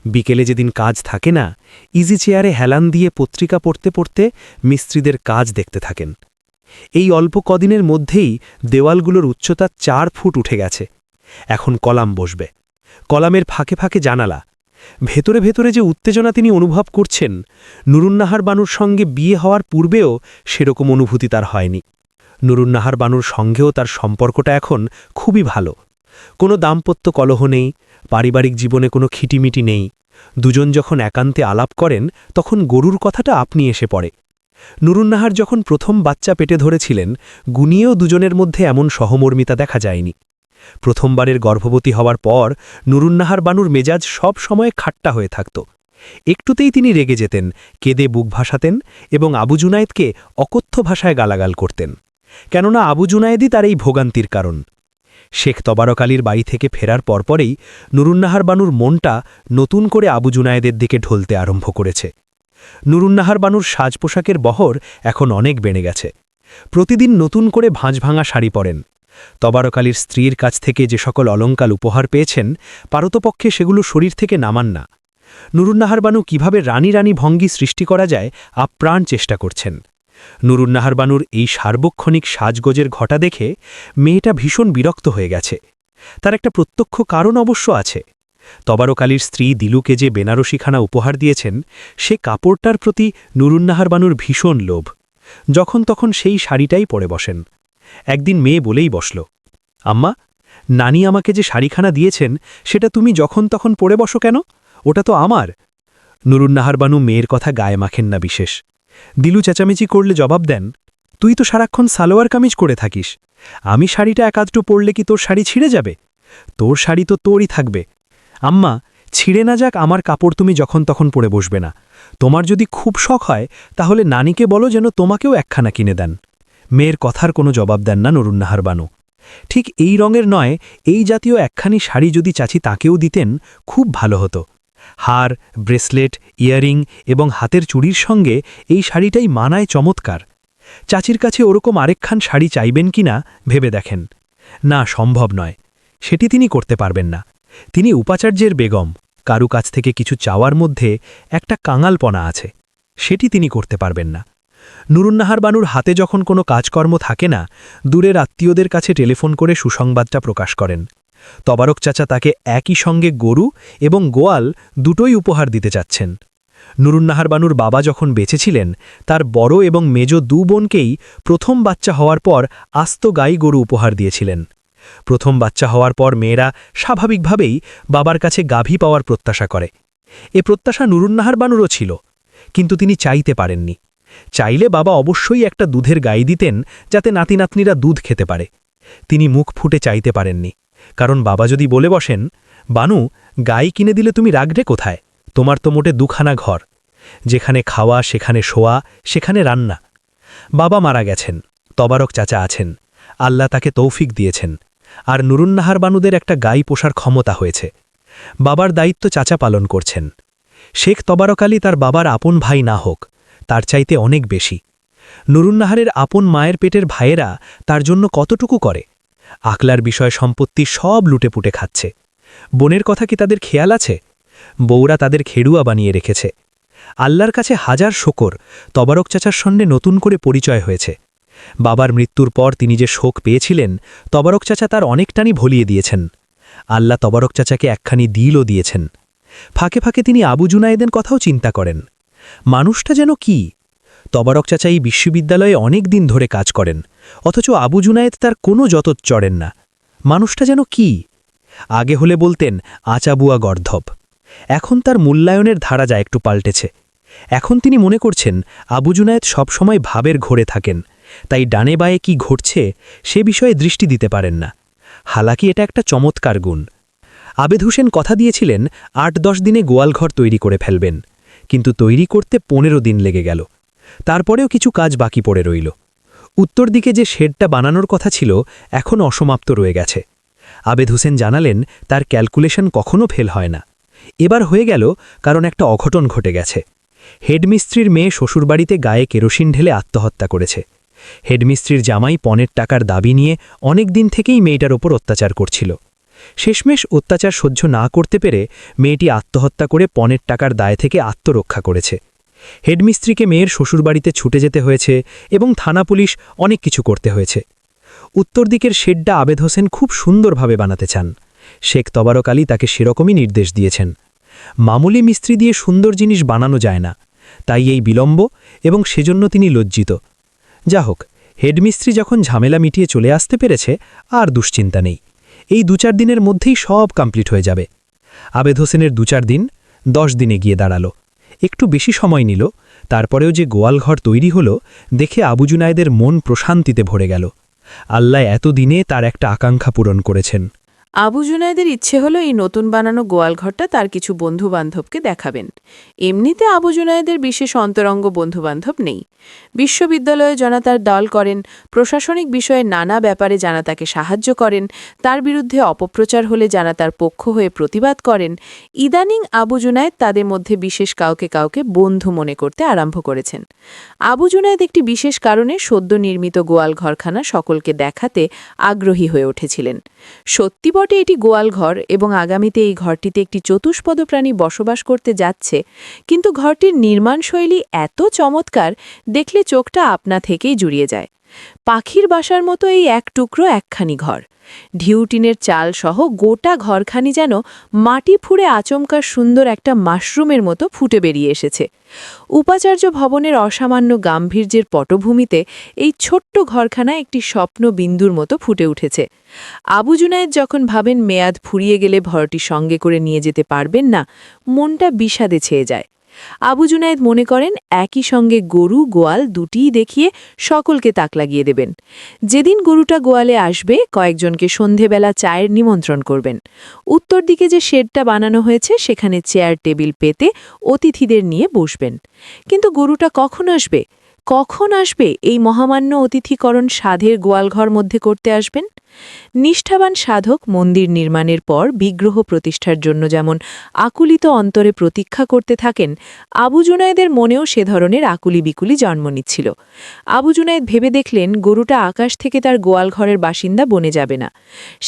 বিকেলে যেদিন কাজ থাকে না, ইজি চেয়ারে হেলান দিয়ে পত্রিকা পড়তে পড়তে মিস্ত্রিদের কাজ দেখতে থাকেন। এই অল্প কদিনের মধ্যেই দেওয়ালগুলোর উচ্চতা 4 ফুট উঠে গেছে। এখন কলাম বসবে। কলামের ফাঁকে ফাঁকে জানালা। ভেতরে ভেতরে যে উত্তেজনা তিনি অনুভব করছেন, নুরুন্নাহার বানুর সঙ্গে বিয়ে হওয়ার পূর্বেও সেরকম অনুভূতি তার হয়নি। নুরুন্নাহার বানুর সঙ্গেও তার সম্পর্কটা এখন খুবই ভালো। কোনো দাম্পত্য কলহ নেই, পারিবারিক জীবনে কোনো খিটিমিটি নেই। দুজন যখন একান্তে আলাপ করেন তখন গরুর কথাটা আপনি এসে পড়ে। নুরুন্নাহার যখন প্রথম বাচ্চা পেটে ধরেছিলেন, গুনিয়েও দুজনের মধ্যে এমন সহমর্মিতা দেখা যায়নি। প্রথমবারের গর্ভবতী হওয়ার পর নুরুন্নাহার বানুর মেজাজ সব সময় খাট্টা হয়ে থাকত। একটুতেই তিনি রেগে যেতেন, কেঁদে বুক ভাসাতেন এবং আবু জুনায়েদকে অকথ্য ভাষায় গালাগাল করতেন। কেননা আবু জুনায়েদই তার এই ভোগান্তির কারণ। শেখ তবারক আলীর বাড়ি থেকে ফেরার পরপরেই নুরুন্নাহার বানুর মনটা নতুন করে আবু জুনায়েদের দিকে ঢলতে আরম্ভ করেছে। নুরুন্নাহার বানুর সাজ পোশাকের বহর এখন অনেক বেড়ে গেছে। প্রতিদিন নতুন করে ভাঁজভাঙা শাড়ি পরেন। তবারক আলীর স্ত্রীর কাছ থেকে যে সকল অলঙ্কার উপহার পেয়েছেন, পারতপক্ষে সেগুলো শরীর থেকে নামান না। নুরুন্নাহার বানু কিভাবে রানী রানী ভঙ্গি সৃষ্টি করা যায় আপ্রাণ চেষ্টা করছেন। নুরুন্নাহার বানুর এই সার্বক্ষণিক সাজগোজের ঘটা দেখে মেয়েটা ভীষণ বিরক্ত হয়ে গেছে। তার একটা প্রত্যক্ষ কারণ অবশ্য আছে। তবারক আলীর স্ত্রী দিলুকে যে বেনারসিখানা উপহার দিয়েছেন, সে কাপড়টার প্রতি নুরুন্নাহার বানুর ভীষণ লোভ। যখন তখন সেই শাড়িটাই পরে বসেন। একদিন মেয়ে বলেই বসল, আম্মা, নানি আমাকে যে শাড়িখানা দিয়েছেন সেটা তুমি যখন তখন পরে বসো কেন? ওটা তো আমার। নুরুন্নাহার বানু মেয়ের কথা গায়ে মাখেন না বিশেষ। দিলু চেঁচামেচি করলে জবাব দেন, তুই তো সারাক্ষণ সালোয়ার কামিজ করে থাকিস। আমি শাড়িটা একাধটু পরলে কি তোর শাড়ি ছিঁড়ে যাবে? তোর শাড়ি তো তোরই থাকবে। আম্মা, ছিঁড়ে না যাক, আমার কাপড় তুমি যখন তখন পরে বসবে না। তোমার যদি খুব শখ হয় তাহলে নানিকে বলো যেন তোমাকেও একখানা কিনে দেন। মেয়ের কথার কোনো জবাব দেন না নুরুন্নাহার বানু। ঠিক এই রঙের নয়, এই জাতীয় একখানি শাড়ি যদি চাচি তাকেও দিতেন খুব ভালো হতো। হার, ব্রেসলেট, ইয়ারিং এবং হাতের চুড়ির সঙ্গে এই শাড়িটাই মানায় চমৎকার। চাচির কাছে ওরকম আরেকখান শাড়ি চাইবেন কি না ভেবে দেখেন। না, সম্ভব নয়। সেটি তিনি করতে পারবেন না। তিনি উপাচার্যের বেগম, কারু কাছ থেকে কিছু চাওয়ার মধ্যে একটা কাঙালপনা আছে, সেটি তিনি করতে পারবেন না। নুরুন্নাহার বানুর হাতে যখন কোনো কাজকর্ম থাকে না, দূরের আত্মীয়দের কাছে টেলিফোন করে সুসংবাদটা প্রকাশ করেন। তবারক চাচা তাকে একই সঙ্গে গরু এবং গোয়াল দুটোই উপহার দিতে চাচ্ছেন। নুরুন্নাহার বানুর বাবা যখন বেঁচে ছিলেন, তার বড় এবং মেজ দু বোনকেই প্রথম বাচ্চা হওয়ার পর আস্ত গাই গরু উপহার দিয়েছিলেন। প্রথম বাচ্চা হওয়ার পর মেয়েরা স্বাভাবিকভাবেই বাবার কাছে গাভী পাওয়ার প্রত্যাশা করে। এ প্রত্যাশা নুরুন্নাহার বানুরও ছিল, কিন্তু তিনি চাইতে পারেননি। চাইলে বাবা অবশ্যই একটা দুধের গাই দিতেন, যাতে নাতি নাতনিরা দুধ খেতে পারে। তিনি মুখ ফুটে চাইতে পারেননি, কারণ বাবা যদি বলে বসেন, বানু, গাই কিনে দিলে তুমি রাখবে কোথায়? তোমার তো মোটে দুখানা ঘর, যেখানে খাওয়া সেখানে শোয়া সেখানে রান্না। বাবা মারা গেছেন, তবারক চাচা আছেন, আল্লাহ তাকে তৌফিক দিয়েছেন, আর নুরুন্নাহার বানুদের একটা গাই পোষার ক্ষমতা হয়েছে। বাবার দায়িত্ব চাচা পালন করছেন। শেখ তবারক আলী তার বাবার আপন ভাই না হোক, তার চাইতে অনেক বেশি। নুরুন্নাহারের আপন মায়ের পেটের ভাইয়েরা তার জন্য কতটুকু করে? আকলার বিষয় সম্পত্তি সব লুটেপুটে খাচ্ছে। বোনের কথা কি তাদের খেয়াল আছে? বউরা তাদের খেড়ুয়া বানিয়ে রেখেছে। আল্লাহর কাছে হাজার শকর, তবারক চাচার সঙ্গে নতুন করে পরিচয় হয়েছে। বাবার মৃত্যুর পর তিনি যে শোক পেয়েছিলেন, তবারক চাচা তার অনেকটানি ভুলিয়ে দিয়েছেন। আল্লাহ তবারক চাচাকে একখানি দিলও দিয়েছেন। ফাঁকে ফাঁকে তিনি আবু জুনায়েদের কথাও চিন্তা করেন। মানুষটা যেন কি? তবারক চাচা এই বিশ্ববিদ্যালয়ে অনেক দিন ধরে কাজ করেন, অথচ আবু জুনায়েদ তার কোনো যতত চড়েন না। মানুষটা যেন কি? আগে হলে বলতেন আচাবুয়া গর্ধব, এখন তার মূল্যায়নের ধারা যা একটু পাল্টেছে। এখন তিনি মনে করছেন আবু জুনায়েদ সবসময় ভাবের ঘোরে থাকেন, তাই ডানে বায়ে কি ঘটছে সে বিষয়ে দৃষ্টি দিতে পারেন না। হালাকি এটা একটা চমৎকার গুণ। আবেদ হোসেন কথা দিয়েছিলেন ৮-১০ দিনে গোয়ালঘর তৈরি করে ফেলবেন, কিন্তু তৈরি করতে ১৫ দিন লেগে গেল। তারপরেও কিছু কাজ বাকি পড়ে রইল। উত্তর দিকে যে শেডটা বানানোর কথা ছিল এখন অসমাপ্ত রয়ে গেছে। আবেদ হোসেন জানালেন তার ক্যালকুলেশন কখনো ফেল হয় না। এবার হয়ে গেল কারণ একটা অঘটন ঘটে গেছে। হেডমিস্ত্রির মেয়ে শ্বশুরবাড়িতে গায়ে কেরোসিন ঢেলে আত্মহত্যা করেছে। হেডমিস্ত্রির জামাই পণের টাকার দাবি নিয়ে অনেক দিন থেকেই মেয়েটার ওপর অত্যাচার করছিল। শেষমেশ অত্যাচার সহ্য না করতে পেরে মেয়েটি আত্মহত্যা করে পণের টাকার দায় থেকে আত্মরক্ষা করেছে। হেডমিস্ত্রিকে মেয়ের শ্বশুরবাড়িতে ছুটে যেতে হয়েছে এবং থানা পুলিশ অনেক কিছু করতে হয়েছে। উত্তর দিকের শেডটা আবেদ হোসেন খুব সুন্দরভাবে বানাতে চান। শেখ তবারক আলী তাকে সেরকমই নির্দেশ দিয়েছেন। মামুলি মিস্ত্রি দিয়ে সুন্দর জিনিস বানানো যায় না, তাই এই বিলম্ব এবং সেজন্য তিনি লজ্জিত। যা হোক, হেডমিস্ত্রি যখন ঝামেলা মিটিয়ে চলে আসতে পেরেছে, আর দুশ্চিন্তা নেই। এই ২-৪ দিনের মধ্যেই সব কমপ্লিট হয়ে যাবে। আবেদ হোসেনের ২-৪ দিন ১০ দিনে গিয়ে দাঁড়ালো। একটু বেশি সময় নিল, তারপরেও যে গোয়ালঘর তৈরি হলো দেখে আবু জুনায়েদের মন প্রশান্তিতে ভরে গেল। আল্লাহ এতদিনে তার একটা আকাঙ্ক্ষা পূরণ করেছেন। আবু জুনায়েদের ইচ্ছে হলো এই নতুন বানানো গোয়ালঘরটা তার কিছু বন্ধুবান্ধবকে দেখাবেন। এমনিতে আবু জুনায়েদের বিশেষ অন্তরঙ্গ বন্ধুবান্ধব নেই। বিশ্ববিদ্যালয়ে যারা তার দল করেন, প্রশাসনিক বিষয়ে নানা ব্যাপারে যারা তাকে সাহায্য করেন, তার বিরুদ্ধে অপপ্রচার হলে যারা তার পক্ষ হয়ে প্রতিবাদ করেন, ইদানিং আবু জুনায়েদ তাদের মধ্যে বিশেষ কাউকে কাউকে বন্ধু মনে করতে আরম্ভ করেছেন। আবু জুনায়েদ একটি বিশেষ কারণে সদ্য নির্মিত গোয়ালঘরখানা সকলকে দেখাতে আগ্রহী হয়ে উঠেছিলেন। সত্যি বটে এটি গোয়ালঘর এবং আগামীতে এই ঘরটিতে একটি চতুষ্পদ প্রাণী বসবাস করতে যাচ্ছে, কিন্তু ঘরটির নির্মাণশৈলী এত চমৎকার, দেখলে চোখটা আপনা থেকেই জুড়িয়ে যায়। পাখির বাসার মতো এই এক টুকরো একখানি ঘর, ঢিউটিনের চাল সহ গোটা ঘরখানি যেন মাটি ফুঁড়ে আচমকা সুন্দর একটা মাশরুমের মতো ফুটে বেরিয়ে এসেছে। উপাচার্য ভবনের অসামান্য গাম্ভীর্যের পটভূমিতে এই ছোট্ট ঘরখানা একটি স্বপ্ন বিন্দুর মতো ফুটে উঠেছে। আবু জুনায়েদ যখন ভাবেন মেয়াদ ফুরিয়ে গেলে ঘরটি সঙ্গে করে নিয়ে যেতে পারবেন না, মনটা বিষাদে ছেয়ে যায়। আবু জুনায়েদ মনে করেন একই সঙ্গে গরু গোয়াল দুটিই দেখিয়ে সকলকে তাক লাগিয়ে দেবেন। যেদিন গরুটা গোয়ালে আসবে কয়েকজনকে সন্ধেবেলা চায়ের নিমন্ত্রণ করবেন। উত্তর দিকে যে শেডটা বানানো হয়েছে সেখানে চেয়ার টেবিল পেতে অতিথিদের নিয়ে বসবেন। কিন্তু গরুটা কখন আসবে এই মহামান্য অতিথিকরণ সাধের গোয়ালঘর মধ্যে করতে আসবেন? নিষ্ঠাবান সাধক মন্দির নির্মাণের পর বিগ্রহ প্রতিষ্ঠার জন্য যেমন আকুলিত অন্তরে প্রতীক্ষা করতে থাকেন, আবু জুনায়েদের মনেও সে ধরনের আকুলি বিকুলি জন্ম নিচ্ছিল। আবু জুনায়েদ ভেবে দেখলেন গরুটা আকাশ থেকে তার গোয়ালঘরের বাসিন্দা বনে যাবে না।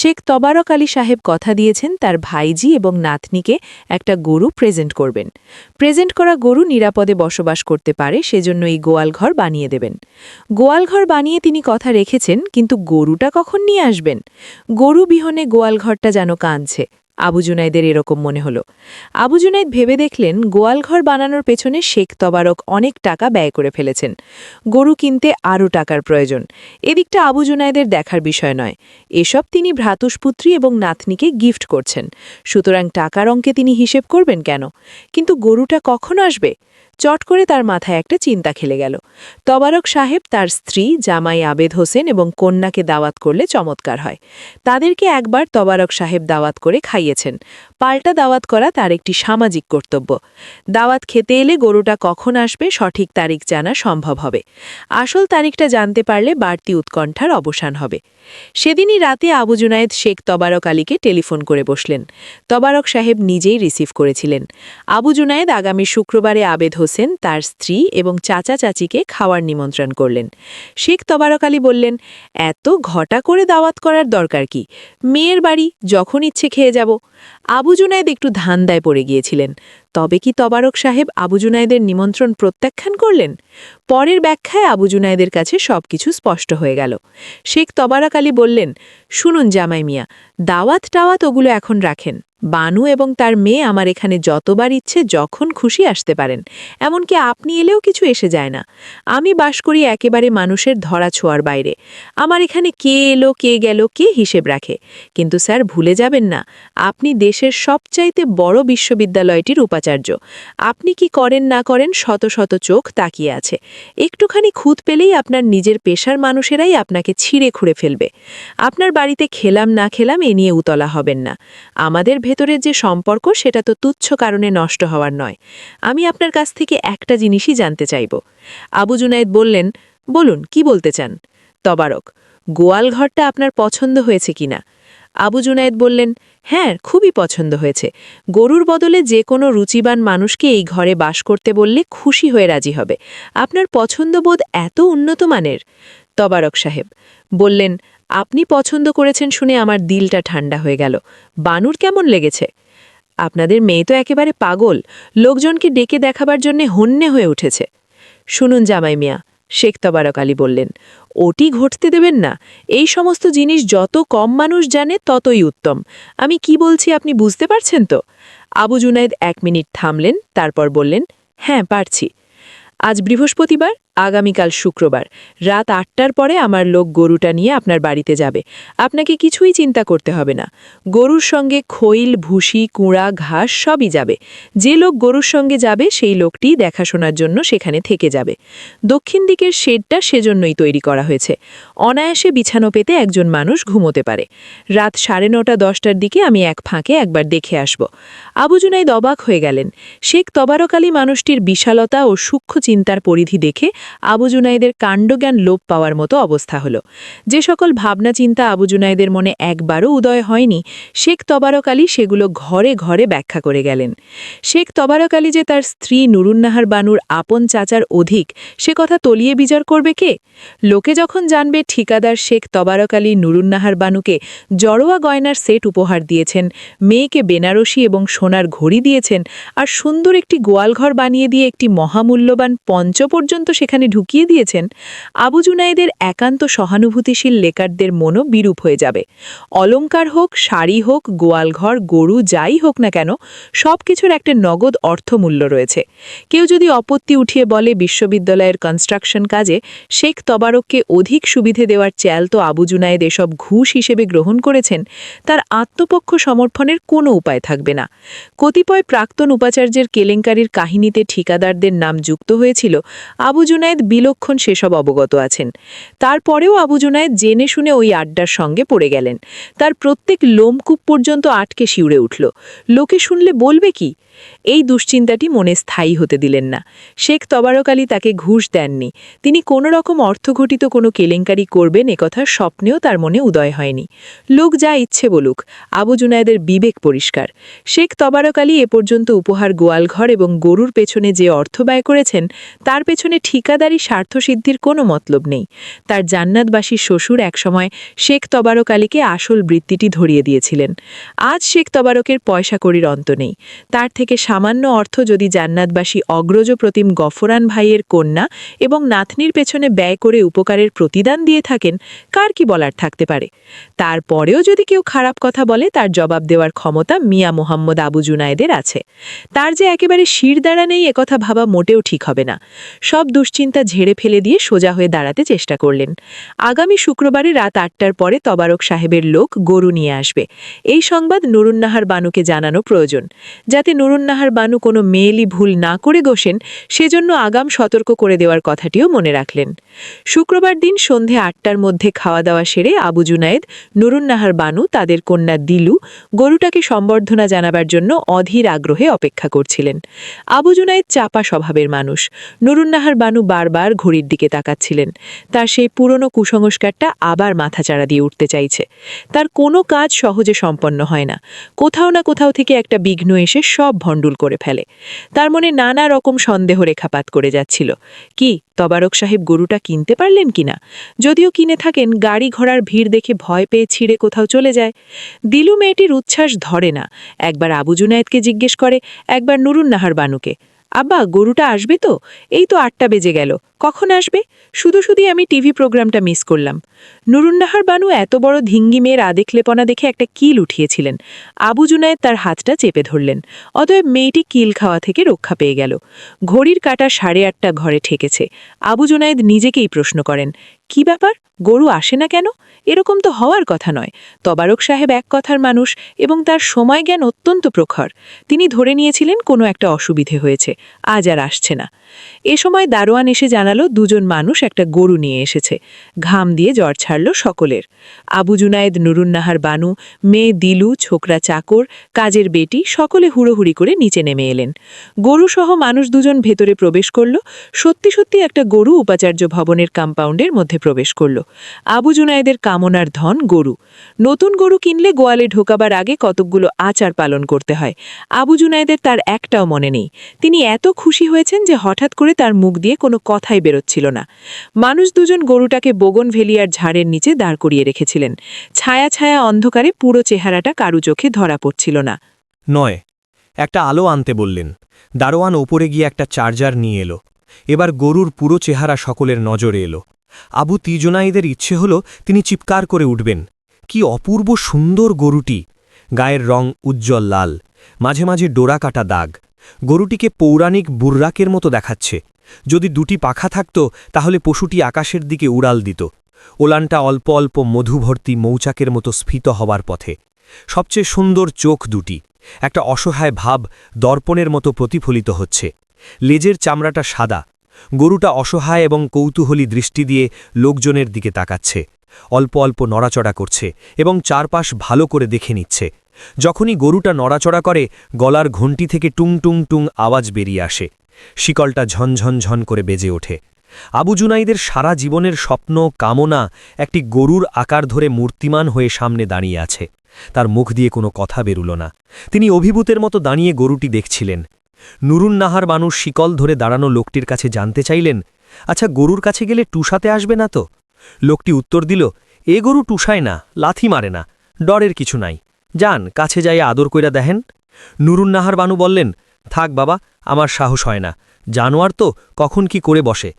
শেখ তবারক আলী সাহেব কথা দিয়েছেন তার ভাইজি এবং নাতনিকে একটা গরু প্রেজেন্ট করবেন। প্রেজেন্ট করা গরু নিরাপদে বসবাস করতে পারে, সেজন্য এই গোয়ালঘর বানিয়ে দেবেন। গোয়ালঘর বানিয়ে তিনি কথা রেখেছেন, কিন্তু গরুটা কখন নিয়ে আসবেন? গরু বিহনে গোয়ালঘরটা যেন কাঁদছে। আবু জুনায়েদের এরকম মনে হলো। আবু জুনায়েদ ভেবে দেখলেন গোয়ালঘর বানানোর পেছনে শেখ তবারক অনেক টাকা ব্যয় করে ফেলেছেন। গরু কিনতে আরও টাকার প্রয়োজন। এদিকটা আবু জুনায়েদের দেখার বিষয় নয়। এসব তিনি ভ্রাতুষ্পুত্রী এবং নাতনিকে গিফট করছেন, সুতরাং টাকার অঙ্কে তিনি হিসেব করবেন কেন? কিন্তু গরুটা কখন আসবে? চট করে তার মাথায় একটা চিন্তা খেলে গেল। তবারক সাহেব তার স্ত্রী জামাই আবেদ হোসেন এবং কন্যাকে দাওয়াত করলে চমৎকার হয়। তাদেরকে একবার তবারক সাহেব দাওয়াত করে খাইয়েছেন। পাল্টা দাওয়াত করা তার একটি সামাজিক কর্তব্য। দাওয়াত খেতে এলে গরুটা কখন আসবে সঠিক তারিখ জানা সম্ভব হবে। আসল তারিখটা জানতে পারলে বাড়তি উৎকণ্ঠার অবসান হবে। সেদিনই রাতে আবু জুনায়েদ শেখ তবারক আলীকে টেলিফোন করে বসলেন। তবারক সাহেব নিজেই রিসিভ করেছিলেন। আবু জুনায়েদ আগামী শুক্রবারে আবেদ হোসেন, তার স্ত্রী এবং চাচা চাচিকে খাওয়ার নিমন্ত্রণ করলেন। শেখ তবারক আলী বললেন, এত ঘটা করে দাওয়াত করার দরকার কি? মেয়ের বাড়ি, যখন ইচ্ছে খেয়ে যাব। আবু জুনায়েদ একটু ধান্দায় পড়ে গিয়েছিলেন। তবে কি তবারক সাহেব আবু জুনায়েদের নিমন্ত্রণ প্রত্যাখ্যান করলেন? পরের ব্যাখ্যায় আবু জুনায়েদের কাছে সবকিছু স্পষ্ট হয়ে গেল। শেখ তবারক আলী বললেন, শুনুন জামাই মিয়া, দাওয়াত টাওয়াত ওগুলো এখন রাখেন। বানু এবং তার মেয়ে আমার এখানে যতবার ইচ্ছে যখন খুশি আসতে পারেন, এমনকি আপনি এলেও কিছু এসে যায় না। আমি বাস করি একেবারে মানুষের ধরা ছোঁয়ার বাইরে। আমার এখানে কে এলো কে গেল কে হিসেব রাখে। কিন্তু স্যার ভুলে যাবেন না, আপনি দেশের সবচাইতে বড় বিশ্ববিদ্যালয়টির উপাচার্য। আপনি কি করেন না করেন শত শত চোখ তাকিয়ে আছে। একটুখানি খুঁত পেলেই আপনার নিজের পেশার মানুষেরাই আপনাকে ছিঁড়ে খুঁড়ে ফেলবে। আপনার বাড়িতে খেলাম না খেলাম এ নিয়ে উতলা হবেন না। আমাদের ভেতরের যে সম্পর্ক সেটা তো তুচ্ছ কারণে নষ্ট হওয়ার নয়। আমি আপনার কাছ থেকে একটা জিনিসই জানতে চাইব। আবু জুনায়েদ বললেন, বলুন কি বলতে চান? তবারক, গোয়ালঘরটা আপনার পছন্দ হয়েছে কিনা? আবু জুনায়েদ বললেন, হ্যাঁ, খুবই পছন্দ হয়েছে। গরুর বদলে যে কোনো রুচিবান মানুষকে এই ঘরে বাস করতে বললে খুশি হয়ে রাজি হবে। আপনার পছন্দবোধ এত উন্নত মানের। তবারক সাহেব বললেন, আপনি পছন্দ করেছেন শুনে আমার দিলটা ঠান্ডা হয়ে গেল। বানুর কেমন লেগেছে? আপনাদের মেয়ে তো একেবারে পাগল, লোকজনকে ডেকে দেখাবার জন্যে হন্যে হয়ে উঠেছে। শুনুন জামাই মিয়া, শেখ তবারক আলী বললেন, ওটি ঘটতে দেবেন না। এই সমস্ত জিনিস যত কম মানুষ জানে ততই উত্তম। আমি কি বলছি আপনি বুঝতে পারছেন তো? আবু জুনায়েদ 1 মিনিট থামলেন, তারপর বললেন, হ্যাঁ পারছি। আজ বৃহস্পতিবার, আগামীকাল শুক্রবার রাত 8টার পরে আমার লোক গরুটা নিয়ে আপনার বাড়িতে যাবে। আপনাকে কিছুই চিন্তা করতে হবে না। গরুর সঙ্গে খৈল, ভুসি, কুঁড়া, ঘাস সবই যাবে। যে লোক গরুর সঙ্গে যাবে সেই লোকটি দেখাশোনার জন্য সেখানে থেকে যাবে। দক্ষিণ দিকের শেডটা সেজন্যই তৈরি করা হয়েছে। অনায়াসে বিছানো পেতে একজন মানুষ ঘুমোতে পারে। রাত 9:30-10টার দিকে আমি এক ফাঁকে একবার দেখে আসব। আবু জুনাইদ অবাক হয়ে গেলেন। শেখ তবারক আলী মানুষটির বিশালতা ও সূক্ষ্ম চিন্তার পরিধি দেখে আবু জুনাইদের কাণ্ডজ্ঞান লোপ পাওয়ার মতো অবস্থা হলো। যে সকল ভাবনা চিন্তা আবু জুনাইদের মনে একবারও উদয় হয়নি, শেখ তবারক আলী সেগুলো ঘরে ঘরে ব্যাখ্যা করে গেলেন। শেখ তবারক আলী যে তার স্ত্রী নুরুন্নাহার বানুর আপন চাচার অধিক, সে কথা তলিয়ে বিচার করবে কে? লোকে যখন জানবে ঠিকাদার শেখ তবারক আলী নুরুন্নাহার বানুকে জড়োয়া গয়নার সেট উপহার দিয়েছেন, মেয়েকে বেনারসি এবং সোনার ঘড়ি দিয়েছেন, আর সুন্দর একটি গোয়ালঘর বানিয়ে দিয়ে একটি মহামূল্যবান পঞ্চ পর্যন্ত সেখানে ঢুকিয়ে দিয়েছেন, আবু জুনাইদের একান্ত সহানুভূতিশীল লেকারদের মনও বিরূপ হয়ে যাবে। অলংকার হোক, শাড়ি হোক, গোয়ালঘর, গরু যাই হোক না কেন, সব কিছুর একটা নগদ অর্থমূল্য রয়েছে। কেউ যদি আপত্তি উঠিয়ে বলে বিশ্ববিদ্যালয়ের কনস্ট্রাকশন কাজে শেখ তবারককে অধিক সুবিধে দেওয়ার চ্যাল তো আবু জুনায়েদ এসব ঘুষ হিসেবে গ্রহণ করেছেন, তার আত্মপক্ষ সমর্থনের কোনো উপায় থাকবে না। কতিপয় প্রাক্তন উপাচার্যের কেলেঙ্কারির কাহিনীতে ঠিকাদারদের নাম যুক্ত হয়েছিল, আবু জুনায়েদ বিলক্ষণ সেসব অবগত আছেন। তারপরেও আবু জুনায়েদ জেনে শুনে ওই আড্ডার সঙ্গে পড়ে গেলেন। তার প্রত্যেক লোমকূপ পর্যন্ত আটকে শিউরে উঠল। লোকে শুনলে বলবে কি? এই দুশ্চিন্তাটি মনে স্থায়ী হতে দিলেন না। শেখ তবারক আলী তাকে ঘুষ দেননি। তিনি কোনো রকম অর্থঘটিত কোনো কেলেঙ্কারি করবেন একথা স্বপ্নেও তার মনে উদয় হয়নি। লোক যা ইচ্ছে বলুক, আবু জুনায়েদের বিবেক পরিষ্কার। শেখ তবারক আলী এ পর্যন্ত উপহার গোয়ালঘর এবং গরুর পেছনে যে অর্থ ব্যয় করেছেন, তার পেছনে ঠিকাদারি স্বার্থসিদ্ধির কোনো মতলব নেই। তার জান্নাতবাসী শ্বশুর একসময় শেখ তবারক আলীকে আসল বৃত্তিটি ধরিয়ে দিয়েছিলেন। আজ শেখ তবারকের পয়সা কড়ির অন্ত নেই। তার থেকে সামান্য অর্থ যদি জান্নাতবাসী অগ্রজ প্রতিম গফরান ভাইয়ের কন্যা এবং নাতনির পেছনে ব্যয় করে উপকারের প্রতিদান দিয়ে থাকেন, কার কি বলার থাকতে পারে? তারপরেও যদি কেউ খারাপ কথা বলে, তার জবাব দেওয়ার ক্ষমতা মিয়া মোহাম্মদ আবু জুনায়েদের আছে। তার যে একেবারে শিরদাঁড়া নেই একথা ভাবা মোটেও ঠিক হবে না। সব দুশ্চিন্তা ঝেড়ে ফেলে দিয়ে সোজা হয়ে দাঁড়াতে চেষ্টা করলেন। আগামী শুক্রবারে রাত 8টার পরে তবারক সাহেবের লোক গরু নিয়ে আসবে। এই সংবাদ নুরুন্নাহার বানুকে জানানো প্রয়োজন। যাতে নুরুন্নাহার বানু কোনো মেয়েলি ভুল না করে বসেন, সেজন্য আগাম সতর্ক করে দেওয়ার কথাটিও মনে রাখলেন। শুক্রবার দিন সন্ধে 8টার মধ্যে খাওয়া দাওয়া সেরে আবু জুনায়েদ, নুরুন্নাহার বানু, তাদের কন্যা দিলু গরুটাকে সম্বর্ধনা জানাবার জন্য অধীর আগ্রহে অপেক্ষা করছিলেন। আবু জুনায়েদ চাপা স্বভাবের মানুষ। নুরুন্নাহার বানু বারবার ঘড়ির দিকে তাকাচ্ছিলেন। তার সেই পুরনো কুসংস্কারটা আবার মাথাচাড়া দিয়ে উঠতে চাইছে। তার কোনো কাজ সহজে সম্পন্ন হয় না। কোথাও না কোথাও থেকে একটা বিঘ্ন এসে সব ভণ্ডুল করে ফেলে। তার মনে নানা রকম সন্দেহ রেখাপাত করে যাচ্ছিল। কি তবারক সাহেব গরুটা কিনতে পারলেন কিনা? যদিও কিনে থাকেন, গাড়ি ঘোড়ার ভিড় দেখে ভয় পেয়ে ছিঁড়ে কোথাও চলে যায়। দিলু মেয়েটির উচ্ছ্বাস ধরে না। একবার আবু জুনায়েদকে জিজ্ঞেস করে, একবার নুরুন্নাহার বানুকে, আব্বা গরুটা আসবে তো? এই তো 8টা বেজে গেল, কখন আসবে? শুধু আমি টিভি প্রোগ্রামটা মিস করলাম। নুরুন্নাহার বানু এত বড় ধিঙ্গি মেয়ের আদেখলেপনা দেখে একটা কিল উঠিয়েছিলেন। আবু জুনায়েদ তার হাতটা চেপে ধরলেন। অতএব মেয়েটি কিল খাওয়া থেকে রক্ষা পেয়ে গেল। ঘড়ির কাঁটা 8:30 ঘরে ঠেকেছে। আবু জুনায়েদ নিজেকেই প্রশ্ন করেন, কি ব্যাপার, গরু আসে না কেন? এরকম তো হওয়ার কথা নয়। তবারক সাহেব এক কথার মানুষ এবং তার সময় জ্ঞান অত্যন্ত প্রখর। তিনি ধরে নিয়েছিলেন কোনো একটা অসুবিধে হয়েছে, আজ আর আসছে না। এ সময় দারোয়ান এসে জানালো 2জন মানুষ একটা গরু নিয়ে এসেছে। ঘাম দিয়ে জ্বর ছাড়ল সকলের। আবু জুনায়েদ, নুরুন্নাহার বানু, মেয়ে দিলু, ছোকরা চাকর, কাজের বেটি সকলে হুড়োহুড়ি করে নিচে নেমে এলেন। গরুসহ মানুষ 2জন ভেতরে প্রবেশ করল। সত্যি সত্যি একটা গরু উপাচার্য ভবনের কম্পাউন্ডের মধ্যে প্রবেশ করল। আবু জুনায়েদের কামনার ধন গরু। নতুন গরু কিনলে গোয়ালে ঢোকাবার আগে কতকগুলো আচার পালন করতে হয়। আবু জুনায়েদের তার একটাও মনে নেই। তিনি এত খুশি হয়েছেন যে হঠাৎ করে তার মুখ দিয়ে কোনো কথাই কথাই বেরোচ্ছিল না। মানুষ দুজন গরুটাকে বোগনভেলিয়ার ঝাড়ের নিচে দাঁড় করিয়ে রেখেছিলেন। ছায়া ছায়া অন্ধকারে পুরো চেহারাটা কারু চোখে ধরা পড়ছিল না। নয়, একটা আলো আনতে বললেন। দারোয়ান ওপরে গিয়ে একটা চার্জার নিয়ে এলো। এবার গরুর পুরো চেহারা সকলের নজরে এলো। আবু তিজনাইদের ইচ্ছে হল তিনি চিৎকার করে উঠবেন। কি অপূর্ব সুন্দর গরুটি! গায়ের রং উজ্জ্বল লাল, মাঝে মাঝে ডোরা কাটা দাগ। গরুটিকে পৌরাণিক বুর্রাকের মতো দেখাচ্ছে। যদি দুটি পাখা থাকত তাহলে পশুটি আকাশের দিকে উড়াল দিত। ওলানটা অল্প অল্প মধুভর্তি মৌচাকের মতো স্ফীত হবার পথে। সবচেয়ে সুন্দর চোখ দুটি, একটা অসহায় ভাব দর্পণের মতো প্রতিফলিত হচ্ছে। লেজের চামড়াটা সাদা। গরুটা অসহায় এবং কৌতূহলী দৃষ্টি দিয়ে লোকজনের দিকে তাকাচ্ছে। অল্প অল্প নড়াচড়া করছে এবং চারপাশ ভালো করে দেখে নিচ্ছে। যখনই গরুটা নড়াচড়া করে গলার ঘণ্টি থেকে টুং টুং টুং আওয়াজ বেরিয়ে আসে। শিকলটা ঝনঝন ঝন করে বেজে ওঠে। আবু জুনাইদের সারা জীবনের স্বপ্ন কামনা একটি গরুর আকার ধরে মূর্তিমান হয়ে সামনে দাঁড়িয়ে আছে। তার মুখ দিয়ে কোনো কথা বেরুল না। তিনি অভিভূতের মতো দাঁড়িয়ে গরুটি দেখছিলেন। নুরুন্নাহার মানুষ শিকল ধরে দাঁড়ানো লোকটির কাছে জানতে চাইলেন, আচ্ছা গরুর কাছে গেলে টুসাতে আসবে না তো? লোকটি উত্তর দিল, এ গরু টুসায় না, লাথি মারে না, ডরের কিছু নাই, যান কাছে যাই আদর কইরা দেখেন। নুরুন্নাহার বানু বললেন, থাক বাবা, আমার সাহস হয় না, জানোয়ার তো কখন কি করে বসে।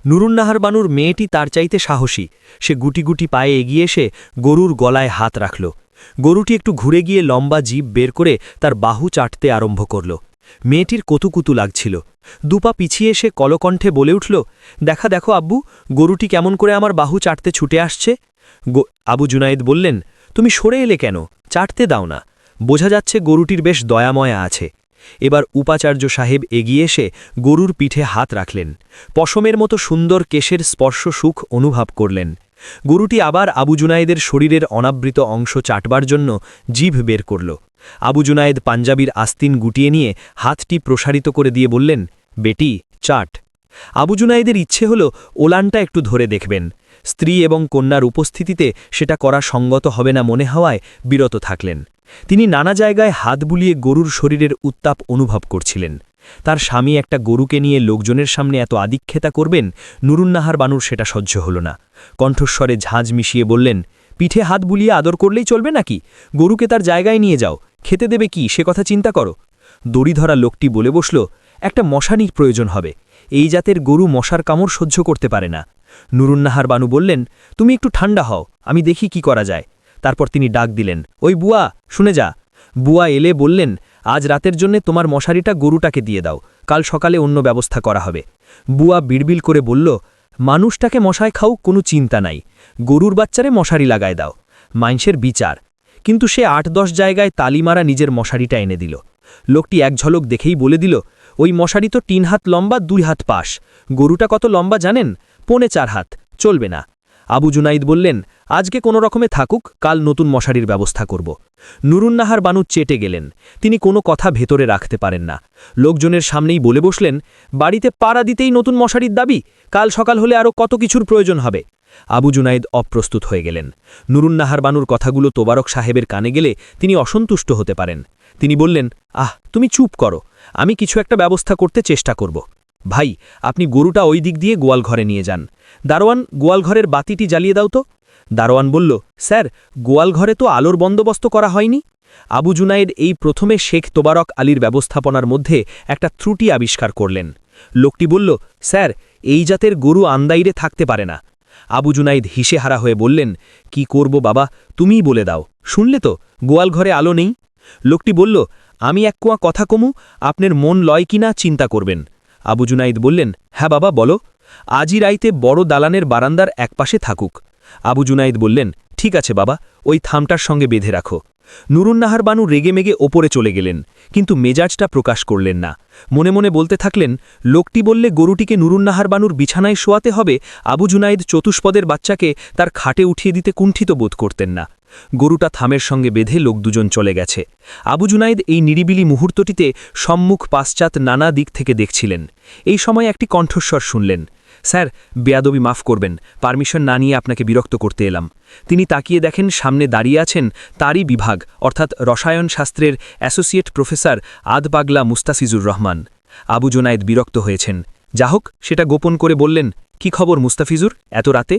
নুরুন্নাহার বানুর মেয়েটি তার চাইতে সাহসী। সে গুটি গুটি পায়ে এগিয়ে এসে গরুর গলায় হাত রাখল। গরুটি একটু ঘুরে গিয়ে লম্বা জিভ বের করে তার বাহু চাটতে আরম্ভ করল। মেয়েটির কতুকুতু লাগছিল। দুপা পিছিয়ে এসে কলকণ্ঠে বলে উঠল, দেখা দেখো আব্বু, গরুটি কেমন করে আমার বাহু চাটতে ছুটে আসছে। আবু জুনায়েদ বললেন, তুমি সরে এলে কেন? চাটতে দাও না। বোঝা যাচ্ছে গরুটির বেশ দয়াময়া আছে। এবার উপাচার্য সাহেব এগিয়ে এসে গরুর পিঠে হাত রাখলেন। পশমের মতো সুন্দর কেশের স্পর্শ সুখ অনুভব করলেন। গরুটি আবার আবু জুনায়েদের শরীরের অনাবৃত অংশ চাটবার জন্য জিভ বের করল। আবু জুনায়েদ পাঞ্জাবির আস্তিন গুটিয়ে নিয়ে হাতটি প্রসারিত করে দিয়ে বললেন, বেটি চাট। আবু জুনায়েদের ইচ্ছে হল ওলানটা একটু ধরে দেখবেন। স্ত্রী এবং কন্যার উপস্থিতিতে সেটা করা সঙ্গত হবে না মনে হওয়ায় বিরত থাকলেন। তিনি নানা জায়গায় হাত বুলিয়ে গরুর শরীরের উত্তাপ অনুভব করছিলেন। তার স্বামী একটা গরুকে নিয়ে লোকজনের সামনে এত আদিক্ষেতা করবেন, নুরুন্নাহার বানুর সেটা সহ্য হল না। কণ্ঠস্বরে ঝাঁঝ মিশিয়ে বললেন, পিঠে হাত বুলিয়ে আদর করলেই চলবে নাকি? গরুকে তার জায়গায় নিয়ে যাও, খেতে দেবে কি সে কথা চিন্তা করো। দড়ি ধরা লোকটি বলে বসল, একটা মশানির প্রয়োজন হবে, এই জাতের গরু মশার কামড় সহ্য করতে পারে না। নুরুন্নাহার বানু বললেন, তুমি একটু ঠান্ডা হও, আমি দেখি কি করা যায়। তারপর তিনি ডাক দিলেন, ওই বুয়া শুনে যা। বুয়া এলে বললেন, আজ রাতের জন্যে তোমার মশারিটা গরুটাকে দিয়ে দাও, কাল সকালে অন্য ব্যবস্থা করা হবে। বুয়া বিড়বিড় করে বলল, মানুষটাকে মশায় খাও কোনো চিন্তা নাই, গরুর বাচ্চারে মশারি লাগায় দাও, মাইনসের বিচার। কিন্তু সে ৮-১০ জায়গায় তালি মারা নিজের মশারিটা এনে দিল। লোকটি এক ঝলক দেখেই বলে দিল, ওই মশারি তো ৩ হাত লম্বা ২ হাত পাশ, গরুটা কত লম্বা জানেন? ৪.৫ হাত, চলবে না। আবু জুনাইদ বললেন, আজকে কোনো রকমে থাকুক, কাল নতুন মশারির ব্যবস্থা করব। নুরুন্নাহার বানু চেটে গেলেন। তিনি কোনো কথা ভেতরে রাখতে পারেন না। লোকজনের সামনেই বলে বসলেন, বাড়িতে পাড়া দিতেই নতুন মশারির দাবি, কাল সকাল হলে আরও কত কিছুর প্রয়োজন হবে। আবু জুনাইদ অপ্রস্তুত হয়ে গেলেন। নুরুন্নাহার বানুর কথাগুলো তোবারক সাহেবের কানে গেলে তিনি অসন্তুষ্ট হতে পারেন। তিনি বললেন, তুমি চুপ করো, আমি কিছু একটা ব্যবস্থা করতে চেষ্টা করব। ভাই, আপনি গরুটা ওই দিক দিয়ে গোয়ালঘরে নিয়ে যান। দারোয়ান, গোয়ালঘরের বাতিটি জ্বালিয়ে দাও তো। দারোয়ান বলল, স্যার, গোয়ালঘরে তো আলোর বন্দোবস্ত করা হয়নি। আবু জুনায়েদ এই প্রথমে শেখ তোবারক আলীর ব্যবস্থাপনার মধ্যে একটা ত্রুটি আবিষ্কার করলেন। লোকটি বলল, স্যার, এই জাতের গরু আন্দাইরে থাকতে পারে না। আবু জুনাইদ হিসেহারা হয়ে বললেন, কি করব বাবা, তুমিই বলে দাও। শুনলে তো, গোয়ালঘরে আলো নেই। লোকটি বলল, আমি এক কোয়া কথা কমু, আপনার মন লয় কিনা চিন্তা করবেন। আবু জুনাইদ বললেন, হ্যাঁ বাবা বলো। আজই রাইতে বড় দালানের বারান্দার একপাশে থাকুক। আবু জুনাইদ বললেন, ঠিক আছে বাবা, ওই থামটার সঙ্গে বেঁধে রাখো। নুরুন্নাহার বানু রেগেমেগে ওপরে চলে গেলেন, কিন্তু মেজাজটা প্রকাশ করলেন না। মনে মনে বলতে থাকলেন, লোকটি বললে গরুটিকে নুরুন্নাহার বানুর বিছানায় শোয়াতে হবে, আবু জুনাইদ চতুষ্পদের বাচ্চাকে তার খাটে উঠিয়ে দিতে কুণ্ঠিত বোধ করতেন না। গরুটা থামের সঙ্গে বেঁধে লোক দুজন চলে গেছে। আবু জুনাইদ এই নিরিবিলি মুহূর্তটিতে সম্মুখ পাশ্চাৎ নানা দিক থেকে দেখছিলেন। এই সময় একটি কণ্ঠস্বর শুনলেন, স্যার, বেয়াদবি মাফ করবেন, পারমিশন না নিয়ে আপনাকে বিরক্ত করতে এলাম। তিনি তাকিয়ে দেখেন সামনে দাঁড়িয়ে আছেন তারই বিভাগ অর্থাৎ রসায়ন শাস্ত্রের অ্যাসোসিয়েট প্রফেসর আদপাগলা মুস্তাফিজুর রহমান। আবু জুনাইদ বিরক্ত হয়েছেন। যা হোক সেটা গোপন করে বললেন, কি খবর মুস্তাফিজুর, এত রাতে?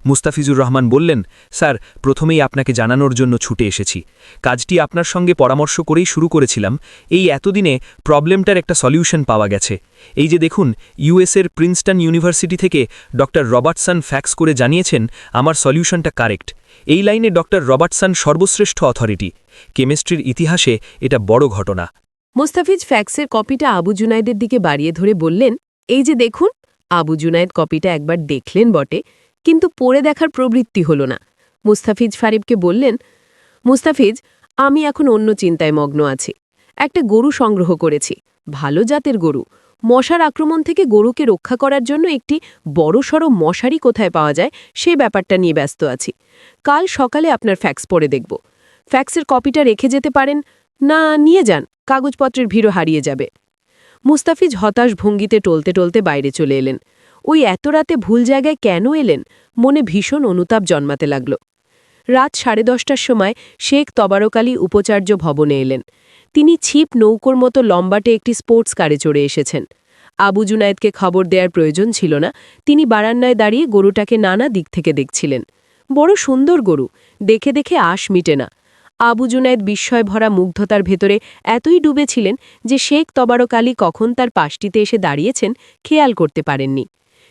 মুস্তাফিজুর রহমান বললেন, স্যার, প্রথমেই আপনাকে জানানোর জন্য ছুটে এসেছি। কাজটি আপনার সঙ্গে পরামর্শ করেই শুরু করেছিলাম। এই এতদিনে প্রবলেমটার একটা সলিউশন পাওয়া গেছে। এই যে দেখুন, ইউএসের প্রিন্সটন ইউনিভার্সিটি থেকে ডক্টর রবার্টসন ফ্যাক্স করে জানিয়েছেন আমার সলিউশনটা কারেক্ট। এই লাইনে ডক্টর রবার্টসন সর্বশ্রেষ্ঠ অথরিটি। কেমিস্ট্রির ইতিহাসে এটা বড় ঘটনা। মোস্তাফিজ ফ্যাক্সের কপিটা আবু জুনায়েদের দিকে বাড়িয়ে ধরে বললেন, এই যে দেখুন। আবু জুনায়েদ কপিটা একবার দেখলেন বটে, কিন্তু পড়ে দেখার প্রবৃত্তি হল না। মুস্তাফিজ ফারিবকে বললেন, মুস্তাফিজ, আমি এখন অন্য চিন্তায় মগ্ন আছি। একটা গরু সংগ্রহ করেছি, ভালো জাতের গরু। মশার আক্রমণ থেকে গরুকে রক্ষা করার জন্য একটি বড়সড় মশারি কোথায় পাওয়া যায় সে ব্যাপারটা নিয়ে ব্যস্ত আছি। কাল সকালে আপনার ফ্যাক্স পড়ে দেখব। ফ্যাক্সের কপিটা রেখে যেতে পারেন, না নিয়ে যান, কাগজপত্রের ভিড়ও হারিয়ে যাবে। মুস্তাফিজ হতাশ ভঙ্গিতে টলতে টলতে বাইরে চলে এলেন। ওই এত রাতে ভুল জায়গায় কেন এলেন, মনে ভীষণ অনুতাপ জন্মাতে লাগল। রাত 10:30টার সময় শেখ তবারক আলী উপাচার্য ভবনে এলেন। তিনি ছিপ নৌকোর মতো লম্বাটে একটি স্পোর্টস কারে চড়ে এসেছেন। আবু জুনায়েদকে খবর দেওয়ার প্রয়োজন ছিল না। তিনি বারান্দায় দাঁড়িয়ে গরুটাকে নানা দিক থেকে দেখছিলেন। বড় সুন্দর গরু, দেখে দেখে আশ মিটে না। আবু জুনায়েদ বিস্ময় ভরা মুগ্ধতার ভেতরে এতই ডুবেছিলেন যে শেখ তবারক আলী কখন তার পাশটিতে এসে দাঁড়িয়েছেন খেয়াল করতে পারেননি।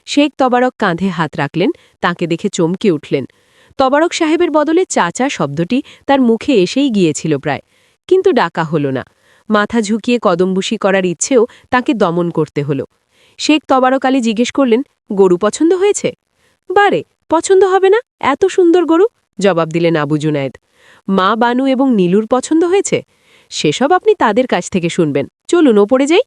শেখ তবারক কাঁধে হাত রাখলেন, তাকে দেখে চমকে উঠলেন। তবারক সাহেবের বদলে চাচা শব্দটি তার মুখে এসেই গিয়েছিল প্রায়, কিন্তু ডাকা হল না। মাথা ঝুঁকিয়ে কদমবুসি করার ইচ্ছেও তাকে দমন করতে হল। শেখ তবারক আলী জিজ্ঞেস করলেন, গরু পছন্দ হয়েছে? বারে, পছন্দ হবে না, এত সুন্দর গরু, জবাব দিলেন আবু জুনায়েদ। মা বানু এবং নীলুর পছন্দ হয়েছে? সেসব আপনি তাদের কাছ থেকে শুনবেন, চলুন ওপরে যাই।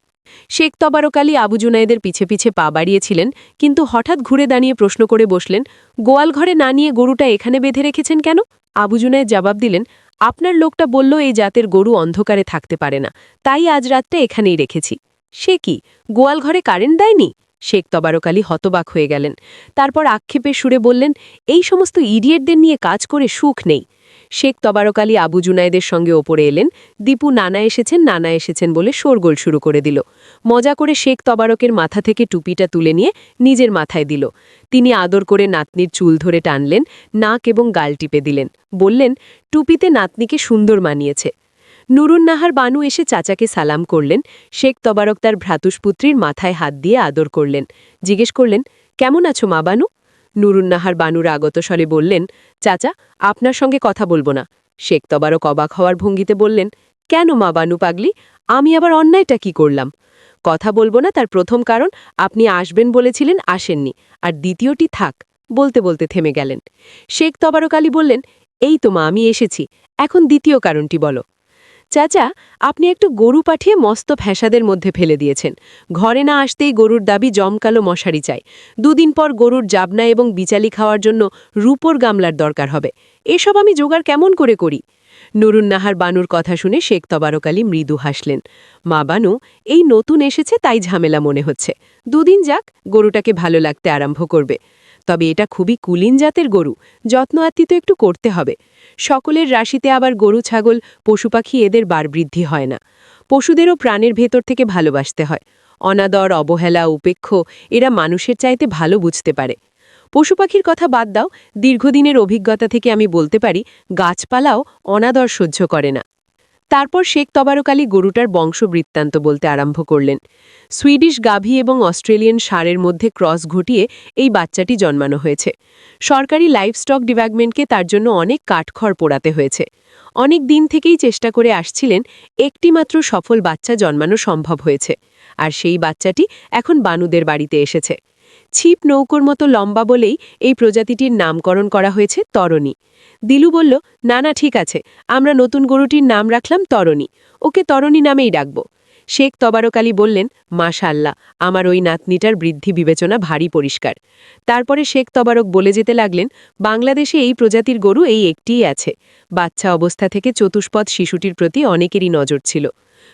শেখ তবারক আলী আবু জুনায়েদের পিছে পিছে পা বাড়িয়েছিলেন, কিন্তু হঠাৎ ঘুরে দাঁড়িয়ে প্রশ্ন করে বসলেন, গোয়াল ঘরে না নিয়ে গরুটা এখানে বেঁধে রেখেছেন কেন? আবু জুনায়েদ জবাব দিলেন, আপনার লোকটা বলল এই জাতের গরু অন্ধকারে থাকতে পারে না, তাই আজ রাতটা এখানেই রেখেছি। সে কি, গোয়াল ঘরে কারেন্ট দেয়নি? শেখ তবারক আলী হতবাক হয়ে গেলেন। তারপর আক্ষেপের সুরে বললেন, এই সমস্ত ইডিয়েটদের নিয়ে কাজ করে সুখ নেই। শেখ তবারক আলী আবু জুনায়েদের সঙ্গে ওপরে এলেন। দীপু নানা এসেছেন বলে শোরগোল শুরু করে দিল। মজা করে শেখ তবারকের মাথা থেকে টুপিটা তুলে নিয়ে নিজের মাথায় দিল। তিনি আদর করে নাতনির চুল ধরে টানলেন, নাক এবং গাল টিপে দিলেন। বললেন, টুপিতে নাতনিকে সুন্দর মানিয়েছে। নুরুন্নাহার বানু এসে চাচাকে সালাম করলেন। শেখ তবারক তার ভ্রাতুষ্পুত্রীর মাথায় হাত দিয়ে আদর করলেন। জিজ্ঞেস করলেন, কেমন আছো মা বানু? নুরুন্নাহার বানুর আগত স্বরে বললেন, চাচা, আপনার সঙ্গে কথা বলবো না। শেখ তবারক অবাক হওয়ার ভঙ্গিতে বললেন, কেন মা বানু পাগলি, আমি আবার অন্যায়টা কি করলাম? কথা বলবো না তার প্রথম কারণ, আপনি আসবেন বলেছিলেন, আসেননি, আর দ্বিতীয়টি থাক, বলতে বলতে থেমে গেলেন। শেখ তবারক আলী বললেন, এই তো মা, আমি এসেছি, এখন দ্বিতীয় কারণটি বলো। চাচা, আপনি একটু গরু পাঠিয়ে মস্ত ফ্যাসাদের মধ্যে ফেলে দিয়েছেন। ঘরে না আসতেই গরুর দাবি জমকালো মশারি চাই। দুদিন পর গরুর জাবনা এবং বিচালি খাওয়ার জন্য রূপোর গামলার দরকার হবে। এসব আমি জোগাড় কেমন করে করি? নুরুন্নাহার বানুর কথা শুনে শেখ তবারক আলী মৃদু হাসলেন। মা বানু, এই নতুন এসেছে তাই ঝামেলা মনে হচ্ছে। দুদিন যাক, গরুটাকে ভালো লাগতে আরম্ভ করবে। তবে এটা খুবই কুলীন জাতের গরু, যত্ন আত্তি তো একটু করতে হবে। সকলের রাশিতে আবার গরু ছাগল পশুপাখি এদের বাড়বৃদ্ধি হয় না। পশুদেরও প্রাণের ভেতর থেকে ভালোবাসতে হয়। অনাদর, অবহেলা, উপেক্ষ এরা মানুষের চাইতে ভালো বুঝতে পারে। পশুপাখির কথা বাদ দাও, দীর্ঘদিনের অভিজ্ঞতা থেকে আমি বলতে পারি গাছপালাও অনাদর সহ্য করে না। তারপর শেখ তবারক আলী গরুটার বংশবৃত্তান্ত বলতে আরম্ভ করলেন। সুইডিশ গাভী এবং অস্ট্রেলিয়ান ষাঁড়ের মধ্যে ক্রস ঘটিয়ে এই বাচ্চাটি জন্মানো হয়েছে। সরকারি লাইভস্টক ডিপার্টমেন্টকে তার জন্য অনেক কাঠখড় পোড়াতে হয়েছে। অনেক দিন থেকেই চেষ্টা করে আসছিলেন, একটিমাত্র সফল বাচ্চা জন্মানো সম্ভব হয়েছে, আর সেই বাচ্চাটি এখন বানুদের বাড়িতে এসেছে। ছিপ নৌকোর মতো লম্বা বলেই এই প্রজাতিটির নামকরণ করা হয়েছে তরণী। দিলু বলল, না না, ঠিক আছে, আমরা নতুন গরুটির নাম রাখলাম তরণী, ওকে তরণী নামেই ডাকব। শেখ তবারক আলী বললেন, মাশাআল্লাহ, আমার ওই নাতনিটার বৃদ্ধি বিবেচনা ভারী পরিষ্কার। তারপরে শেখ তবারক বলে যেতে লাগলেন, বাংলাদেশে এই প্রজাতির গরু এই একটিই আছে। বাচ্চা অবস্থা থেকে চতুষ্পদ শিশুটির প্রতি অনেকেরই নজর ছিল।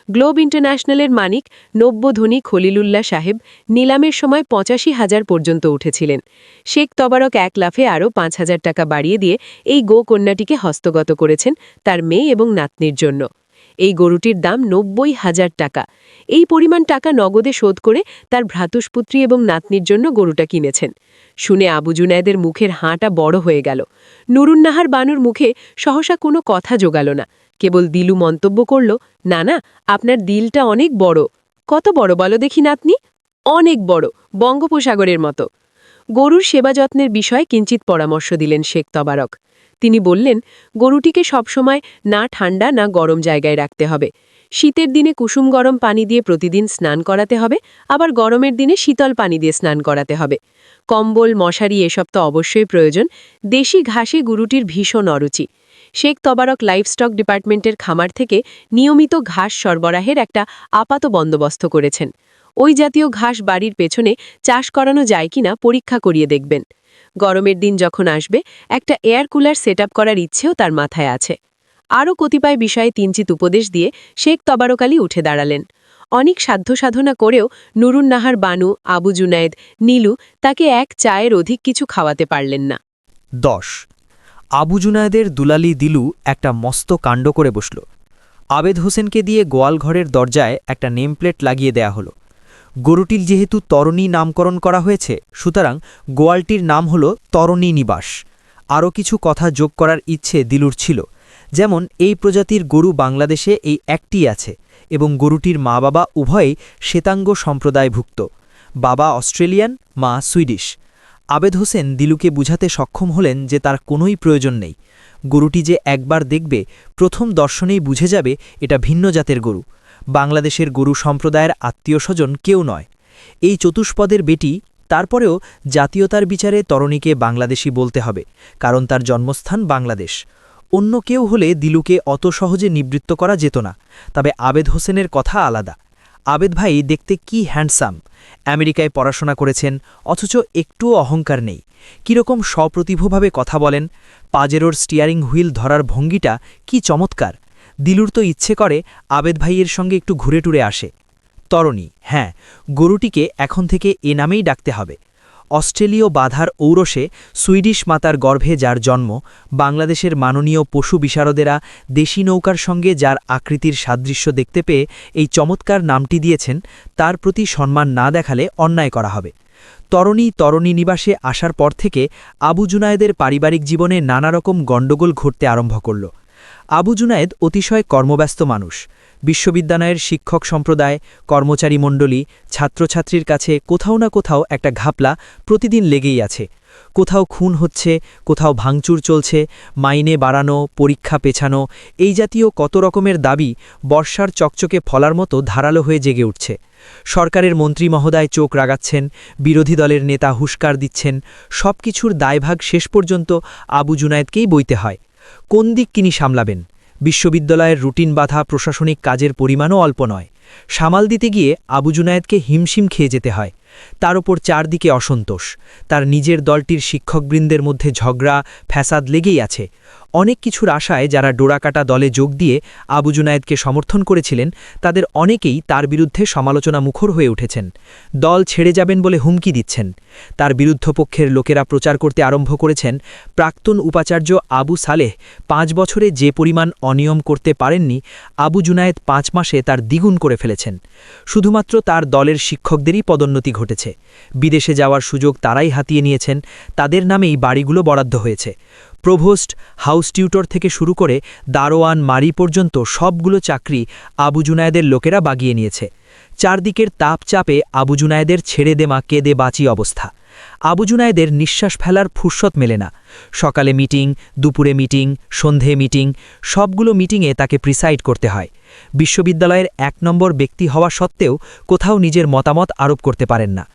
গ্লোব ইন্টারন্যাশনালের মানিক নব্যধনী খলিলুল্লাহ সাহেব নিলামের সময় ৮৫,০০০ পর্যন্ত উঠেছিলেন। শেখ তবারক এক লাফে আরও ৫,০০০ টাকা বাড়িয়ে দিয়ে এই গোকন্যাটিকে হস্তগত করেছেন তার মেয়ে এবং নাতনির জন্য। এই গরুটির দাম ৯০,০০০ টাকা। এই পরিমাণ টাকা নগদে শোধ করে তার ভ্রাতুষ্পুত্রী এবং নাতনির জন্য গরুটা কিনেছেন। শুনে আবু জুনায়েদের মুখের হাঁটা বড় হয়ে গেল। নুরুন্নাহার বানুর মুখে সহসা কোনো কথা জোগাল না, কেবল দিলু মন্তব্য করল, না না, আপনার দিলটা অনেক বড়। কত বড় বলো দেখি নাতনি? অনেক বড়, বঙ্গোপসাগরের মতো। গরুর সেবা যত্নের বিষয়ে কিঞ্চিত পরামর্শ দিলেন শেখ তবারক। তিনি বললেন, গরুটিকে সবসময় না ঠান্ডা না গরম জায়গায় রাখতে হবে। শীতের দিনে কুসুম গরম পানি দিয়ে প্রতিদিন স্নান করাতে হবে, আবার গরমের দিনে শীতল পানি দিয়ে স্নান করাতে হবে। কম্বল, মশারি এসব তো অবশ্যই প্রয়োজন। দেশি ঘাসে গরুটির ভীষণ অরুচি। শেখ তবারক লাইভস্টক ডিপার্টমেন্টের খামার থেকে নিয়মিত ঘাস সরবরাহের একটা আপাত বন্দোবস্ত করেছেন। ওই জাতীয় ঘাস বাড়ির পেছনে চাষ করানো যায় কিনা পরীক্ষা করিয়ে দেখবেন। গরমের দিন যখন আসবে, একটা এয়ার কুলার সেট করার ইচ্ছেও তার মাথায় আছে। আরও কতিপয় বিষয়ে তিনচিত উপদেশ দিয়ে শেখ তবারক আলী উঠে দাঁড়ালেন। অনেক সাধ্য সাধনা করেও নুরুন্নাহার বানু, আবু জুনায়েদ, নীলু তাকে এক চায়ের অধিক কিছু খাওয়াতে পারলেন না। 10 আবু জুনায়েদের দুলালি দিলু একটা মস্ত কাণ্ড করে বসল। আবেদ হোসেনকে দিয়ে গোয়ালঘরের দরজায় একটা নেমপ্লেট লাগিয়ে দেয়া হলো। গরুটির যেহেতু তরণী নামকরণ করা হয়েছে, সুতরাং গোয়ালটির নাম হল তরণী নিবাস। আরও কিছু কথা যোগ করার ইচ্ছে দিলুর ছিল, যেমন এই প্রজাতির গরু বাংলাদেশে এই একটি আছে এবং গরুটির মা বাবা উভয়েই শ্বেতাঙ্গ সম্প্রদায়ভুক্ত। বাবা অস্ট্রেলিয়ান, মা সুইডিশ। আবেদ হোসেন দিলুকে বুঝাতে সক্ষম হলেন যে তার কোনোই প্রয়োজন নেই। গরুটি যে একবার দেখবে, প্রথম দর্শনেই বুঝে যাবে এটা ভিন্ন জাতের গরু, বাংলাদেশের গরু সম্প্রদায়ের আত্মীয়স্বজন কেউ নয়। এই চতুষ্পদের বেটি, তারপরেও জাতীয়তার বিচারে তরণীকে বাংলাদেশি বলতে হবে, কারণ তার জন্মস্থান বাংলাদেশ। অন্য কেউ হলে দিলুকে অত সহজে নিবৃত্ত করা যেত না। তবে আবেদ হোসেনের কথা আলাদা। আবেদ ভাই দেখতে কি হ্যান্ডসাম, আমেরিকায় পড়াশোনা করেছেন, অথচ একটুও অহংকার নেই। কীরকম সপ্রতিভভাবে কথা বলেন, পাজেরোর স্টিয়ারিং হুইল ধরার ভঙ্গিটা কি চমৎকার। দিলুর তো ইচ্ছে করে আবেদ ভাইয়ের সঙ্গে একটু ঘুরে টুরে আসে। তরণী, হ্যাঁ, গরুটিকে এখন থেকে এ নামেই ডাকতে হবে। অস্ট্রেলীয় বাধার ঔরসে সুইডিশ মাতার গর্ভে যার জন্ম, বাংলাদেশের মাননীয় পশু বিশারদেরা দেশি নৌকার সঙ্গে যার আকৃতির সাদৃশ্য দেখতে পেয়ে এই চমৎকার নামটি দিয়েছেন, তার প্রতি সম্মান না দেখালে অন্যায় করা হবে। তরণী নিবাসে আসার পর থেকে আবু জুনায়েদের পারিবারিক জীবনে নানা রকম গণ্ডগোল ঘটতে আরম্ভ করল। আবু জুনায়েদ অতিশয় কর্মব্যস্ত মানুষ। বিশ্ববিদ্যালয়ের শিক্ষক সম্প্রদায়, কর্মচারী মণ্ডলী, ছাত্রছাত্রীর কাছে কোথাও না কোথাও একটা ঘাপলা প্রতিদিন লেগেই আছে। কোথাও খুন হচ্ছে, কোথাও ভাঙচুর চলছে, মাইনে বাড়ানো, পরীক্ষা পেছানো, এই জাতীয় কত রকমের দাবি বর্ষার চকচকে ফলার মতো ধারালো হয়ে জেগে উঠছে। সরকারের মন্ত্রী মহোদয় চোখ রাগাচ্ছেন, বিরোধী দলের নেতা হুঁশকার দিচ্ছেন। সব কিছুর দায়ভাগ শেষ পর্যন্ত আবু জুনায়েদকেই বইতে হয়। কোন দিক কিনি সামলাবেন? বিশ্ববিদ্যালয়ের রুটিন বাধা প্রশাসনিক কাজের পরিমাণও অল্প নয়। সামাল দিতে গিয়ে আবু জুনায়েদকে হিমশিম খেয়ে যেতে হয়। তার ওপর চারদিকে অসন্তোষ। তার নিজের দলটির শিক্ষকবৃন্দের মধ্যে ঝগড়া ফ্যাসাদ লেগেই আছে। অনেক কিছুর আশায় যারা ডোরাকাটা দলে যোগ দিয়ে আবু জুনায়েদকে সমর্থন করেছিলেন, তাদের অনেকেই তার বিরুদ্ধে সমালোচনা মুখর হয়ে উঠেছেন। দল ছেড়ে যাবেন বলে হুমকি দিচ্ছেন। তার বিরুদ্ধপক্ষের লোকেরা প্রচার করতে আরম্ভ করেছেন, প্রাক্তন উপাচার্য আবু সালেহ 5 বছরে যে পরিমাণ অনিয়ম করতে পারেননি, আবু জুনায়েদ 5 মাসে তার দ্বিগুণ করে ফেলেছেন। শুধুমাত্র তার দলের শিক্ষকদেরই পদোন্নতি ঘটেছে। বিদেশে যাওয়ার সুযোগ তারাই হাতিয়ে নিয়েছেন। তাদের নামেই বাড়িগুলো বরাদ্দ হয়েছে। প্রভোস্ট, হাউস টিউটর থেকে শুরু করে দারোয়ান, মারি পর্যন্ত সবগুলো চাকরি আবু জুনায়েদের লোকেরা বাগিয়ে নিয়েছে। চারদিকের তাপ চাপে আবু জুনায়েদের ছেড়ে দেমা কেঁদে বাঁচি অবস্থা। আবু জুনায়েদের নিঃশ্বাস ফেলার ফুরসত মেলে না। সকালে মিটিং, দুপুরে মিটিং, সন্ধে মিটিং, সবগুলো মিটিংয়ে তাকে প্রিসাইড করতে হয়। বিশ্ববিদ্যালয়ের 1 নম্বর ব্যক্তি হওয়া সত্ত্বেও কোথাও নিজের মতামত আরোপ করতে পারেন না।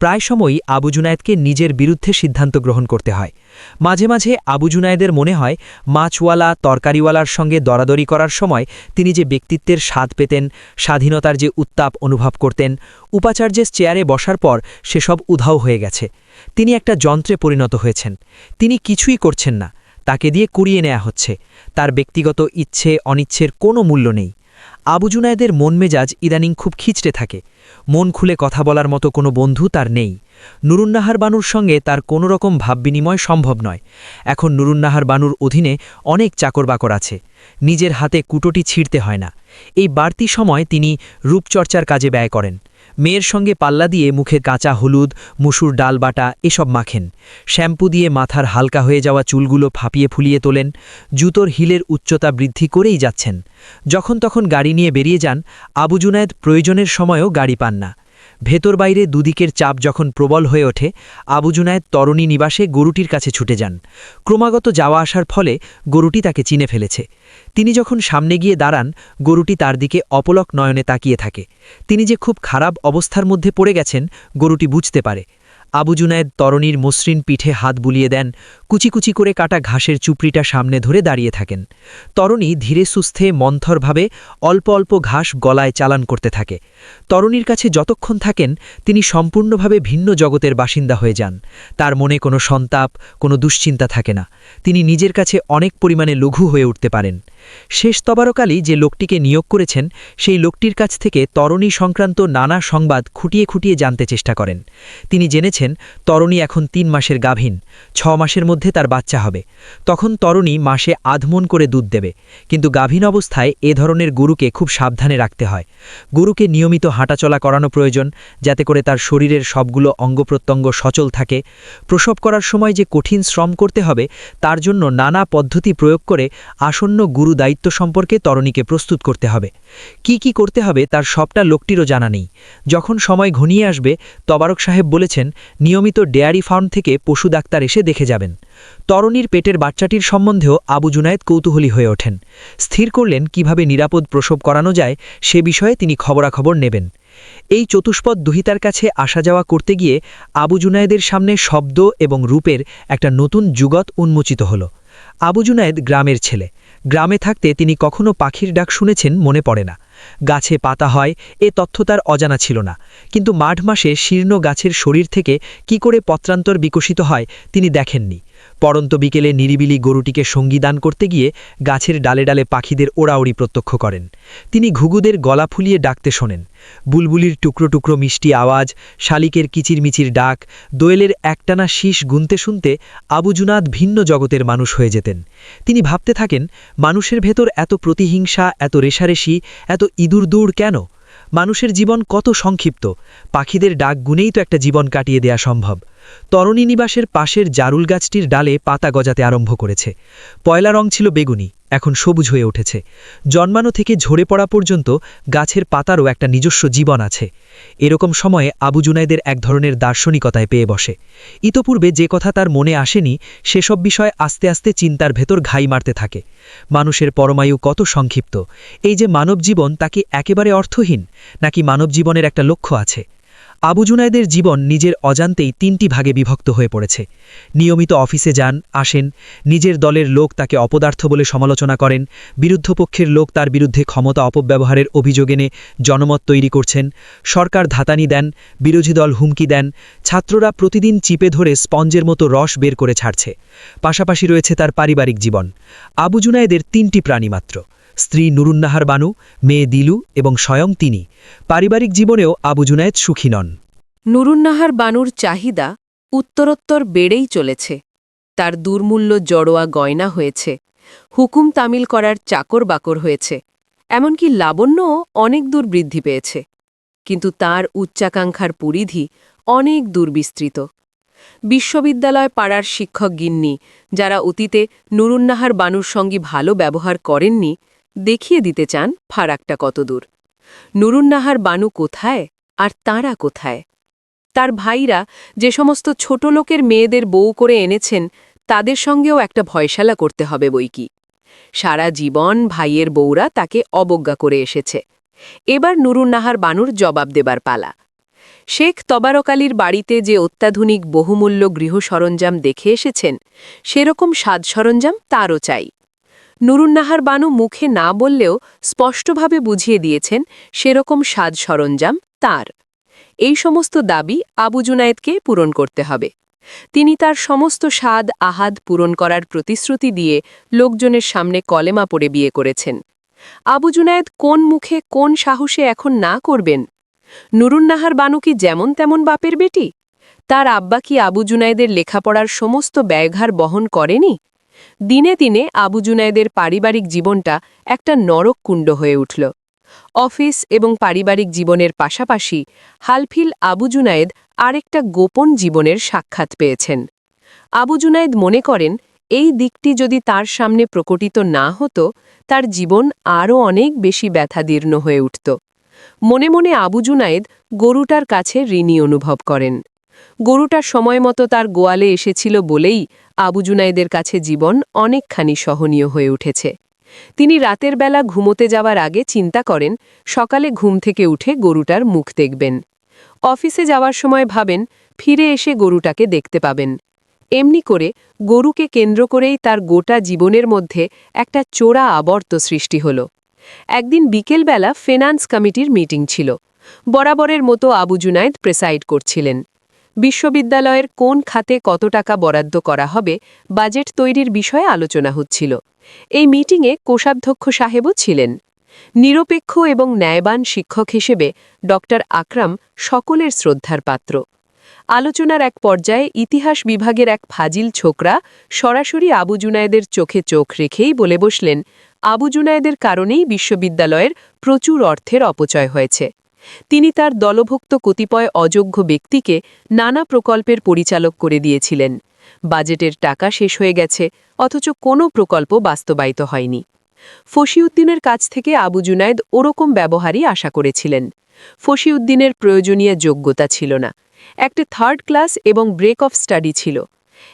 প্রায় সময়ই আবু জুনায়েদকে নিজের বিরুদ্ধে সিদ্ধান্ত গ্রহণ করতে হয়। মাঝে মাঝে আবু জুনায়েদের মনে হয়, মাছওয়ালা তরকারিওয়ালার সঙ্গে দরাদরি করার সময় তিনি যে ব্যক্তিত্বের স্বাদ পেতেন, স্বাধীনতার যে উত্তাপ অনুভব করতেন, উপাচার্যের চেয়ারে বসার পর সেসব উধাও হয়ে গেছে। তিনি একটা যন্ত্রে পরিণত হয়েছেন। তিনি কিছুই করছেন না, তাকে দিয়ে কুড়িয়ে নেওয়া হচ্ছে। তার ব্যক্তিগত ইচ্ছে অনিচ্ছের কোনো মূল্য নেই। আবু জুনায়েদের মন মেজাজ ইদানিং খুব খিচড়ে থাকে। মন খুলে কথা বলার মতো কোনো বন্ধু তার নেই। নুরুন্নাহার বানুর সঙ্গে তার কোনো রকম ভাব বিনিময় সম্ভব নয়। এখন নুরুন্নাহার বানুর অধীনে অনেক চাকর-বাকর আছে। নিজের হাতে কুটোটি ছিঁড়তে হয় না। এই বাড়তি সময় তিনি রূপচর্চার কাজে ব্যয় করেন। মেয়ের সঙ্গে পাল্লা দিয়ে মুখে কাঁচা হলুদ, মুসুর ডাল বাটা এসব মাখেন। শ্যাম্পু দিয়ে মাথার হালকা হয়ে যাওয়া চুলগুলো ফাঁপিয়ে ফুলিয়ে তোলেন। জুতোর হিলের উচ্চতা বৃদ্ধি করেই যাচ্ছেন। যখন তখন গাড়ি নিয়ে বেরিয়ে যান। আবু জুনায়েদ প্রয়োজনের সময়ও গাড়ি পান না। ভেতর বাইরে দুদিকের চাপ যখন প্রবল হয়ে ওঠে, আবু জুনায়েদ তরণী নিবাসে গরুটির কাছে ছুটে যান। ক্রমাগত যাওয়া আসার ফলে গরুটি তাকে চিনে ফেলেছে। তিনি যখন সামনে গিয়ে দাঁড়ান, গরুটি তার দিকে অপলক নয়নে তাকিয়ে থাকে। তিনি যে খুব খারাপ অবস্থার মধ্যে পড়ে গেছেন গরুটি বুঝতে পারে। আবু জুনায়েদ তরণীর মসৃণ পিঠে হাত বুলিয়ে দেন। কুচি কুচি করে কাটা ঘাসের চুপড়িটা সামনে ধরে দাঁড়িয়ে থাকেন। তরণী ধীরে সুস্থে মন্থরভাবে অল্প অল্প ঘাস গলায় চালান করতে থাকে। তরণীর কাছে যতক্ষণ থাকেন তিনি সম্পূর্ণভাবে ভিন্ন জগতের বাসিন্দা হয়ে যান। তার মনে কোনো সন্তাপ, কোনো দুশ্চিন্তা থাকে না। তিনি নিজের কাছে অনেক পরিমাণে লঘু হয়ে উঠতে পারেন। শেষ তবারকালী যে লোকটিকে নিয়োগ করেছেন, সেই লোকটির কাছ থেকে তরণী সংক্রান্ত নানা সংবাদ খুঁটিয়ে খুঁটিয়ে জানতে চেষ্টা করেন। তিনি জেনেছেন তরণী এখন ৩ মাসের গাভীন। ৬ মাসের মধ্যে তার বাচ্চা হবে। তখন তরণী মাসে আধমন করে দুধ দেবে। কিন্তু গাভীন অবস্থায় এ ধরনের গরুকে খুব সাবধানে রাখতে হয়। গরুকে নিয়মিত হাঁটাচলা করানো প্রয়োজন, যাতে করে তার শরীরের সবগুলো অঙ্গপ্রত্যঙ্গ সচল থাকে। প্রসব করার সময় যে কঠিন শ্রম করতে হবে, তার জন্য নানা পদ্ধতি প্রয়োগ করে আসন্ন গুরু দায়িত্ব সম্পর্কে তরণীকে প্রস্তুত করতে হবে। কি কি করতে হবে তার সবটা লোকটিরও জানা নেই। যখন সময় ঘনিয়ে আসবে, তবারক সাহেব বলেছেন নিয়মিত ডেয়ারি ফার্ম থেকে পশু ডাক্তার এসে দেখে যাবেন। তরণীর পেটের বাচ্চাটির সম্বন্ধেও আবু জুনায়েদ কৌতূহলী হয়ে ওঠেন। স্থির করলেন কিভাবে নিরাপদ প্রসব করানো যায়, সে বিষয়ে তিনি খবরাখবর নেবেন। এই চতুষ্পদ দুহিতার কাছে আসা যাওয়া করতে গিয়ে আবু জুনায়েদের সামনে শব্দ এবং রূপের একটা নতুন জুগত উন্মোচিত হল। আবু জুনায়েদ গ্রামের ছেলে। গ্রামে থাকতে তিনি কখনো পাখির ডাক শুনেছেন মনে পড়ে না। গাছে পাতা হয় এ তথ্য তার অজানা ছিল না। কিন্তু মাঘ মাসে শীর্ণ গাছের শরীর থেকে কি করে পত্রান্তর বিকশিত হয় তিনি দেখেননি। পরন্ত বিকেলে নিরিবিলি গরুটিকে সঙ্গী দান করতে গিয়ে গাছের ডালে ডালে পাখিদের ওড়াওড়ি প্রত্যক্ষ করেন। তিনি ঘুঘুদের গলা ফুলিয়ে ডাকতে শোনেন। বুলবুলির টুকরো টুকরো মিষ্টি আওয়াজ, শালিকের কিচিরমিচির ডাক, দোয়েলের একটানা শীষ গুনতে শুনতে আবু জুনাদ ভিন্ন জগতের মানুষ হয়ে যেতেন। তিনি ভাবতে থাকেন, মানুষের ভেতর এত প্রতিহিংসা, এত রেশারেশি, এত ইঁদুর দৌড় কেন? মানুষের জীবন কত সংক্ষিপ্ত। পাখিদের ডাক গুনেই তো একটা জীবন কাটিয়ে দেয়া সম্ভব। তরণী নিবাসের পাশের জারুল গাছটির ডালে পাতা গজাতে আরম্ভ করেছে। পয়লা রং ছিল বেগুনি, এখন সবুজ হয়ে উঠেছে। জন্মানো থেকে ঝরে পড়া পর্যন্ত গাছের পাতারও একটা নিজস্ব জীবন আছে। এরকম সময়ে আবু জুনায়েদের এক ধরনের দার্শনিকতায় পেয়ে বসে। ইতপূর্বে যে কথা তার মনে আসেনি, সেসব বিষয় আস্তে আস্তে চিন্তার ভেতর ঘাই মারতে থাকে। মানুষের পরমায়ু কত সংক্ষিপ্ত। এই যে মানব জীবন, তা কি একেবারে অর্থহীন, নাকি মানব জীবনের একটা লক্ষ্য আছে? আবু জুনায়েদের জীবন নিজের অজান্তেই ৩টি ভাগে বিভক্ত হয়ে পড়েছে। নিয়মিত অফিসে যান, আসেন। নিজের দলের লোক তাকে অপদার্থ বলে সমালোচনা করেন। বিরুদ্ধপক্ষের লোক তার বিরুদ্ধে ক্ষমতা অপব্যবহারের অভিযোগ এনে জনমত তৈরি করছেন। সরকার ধাতানি দেন, বিরোধী দল হুমকি দেন। ছাত্ররা প্রতিদিন চিপে ধরে স্পঞ্জের মতো রস বের করে ছাড়ছে। পাশাপাশি রয়েছে তার পারিবারিক জীবন। আবু জুনায়েদের ৩টি প্রাণী মাত্র: স্ত্রী নুরুন্নাহার বানু, মেয়ে দিলু এবং স্বয়ং তিনি। পারিবারিক জীবনেও আবু জুনায়েদ সুখী নন। নুরুন্নাহার বানুর চাহিদা উত্তরোত্তর বেড়েই চলেছে। তার দুর্মূল্য জড়োয়া গয়না হয়েছে, হুকুম তামিল করার চাকর বাকর হয়েছে, এমনকি লাবণ্যও অনেক দূর বৃদ্ধি পেয়েছে। কিন্তু তার উচ্চাকাঙ্ক্ষার পরিধি অনেক দূর বিস্তৃত। বিশ্ববিদ্যালয় পাড়ার শিক্ষক গিন্নি, যারা অতীতে নুরুন্নাহার বানুর সঙ্গে ভালো ব্যবহার করেননি, দেখিয়ে দিতে চান ফারাকটা কতদূর। নুরুন্নাহার বানু কোথায় আর তাঁরা কোথায়? তার ভাইরা যে সমস্ত ছোট লোকের মেয়েদের বউ করে এনেছেন, তাদের সঙ্গেও একটা ভয়শালা করতে হবে বইকি। সারা জীবন ভাইয়ের বউরা তাকে অবজ্ঞা করে এসেছে। এবার নুরুন্নাহার বানুর জবাব দেবার পালা। শেখ তবারক আলীর বাড়িতে যে অত্যাধুনিক বহুমূল্য গৃহ সরঞ্জাম দেখে এসেছেন, সেরকম সাজ সরঞ্জাম তারও চাই। নুরুন্নাহার বানু মুখে না বললেও স্পষ্টভাবে বুঝিয়ে দিয়েছেন সেরকম সাজ সরঞ্জাম তার। এই সমস্ত দাবি আবু জুনায়েদকে পূরণ করতে হবে। তিনি তার সমস্ত স্বাদ আহাদ পূরণ করার প্রতিশ্রুতি দিয়ে লোকজনের সামনে কলেমা পড়ে বিয়ে করেছেন। আবু জুনায়েদ কোন মুখে কোন সাহসে এখন না করবেন? নুরুন্নাহার বানু কি যেমন তেমন বাপের বেটি? তার আব্বা কি আবু জুনায়েদের লেখাপড়ার সমস্ত ব্যয়ভার বহন করেনি? দিনে দিনে আবু জুনায়েদের পারিবারিক জীবনটা একটা নরককুণ্ড হয়ে উঠল। অফিস এবং পারিবারিক জীবনের পাশাপাশি হালফিল আবু জুনায়েদ আরেকটা গোপন জীবনের সাক্ষাৎ পেয়েছেন। আবু জুনায়েদ মনে করেন এই দিকটি যদি তার সামনে প্রকটিত না হতো, তার জীবন আরও অনেক বেশি ব্যথাদীর্ণ হয়ে উঠত। মনে মনে আবু জুনায়েদ গরুটার কাছে ঋণী অনুভব করেন। গরুটা সময়মতো তার গোয়ালে এসেছিল বলেই আবু জুনায়েদের কাছে জীবন অনেকখানি সহনীয় হয়ে উঠেছে। তিনি রাতের বেলা ঘুমোতে যাওয়ার আগে চিন্তা করেন সকালে ঘুম থেকে উঠে গরুটার মুখ দেখবেন। অফিসে যাওয়ার সময় ভাবেন ফিরে এসে গরুটাকে দেখতে পাবেন। এমনি করে গরুকে কেন্দ্র করেই তার গোটা জীবনের মধ্যে একটা চোরা আবর্ত সৃষ্টি হল। একদিন বিকেলবেলা ফিনান্স কমিটির মিটিং ছিল। বরাবরের মতো আবু জুনায়েদ প্রেসাইড করছিলেন। বিশ্ববিদ্যালয়ের কোন খাতে কত টাকা বরাদ্দ করা হবে, বাজেট তৈরির বিষয়ে আলোচনা হচ্ছিল। এই মিটিংয়ে কোষাধ্যক্ষ সাহেবও ছিলেন। নিরপেক্ষ এবং ন্যায়বান শিক্ষক হিসেবে ড আকরাম সকলের শ্রদ্ধার পাত্র। আলোচনার এক পর্যায়ে ইতিহাস বিভাগের এক ফাজিল ছোকরা সরাসরি আবু জুনায়েদের চোখে চোখ রেখেই বলে বসলেন, আবু জুনায়েদের কারণেই বিশ্ববিদ্যালয়ের প্রচুর অর্থের অপচয় হয়েছে। তিনি তার দলভুক্ত কতিপয় অযোগ্য ব্যক্তিকে নানা প্রকল্পের পরিচালক করে দিয়েছিলেন। বাজেটের টাকা শেষ হয়ে গেছে, অথচ কোনো প্রকল্প বাস্তবায়িত হয়নি। ফশিউদ্দিনের কাছ থেকে আবু জুনায়েদ ওরকম ব্যবহারই আশা করেছিলেন। ফশিউদ্দিনের প্রয়োজনীয় যোগ্যতা ছিল না। একটা থার্ড ক্লাস এবং ব্রেক অফ স্টাডি ছিল।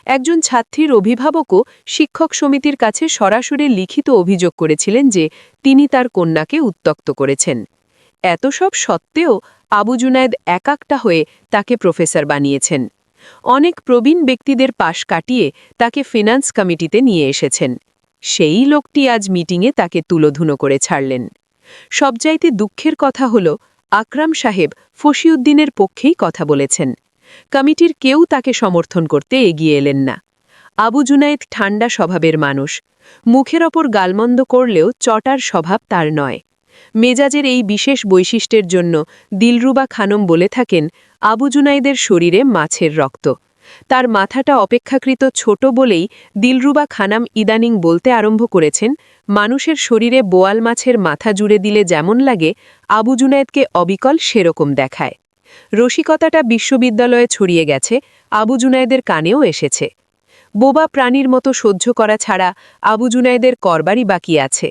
একজন ছাত্রীর অভিভাবকও শিক্ষক সমিতির কাছে সরাসরি লিখিত অভিযোগ করেছিলেন যে তিনি তার কন্যাকে উত্ত্যক্ত করেছেন। এত সব সত্ত্বেও আবু জুনায়েদ একাকটা হয়ে তাকে প্রফেসর বানিয়েছেন। অনেক প্রবীণ ব্যক্তিদের পাশ কাটিয়ে তাকে ফিনান্স কমিটিতে নিয়ে এসেছেন। সেই লোকটি আজ মিটিংয়ে তাকে তুলোধুনো করে ছাড়লেন। সবচাইতে দুঃখের কথা হল আকরাম সাহেব ফশিউদ্দিনের পক্ষেই কথা বলেছেন। কমিটির কেউ তাকে সমর্থন করতে এগিয়ে এলেন না। আবু জুনায়েদ ঠান্ডা স্বভাবের মানুষ। মুখের ওপর গালমন্দ করলেও চটার স্বভাব তার নয়। মেজাজের এই বিশেষ বৈশিষ্ট্যের জন্য দিলরুবা খানম বলে থাকেন, আবু জুনায়েদের শরীরে মাছের রক্ত। তার মাথাটা অপেক্ষাকৃত ছোট বলেই দিলরুবা খানম ইদানিং বলতে আরম্ভ করেছেন, মানুষের শরীরে বোয়াল মাছের মাথা জুড়ে দিলে যেমন লাগে, আবু জুনায়েদকে অবিকল সেরকম দেখায়। রসিকতাটা বিশ্ববিদ্যালয়ে ছড়িয়ে গেছে, আবু জুনায়েদের কানেও এসেছে। বোবা প্রাণীর মতো সহ্য করা ছাড়া আবু জুনায়েদের করবারই বাকি আছে।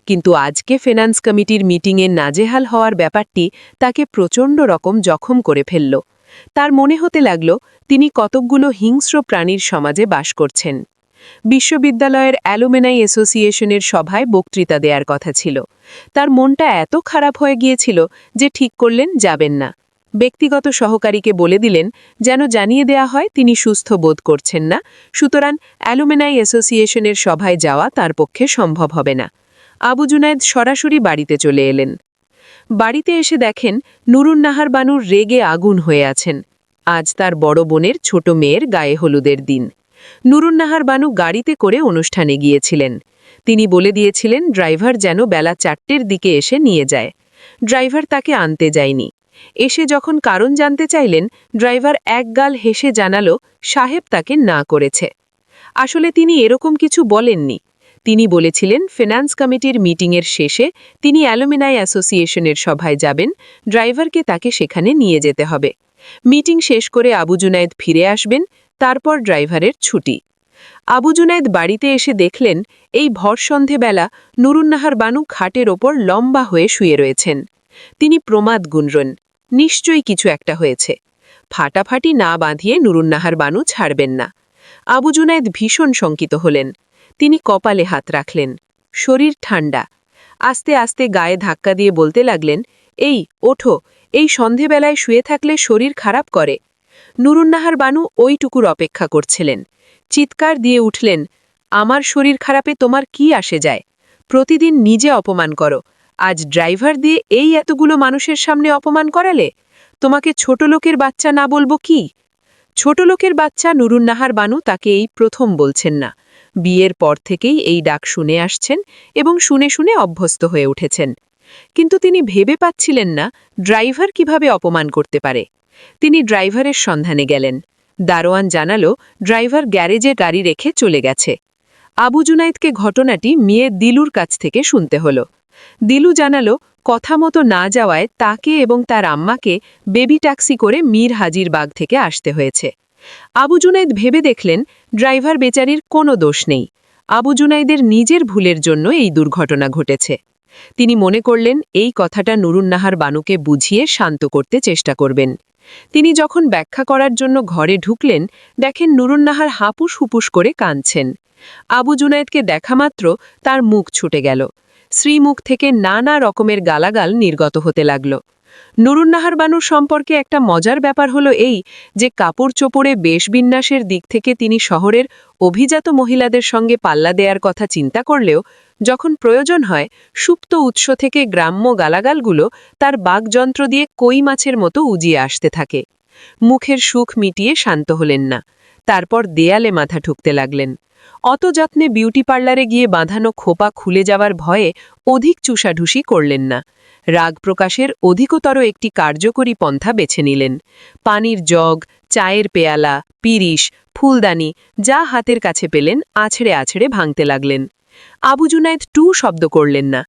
কিন্তু আজকে ফিনান্স কমিটির মিটিংয়ে নাজেহাল হওয়ার ব্যাপারটি তাকে প্রচণ্ড রকম জখম করে ফেলল। তার মনে হতে লাগল তিনি কতকগুলো হিংস্র প্রাণীর সমাজে বাস করছেন। বিশ্ববিদ্যালয়ের অ্যালুমিনাই অ্যাসোসিয়েশনের সভায় বক্তৃতা দেওয়ার কথা ছিল। তার মনটা এত খারাপ হয়ে গিয়েছিল যে ঠিক করলেন যাবেন না। ব্যক্তিগত সহকারীকে বলে দিলেন যেন জানিয়ে দেয়া হয় তিনি সুস্থ বোধ করছেন না, সুতরাং অ্যালুমিনাই অ্যাসোসিয়েশনের সভায় যাওয়া তার পক্ষে সম্ভব হবে না। আবু জুনায়েদ সরাসরি বাড়িতে চলে এলেন। বাড়িতে এসে দেখেন নুরুন্নাহার বানুর রেগে আগুন হয়ে আছেন। আজ তার বড় বোনের ছোট মেয়ের গায়ে হলুদের দিন। নুরুন্নাহার বানু গাড়িতে করে অনুষ্ঠানে গিয়েছিলেন। তিনি বলে দিয়েছিলেন ড্রাইভার যেন বেলা 4টের দিকে এসে নিয়ে যায়। ড্রাইভার তাকে আনতে যায়নি। এসে যখন কারণ জানতে চাইলেন, ড্রাইভার একগাল হেসে জানালো সাহেব তাকে না করেছে। আসলে তিনি এরকম কিছু বলেননি। তিনি বলেছিলেন ফিনান্স কমিটির মিটিংয়ের শেষে তিনি অ্যালুমিনাই অ্যাসোসিয়েশনের সভায় যাবেন, ড্রাইভারকে তাকে সেখানে নিয়ে যেতে হবে। মিটিং শেষ করে আবু জুনায়েদ ফিরে আসবেন, তারপর ড্রাইভারের ছুটি। আবু জুনায়েদ বাড়িতে এসে দেখলেন এই ভর সন্ধেবেলা নুরুন্নাহার বানু খাটের ওপর লম্বা হয়ে শুয়ে রয়েছেন। তিনি প্রমাদ গুনলেন, নিশ্চয়ই কিছু একটা হয়েছে। ফাটাফাটি না বাঁধিয়ে নুরুন্নাহার বানু ছাড়বেন না। আবু জুনায়েদ ভীষণ শঙ্কিত হলেন। তিনি কপালে হাত রাখলেন। শরীর ঠান্ডা। আস্তে আস্তে গায়ে ধাক্কা দিয়ে বলতে লাগলেন, এই ওঠো, এই সন্ধেবেলায় শুয়ে থাকলে শরীর খারাপ করে। নুরুন্নাহার বানু ওইটুকুর অপেক্ষা করছিলেন। চিৎকার দিয়ে উঠলেন, আমার শরীর খারাপে তোমার কি আসে যায়? প্রতিদিন নিজে অপমান করো, আজ ড্রাইভার দিয়ে এই এতগুলো মানুষের সামনে অপমান করালে? তোমাকে ছোট লোকের বাচ্চা না বলবো কি? ছোট লোকের বাচ্চা নুরুন্নাহার বানু তাকে এই প্রথম বলছেন না। বিয়ের পর থেকেই এই ডাক শুনে আসছেন এবং শুনে শুনে অভ্যস্ত হয়ে উঠেছেন। কিন্তু তিনি ভেবে পাচ্ছিলেন না ড্রাইভার কিভাবে অপমান করতে পারে। তিনি ড্রাইভারের সন্ধানে গেলেন। দারোয়ান জানালো ড্রাইভার গ্যারেজে গাড়ি রেখে চলে গেছে। আবু জুনাইদকে ঘটনাটি মেয়ে দিলুর কাছ থেকে শুনতে হলো। দিলু জানালো কথা মতো না যাওয়ায় তাকে এবং তার আম্মাকে বেবি ট্যাক্সি করে মীর হাজিরবাগ থেকে আসতে হয়েছে। আবু জুনাইদ ভেবে দেখলেন ড্রাইভার বেচারির কোনো দোষ নেই। আবু জুনাইদের নিজের ভুলের জন্য এই দুর্ঘটনা ঘটেছে। তিনি মনে করলেন এই কথাটা নুরুন্নাহার বানুকে বুঝিয়ে শান্ত করতে চেষ্টা করবেন। তিনি যখন ব্যাখ্যা করার জন্য ঘরে ঢুকলেন, দেখেন নুরুন্নাহার হাপুস হুপুস করে কাঁদছেন। আবু জুনাইদকে দেখামাত্র তার মুখ ছুটে গেল। শ্রীমুখ থেকে নানা রকমের গালাগাল নির্গত হতে লাগল। নুরুন্নাহার বানুর সম্পর্কে একটা মজার ব্যাপার হলো এই যে কাপড় চোপড়ে বেশবিন্যাসের দিক থেকে তিনি শহরের অভিজাত মহিলাদের সঙ্গে পাল্লা দেয়ার কথা চিন্তা করলেও যখন প্রয়োজন হয় সুপ্ত উৎস থেকে গ্রাম্য গালাগালগুলো তার বাকযন্ত্র দিয়ে কই মাছের মতো উজিয়ে আসতে থাকে। মুখের সুখ মিটিয়ে শান্ত হলেন না। তারপর দেয়ালে মাথা ঠুকতে লাগলেন। অত যত্নে বিউটি পার্লারে গিয়ে বাঁধানো খোপা খুলে যাওয়ার ভয়ে অধিক চুষাঢুষি করলেন না। রাগ প্রকাশের অধিকতর একটি কার্যকরী পন্থা বেছে নিলেন। পানির জগ, চায়ের পেয়ালা, পিরিশ, ফুলদানি যা হাতের কাছে পেলেন আছড়ে আছড়ে ভাঙতে লাগলেন। আবু জুনাইদ টু শব্দ করলেন না।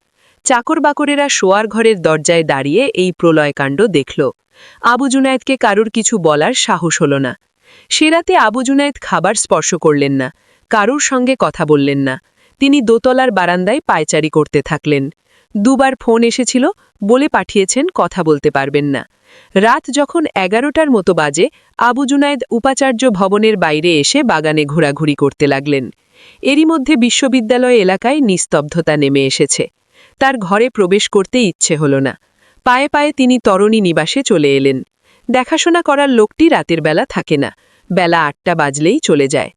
চাকর বাকরেরা শোয়ার ঘরের দরজায় দাঁড়িয়ে এই প্রলয়কাণ্ড দেখল। আবু জুনাইদকে কারুর কিছু বলার সাহস হল না। সে রাতে আবু জুনাইদ খাবার স্পর্শ করলেন না, কারুর সঙ্গে কথা বললেন না। তিনি দোতলার বারান্দায় পায়চারি করতে থাকলেন। দুবার ফোন এসেছিল, বলে পাঠিয়েছেন কথা বলতে পারবেন না। রাত যখন 11টার মতো বাজে, আবু জুনাইদ উপাচার্য ভবনের বাইরে এসে বাগানে ঘোরাঘুরি করতে লাগলেন। এরই মধ্যে বিশ্ববিদ্যালয় এলাকায় নিস্তব্ধতা নেমে এসেছে। তার ঘরে প্রবেশ করতে ইচ্ছে হল না। পায়ে পায়ে তিনি তরণী নিবাসে চলে এলেন। দেখাশোনা করার লোকটি রাতের বেলা থাকে না, বেলা 8টা বাজলেই চলে যায়।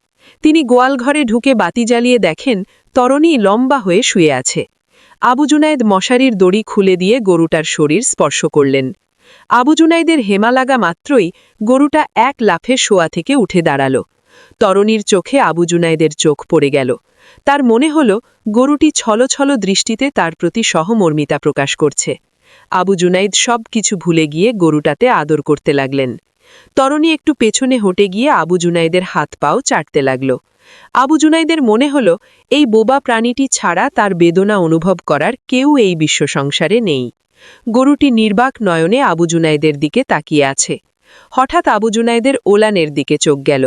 তিনি গোয়াল ঘরে ঢুকে বাতি জ্বালিয়ে দেখেন তরণী লম্বা হয়ে শুয়ে আছে। আবু জুনাইদ মশারির দড়ি খুলে দিয়ে গরুটার শরীর স্পর্শ করলেন। আবু জুনাইদের হেমা লাগা মাত্রই গরুটা এক লাফে শোয়া থেকে উঠে দাঁড়াল। তরণীর চোখে আবু জুনাইদের চোখ পড়ে গেল। তার মনে হল গরুটি ছলছল দৃষ্টিতে তার প্রতি সহমর্মিতা প্রকাশ করছে। আবু জুনাইদ সব কিছু ভুলে গিয়ে গরুটাতে আদর করতে লাগলেন। তরণী একটু পেছনে হটে গিয়ে আবু জুনাইদের হাত পাও চাটতে লাগল। আবু জুনাইদের মনে হল এই বোবা প্রাণীটি ছাড়া তার বেদনা অনুভব করার কেউ এই বিশ্ব সংসারে নেই। গরুটি নির্বাক নয়নে আবু জুনাইদের দিকে তাকিয়ে আছে। হঠাৎ আবু জুনাইদের ওলানের দিকে চোখ গেল।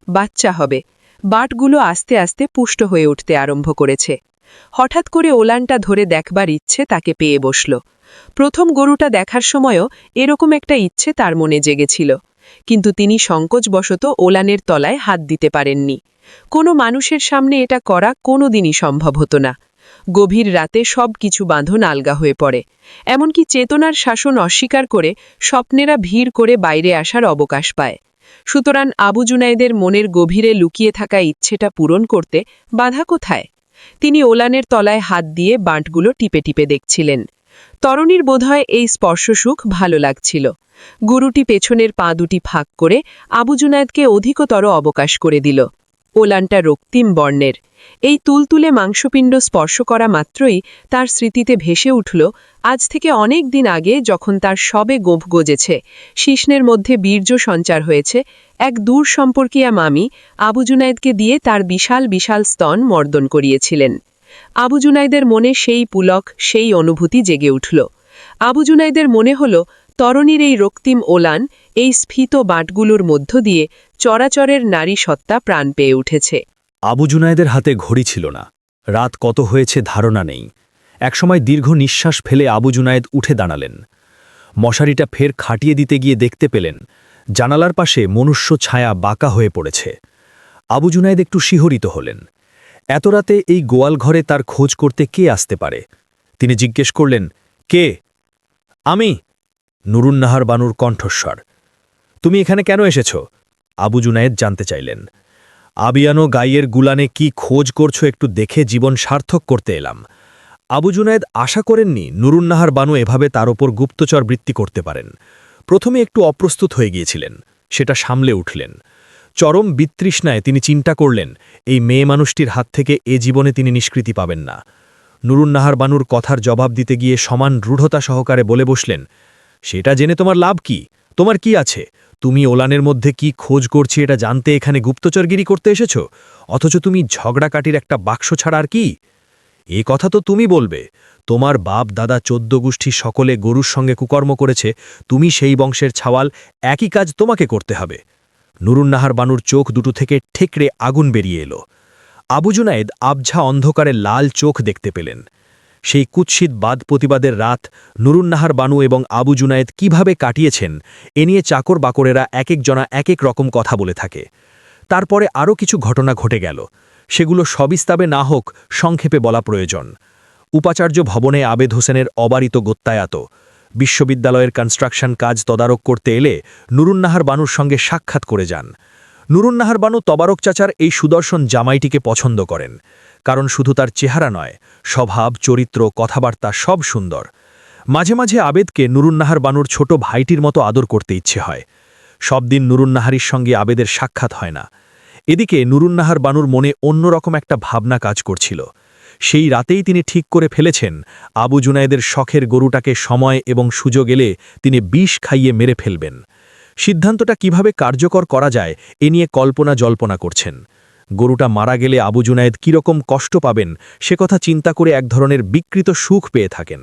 বাচ্চা হবে। বাটগুলো আস্তে আস্তে পুষ্ট হয়ে উঠতে আরম্ভ করেছে। হঠাৎ করে ওলানটা ধরে দেখবার ইচ্ছে তাকে পেয়ে বসল। প্রথম গরুটা দেখার সময়ও এরকম একটা ইচ্ছে তার মনে জেগেছিল, কিন্তু তিনি সংকোচবশত ওলানের তলায় হাত দিতে পারেননি। কোনো মানুষের সামনে এটা করা কোনোদিনই সম্ভব হতো না। গভীর রাতে সব কিছু বাঁধন আলগা হয়ে পড়ে। এমনকি চেতনার শাসন অস্বীকার করে স্বপ্নেরা ভিড় করে বাইরে আসার অবকাশ পায়। সুতরাং আবু জুনাইদের মনের গভীরে লুকিয়ে থাকা ইচ্ছেটা পূরণ করতে বাধা কোথায়? তিনি ওলানের তলায় হাত দিয়ে বাঁটগুলো টিপে টিপে দেখছিলেন। তরণীর বোধহয় এই স্পর্শসুখ ভালো লাগছিল। গরুটি পেছনের পা দুটি ফাঁক করে আবু জুনাইদকে অধিকতর অবকাশ করে দিল। ওলানটা রক্তিম বর্ণের। এই তুলতুলে মাংসপিণ্ড স্পর্শ করা মাত্রই তার স্মৃতিতে ভেসে উঠল আজ থেকে অনেক দিন আগে, যখন তার সবে গোঁফ গজেছে, শিশ্নের মধ্যে বীর্য সঞ্চার হয়েছে, এক দূর সম্পর্কীয়া মামি আবু জুনাইদকে দিয়ে তার বিশাল বিশাল স্তন মর্দন করিয়েছিলেন। আবু জুনাইদের মনে সেই পুলক, সেই অনুভূতি জেগে উঠল। আবু জুনাইদের মনে হল তরণীর এই রক্তিম ওলান, এই স্ফীত বাঁটগুলোর মধ্য দিয়ে চরাচরের নারী সত্তা প্রাণ পেয়ে উঠেছে। আবু জুনায়েদের হাতে ঘড়ি ছিল না। রাত কত হয়েছে ধারণা নেই। একসময় দীর্ঘ নিঃশ্বাস ফেলে আবু জুনায়েদ উঠে দাঁড়ালেন। মশারিটা ফের খাটিয়ে দিতে গিয়ে দেখতে পেলেন জানালার পাশে মনুষ্য ছায়া বাঁকা হয়ে পড়েছে। আবু জুনায়েদ একটু শিহরিত হলেন। এত রাতে এই গোয়াল ঘরে তার খোঁজ করতে কে আসতে পারে? তিনি জিজ্ঞেস করলেন, কে? আমি। নুরুন্নাহার বানুর কণ্ঠস্বর। তুমি এখানে কেন এসেছ? আবু জুনায়েদ জানতে চাইলেন। আবিয়ানো গাইয়ের গুলানে কি খোঁজ করছো একটু দেখে জীবন সার্থক করতে এলাম। আবু জুনায়েদ আশা করেননি নুরুন্নাহার বানু এভাবে তার ওপর গুপ্তচর বৃত্তি করতে পারেন। প্রথমে একটু অপ্রস্তুত হয়ে গিয়েছিলেন, সেটা সামলে উঠলেন। চরম বিতৃষ্ণায় তিনি চিন্তা করলেন এই মেয়ে মানুষটির হাত থেকে এ জীবনে তিনি নিষ্কৃতি পাবেন না। নুরুন্নাহার বানুর কথার জবাব দিতে গিয়ে সমান রূঢ়তা সহকারে বলে বসলেন, সেটা জেনে তোমার লাভ কি? তোমার কি আছে? তুমি ওলানের মধ্যে কি খোঁজ করছি এটা জানতে এখানে গুপ্তচরগিরি করতে এসেছ, অথচ তুমি ঝগড়াকাটির একটা বাক্স ছাড়া আর কি? এ কথা তো তুমি বলবে। তোমার বাপ দাদা 14 গোষ্ঠী সকলে গরুর সঙ্গে কুকর্ম করেছে, তুমি সেই বংশের ছাওয়াল, একই কাজ তোমাকে করতে হবে। নুরুন্নাহার বানুর চোখ দুটো থেকে ঠেকড়ে আগুন বেরিয়ে এলো। আবু জুনায়েদ আবঝা অন্ধকারে লাল চোখ দেখতে পেলেন। সেই কুৎসিত বাদ প্রতিবাদের রাত নুরুন্নাহার বানু এবং আবু জুনায়েদ কিভাবে কাটিয়েছেন এ নিয়ে চাকর বাকরেরা এক একজনা এক এক রকম কথা বলে থাকে। তারপরে আরও কিছু ঘটনা ঘটে গেল, সেগুলো সবিস্তাবে না হোক সংক্ষেপে বলা প্রয়োজন। উপাচার্য ভবনে আবেদ হোসেনের অবারিত গোত্তায়াত, বিশ্ববিদ্যালয়ের কনস্ট্রাকশন কাজ তদারক করতে এলে নুরুন্নাহার বানুর সঙ্গে সাক্ষাৎ করে যান। নুরুন্নাহার বানু তবারক চাচার এই সুদর্শন জামাইটিকে পছন্দ করেন, কারণ শুধু তার চেহারা নয়, স্বভাব, চরিত্র, কথাবার্তা সব সুন্দর। মাঝে মাঝে আবেদকে নুরুন্নাহার বানুর ছোট ভাইটির মতো আদর করতে ইচ্ছে হয়। সব দিন নুরুন্নাহারির সঙ্গে আবেদের সাক্ষাৎ হয় না। এদিকে নুরুন্নাহার বানুর মনে অন্যরকম একটা ভাবনা কাজ করছিল। সেই রাতেই তিনি ঠিক করে ফেলেছেন আবু জুনায়েদের শখের গরুটাকে সময় এবং সুযোগ এলে তিনি বিষ খাইয়ে মেরে ফেলবেন। সিদ্ধান্তটা কিভাবে কার্যকর করা যায় এ নিয়ে কল্পনা জল্পনা করছেন। গরুটা মারা গেলে আবু জুনায়েদ কীরকম কষ্ট পাবেন সে কথা চিন্তা করে এক ধরনের বিকৃত সুখ পেয়ে থাকেন।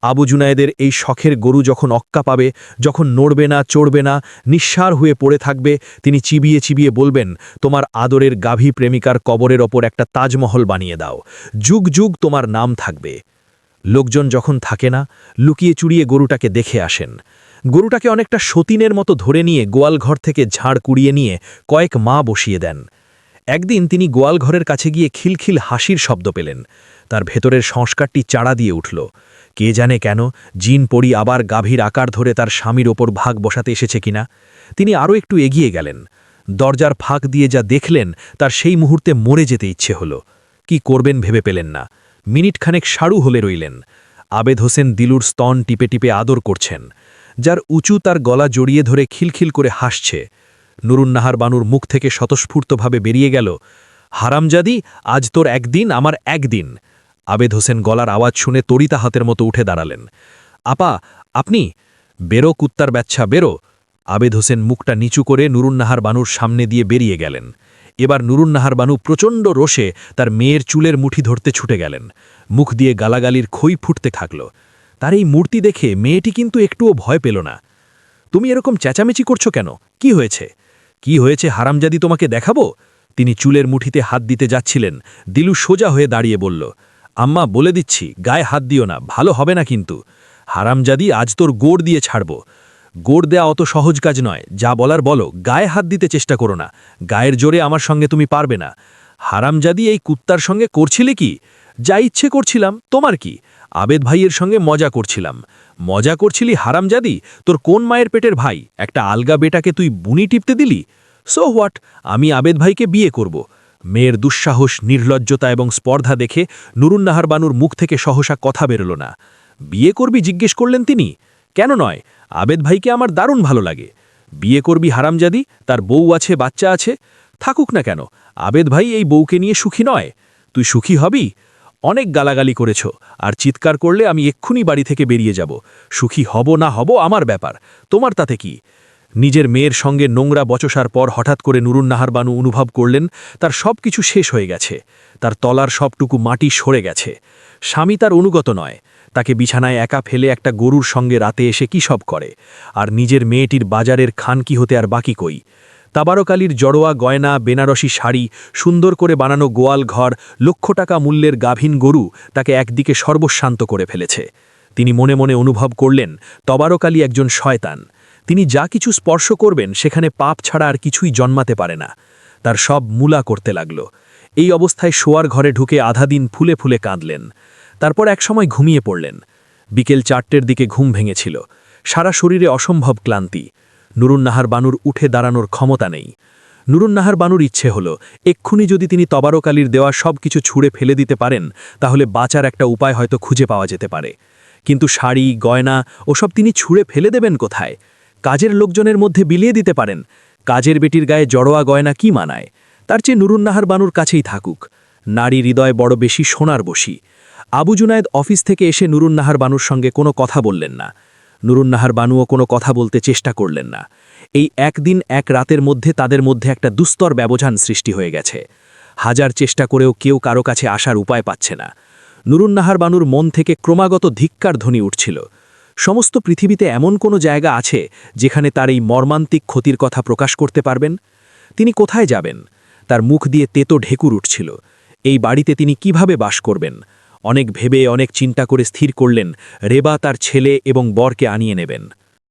আবু জুনায়েদের এই শখের গরু যখন অক্কা পাবে, যখন নড়বে না, চড়বে না, নিঃসার হয়ে পড়ে থাকবে, তিনি চিবিয়ে চিবিয়ে বলবেন, তোমার আদরের গাভী প্রেমিকার কবরের ওপর একটা তাজমহল বানিয়ে দাও, যুগ যুগ তোমার নাম থাকবে। লোকজন যখন থাকে না, লুকিয়ে চুরিয়ে গরুটাকে দেখে আসেন। গরুটাকে অনেকটা সতীনের মতো ধরে নিয়ে গোয়ালঘর থেকে ঝাড় কুড়িয়ে নিয়ে কয়েক মা বসিয়ে দেন। একদিন তিনি গোয়ালঘরের কাছে গিয়ে খিলখিল হাসির শব্দ পেলেন। তার ভেতরের সংস্কারটি চাড়া দিয়ে উঠল। কে জানে কেন জিন পড়ি আবার গাভীর আকার ধরে তার স্বামীর ওপর ভাগ বসাতে এসেছে কিনা। তিনি আরও একটু এগিয়ে গেলেন। দরজার ফাঁক দিয়ে যা দেখলেন তার সেই মুহূর্তে মরে যেতে ইচ্ছে হল। কি করবেন ভেবে পেলেন না। মিনিটখানেক সাড়ু হলে রইলেন। আবেদ হোসেন দিলুর স্তন টিপে টিপে আদর করছেন, যার উঁচু তার গলা জড়িয়ে ধরে খিলখিল করে হাসছে। নুরুন্নাহার বানুর মুখ থেকে স্বতঃস্ফূর্তভাবে বেরিয়ে গেল, হারামজাদি, আজ তোর একদিন আমার একদিন। আবেদ হোসেন গলার আওয়াজ শুনে তরিতা হাতের মতো উঠে দাঁড়ালেন। আপা, আপনি? বেরো কুত্তার বাচ্চা, বেরো। আবেদ হোসেন মুখটা নিচু করে নুরুন্নাহার বানুর সামনে দিয়ে বেরিয়ে গেলেন। এবার নুরুন্নাহার বানু প্রচণ্ড রোষে তার মেয়ের চুলের মুঠি ধরতে ছুটে গেলেন। মুখ দিয়ে গালাগালির খই ফুটতে থাকল। তার এই মূর্তি দেখে মেয়েটি কিন্তু একটুও ভয় পেল না। তুমি এরকম চেঁচামেচি করছো কেন? কি হয়েছে? কি হয়েছে হারামজাদি, তোমাকে দেখাবো। তিনি চুলের মুঠিতে হাত দিতে যাচ্ছিলেন। দিলু সোজা হয়ে দাঁড়িয়ে বলল, আম্মা বলে দিচ্ছি, গায়ে হাত দিও না, ভালো হবে না কিন্তু। হারামজাদি, আজ তোর গোড় দিয়ে ছাড়ব। গোড় দেয়া অত সহজ কাজ নয়, যা বলার বলো, গায়ে হাত দিতে চেষ্টা করো না। গায়ের জোরে আমার সঙ্গে তুমি পারবে না। হারামজাদি, এই কুত্তার সঙ্গে করছিলে কি? যা ইচ্ছে করছিলাম, তোমার কি? আবেদ ভাইয়ের সঙ্গে মজা করছিলাম। মজা করছিলি হারামজাদি? তোর কোন মায়ের পেটের ভাই? একটা আলগা বেটাকে তুই বুনি টিপতে দিলি? সো হোয়াট, আমি আবেদ ভাইকে বিয়ে করব। মেয়ের দুঃসাহস, নির্লজ্জতা এবং স্পর্ধা দেখে নুরুন্নাহার বানুর মুখ থেকে সহসা কথা বেরোল না। বিয়ে করবি জিজ্ঞেস করলেন তিনি। কেন নয়, আবেদ ভাইকে আমার দারুণ ভালো লাগে। বিয়ে করবি হারামজাদি? তার বউ আছে, বাচ্চা আছে, থাকুক না কেন। আবেদ ভাই এই বউকে নিয়ে সুখী নয়। তুই সুখী হবি? অনেক গালাগালি করেছ, আর চিৎকার করলে আমি এক্ষুনি বাড়ি থেকে বেরিয়ে যাব। সুখী হব না হব আমার ব্যাপার, তোমার তাতে কি? নিজের মেয়ের সঙ্গে নোংরা বচসার পর হঠাৎ করে নুরুন্নাহার বানু অনুভব করলেন তার সব কিছু শেষ হয়ে গেছে। তার তলার সবটুকু মাটি সরে গেছে। স্বামী তার অনুগত নয়, তাকে বিছানায় একা ফেলে একটা গরুর সঙ্গে রাতে এসে কি সব করে। আর নিজের মেয়েটির বাজারের খানকি হতে আর বাকি কই। তাবারক আলীর জড়োয়া গয়না, বেনারসি শাড়ি, সুন্দর করে বানানো গোয়াল ঘর, লক্ষ টাকা মূল্যের গাভীন গরু তাকে একদিকে সর্বশান্ত করে ফেলেছে। তিনি মনে মনে অনুভব করলেন তাবারক আলী একজন শয়তান। তিনি যা কিছু স্পর্শ করবেন সেখানে পাপ ছাড়া আর কিছুই জন্মাতে পারে না। তার সব মূলা করতে লাগল। এই অবস্থায় শোয়ার ঘরে ঢুকে আধা দিন ফুলে ফুলে কাঁদলেন। তারপর একসময় ঘুমিয়ে পড়লেন। বিকেল 4টের দিকে ঘুম ভেঙেছিল। সারা শরীরে অসম্ভব ক্লান্তি। নুরুন্নাহার বানুর উঠে দাঁড়ানোর ক্ষমতা নেই। নুরুন্নাহার বানুর ইচ্ছে হল এক্ষুনি যদি তিনি তাবারক আলীর দেওয়া সব কিছু ছুঁড়ে ফেলে দিতে পারেন তাহলে বাঁচার একটা উপায় হয়তো খুঁজে পাওয়া যেতে পারে। কিন্তু শাড়ি, গয়না ওসব তিনি ছুঁড়ে ফেলে দেবেন কোথায়? কাজের লোকজনের মধ্যে বিলিয়ে দিতে পারেন, কাজের বেটির গায়ে জড়োয়া গয়না কি মানায়, তার চেয়ে নুরুন্নাহার বানুর কাছেই থাকুক। নারী হৃদয় বড় বেশি সোনার বসি। আবু জুনায়েদ অফিস থেকে এসে নুরুন্নাহার বানুর সঙ্গে কোনো কথা বললেন না। নুরুন্নাহার বানুও কোনো কথা বলতে চেষ্টা করলেন না। এই একদিন এক রাতের মধ্যে তাদের মধ্যে একটা দুস্তর ব্যবধান সৃষ্টি হয়ে গেছে। হাজার চেষ্টা করেও কেউ কারো কাছে আসার উপায় পাচ্ছে না। নুরুন্নাহার বানুর মন থেকে ক্রমাগত ধিক্কার ধ্বনি উঠছিল। সমস্ত পৃথিবীতে এমন কোনো জায়গা আছে যেখানে তার এই মর্মান্তিক ক্ষতির কথা প্রকাশ করতে পারবেন? তিনি কোথায় যাবেন? তার মুখ দিয়ে তেতো ঢেকুর উঠছিল। এই বাড়িতে তিনি কিভাবে বাস করবেন? অনেক ভেবে অনেক চিন্তা করে স্থির করলেন রেবা তার ছেলে এবং বরকে আনিয়ে নেবেন।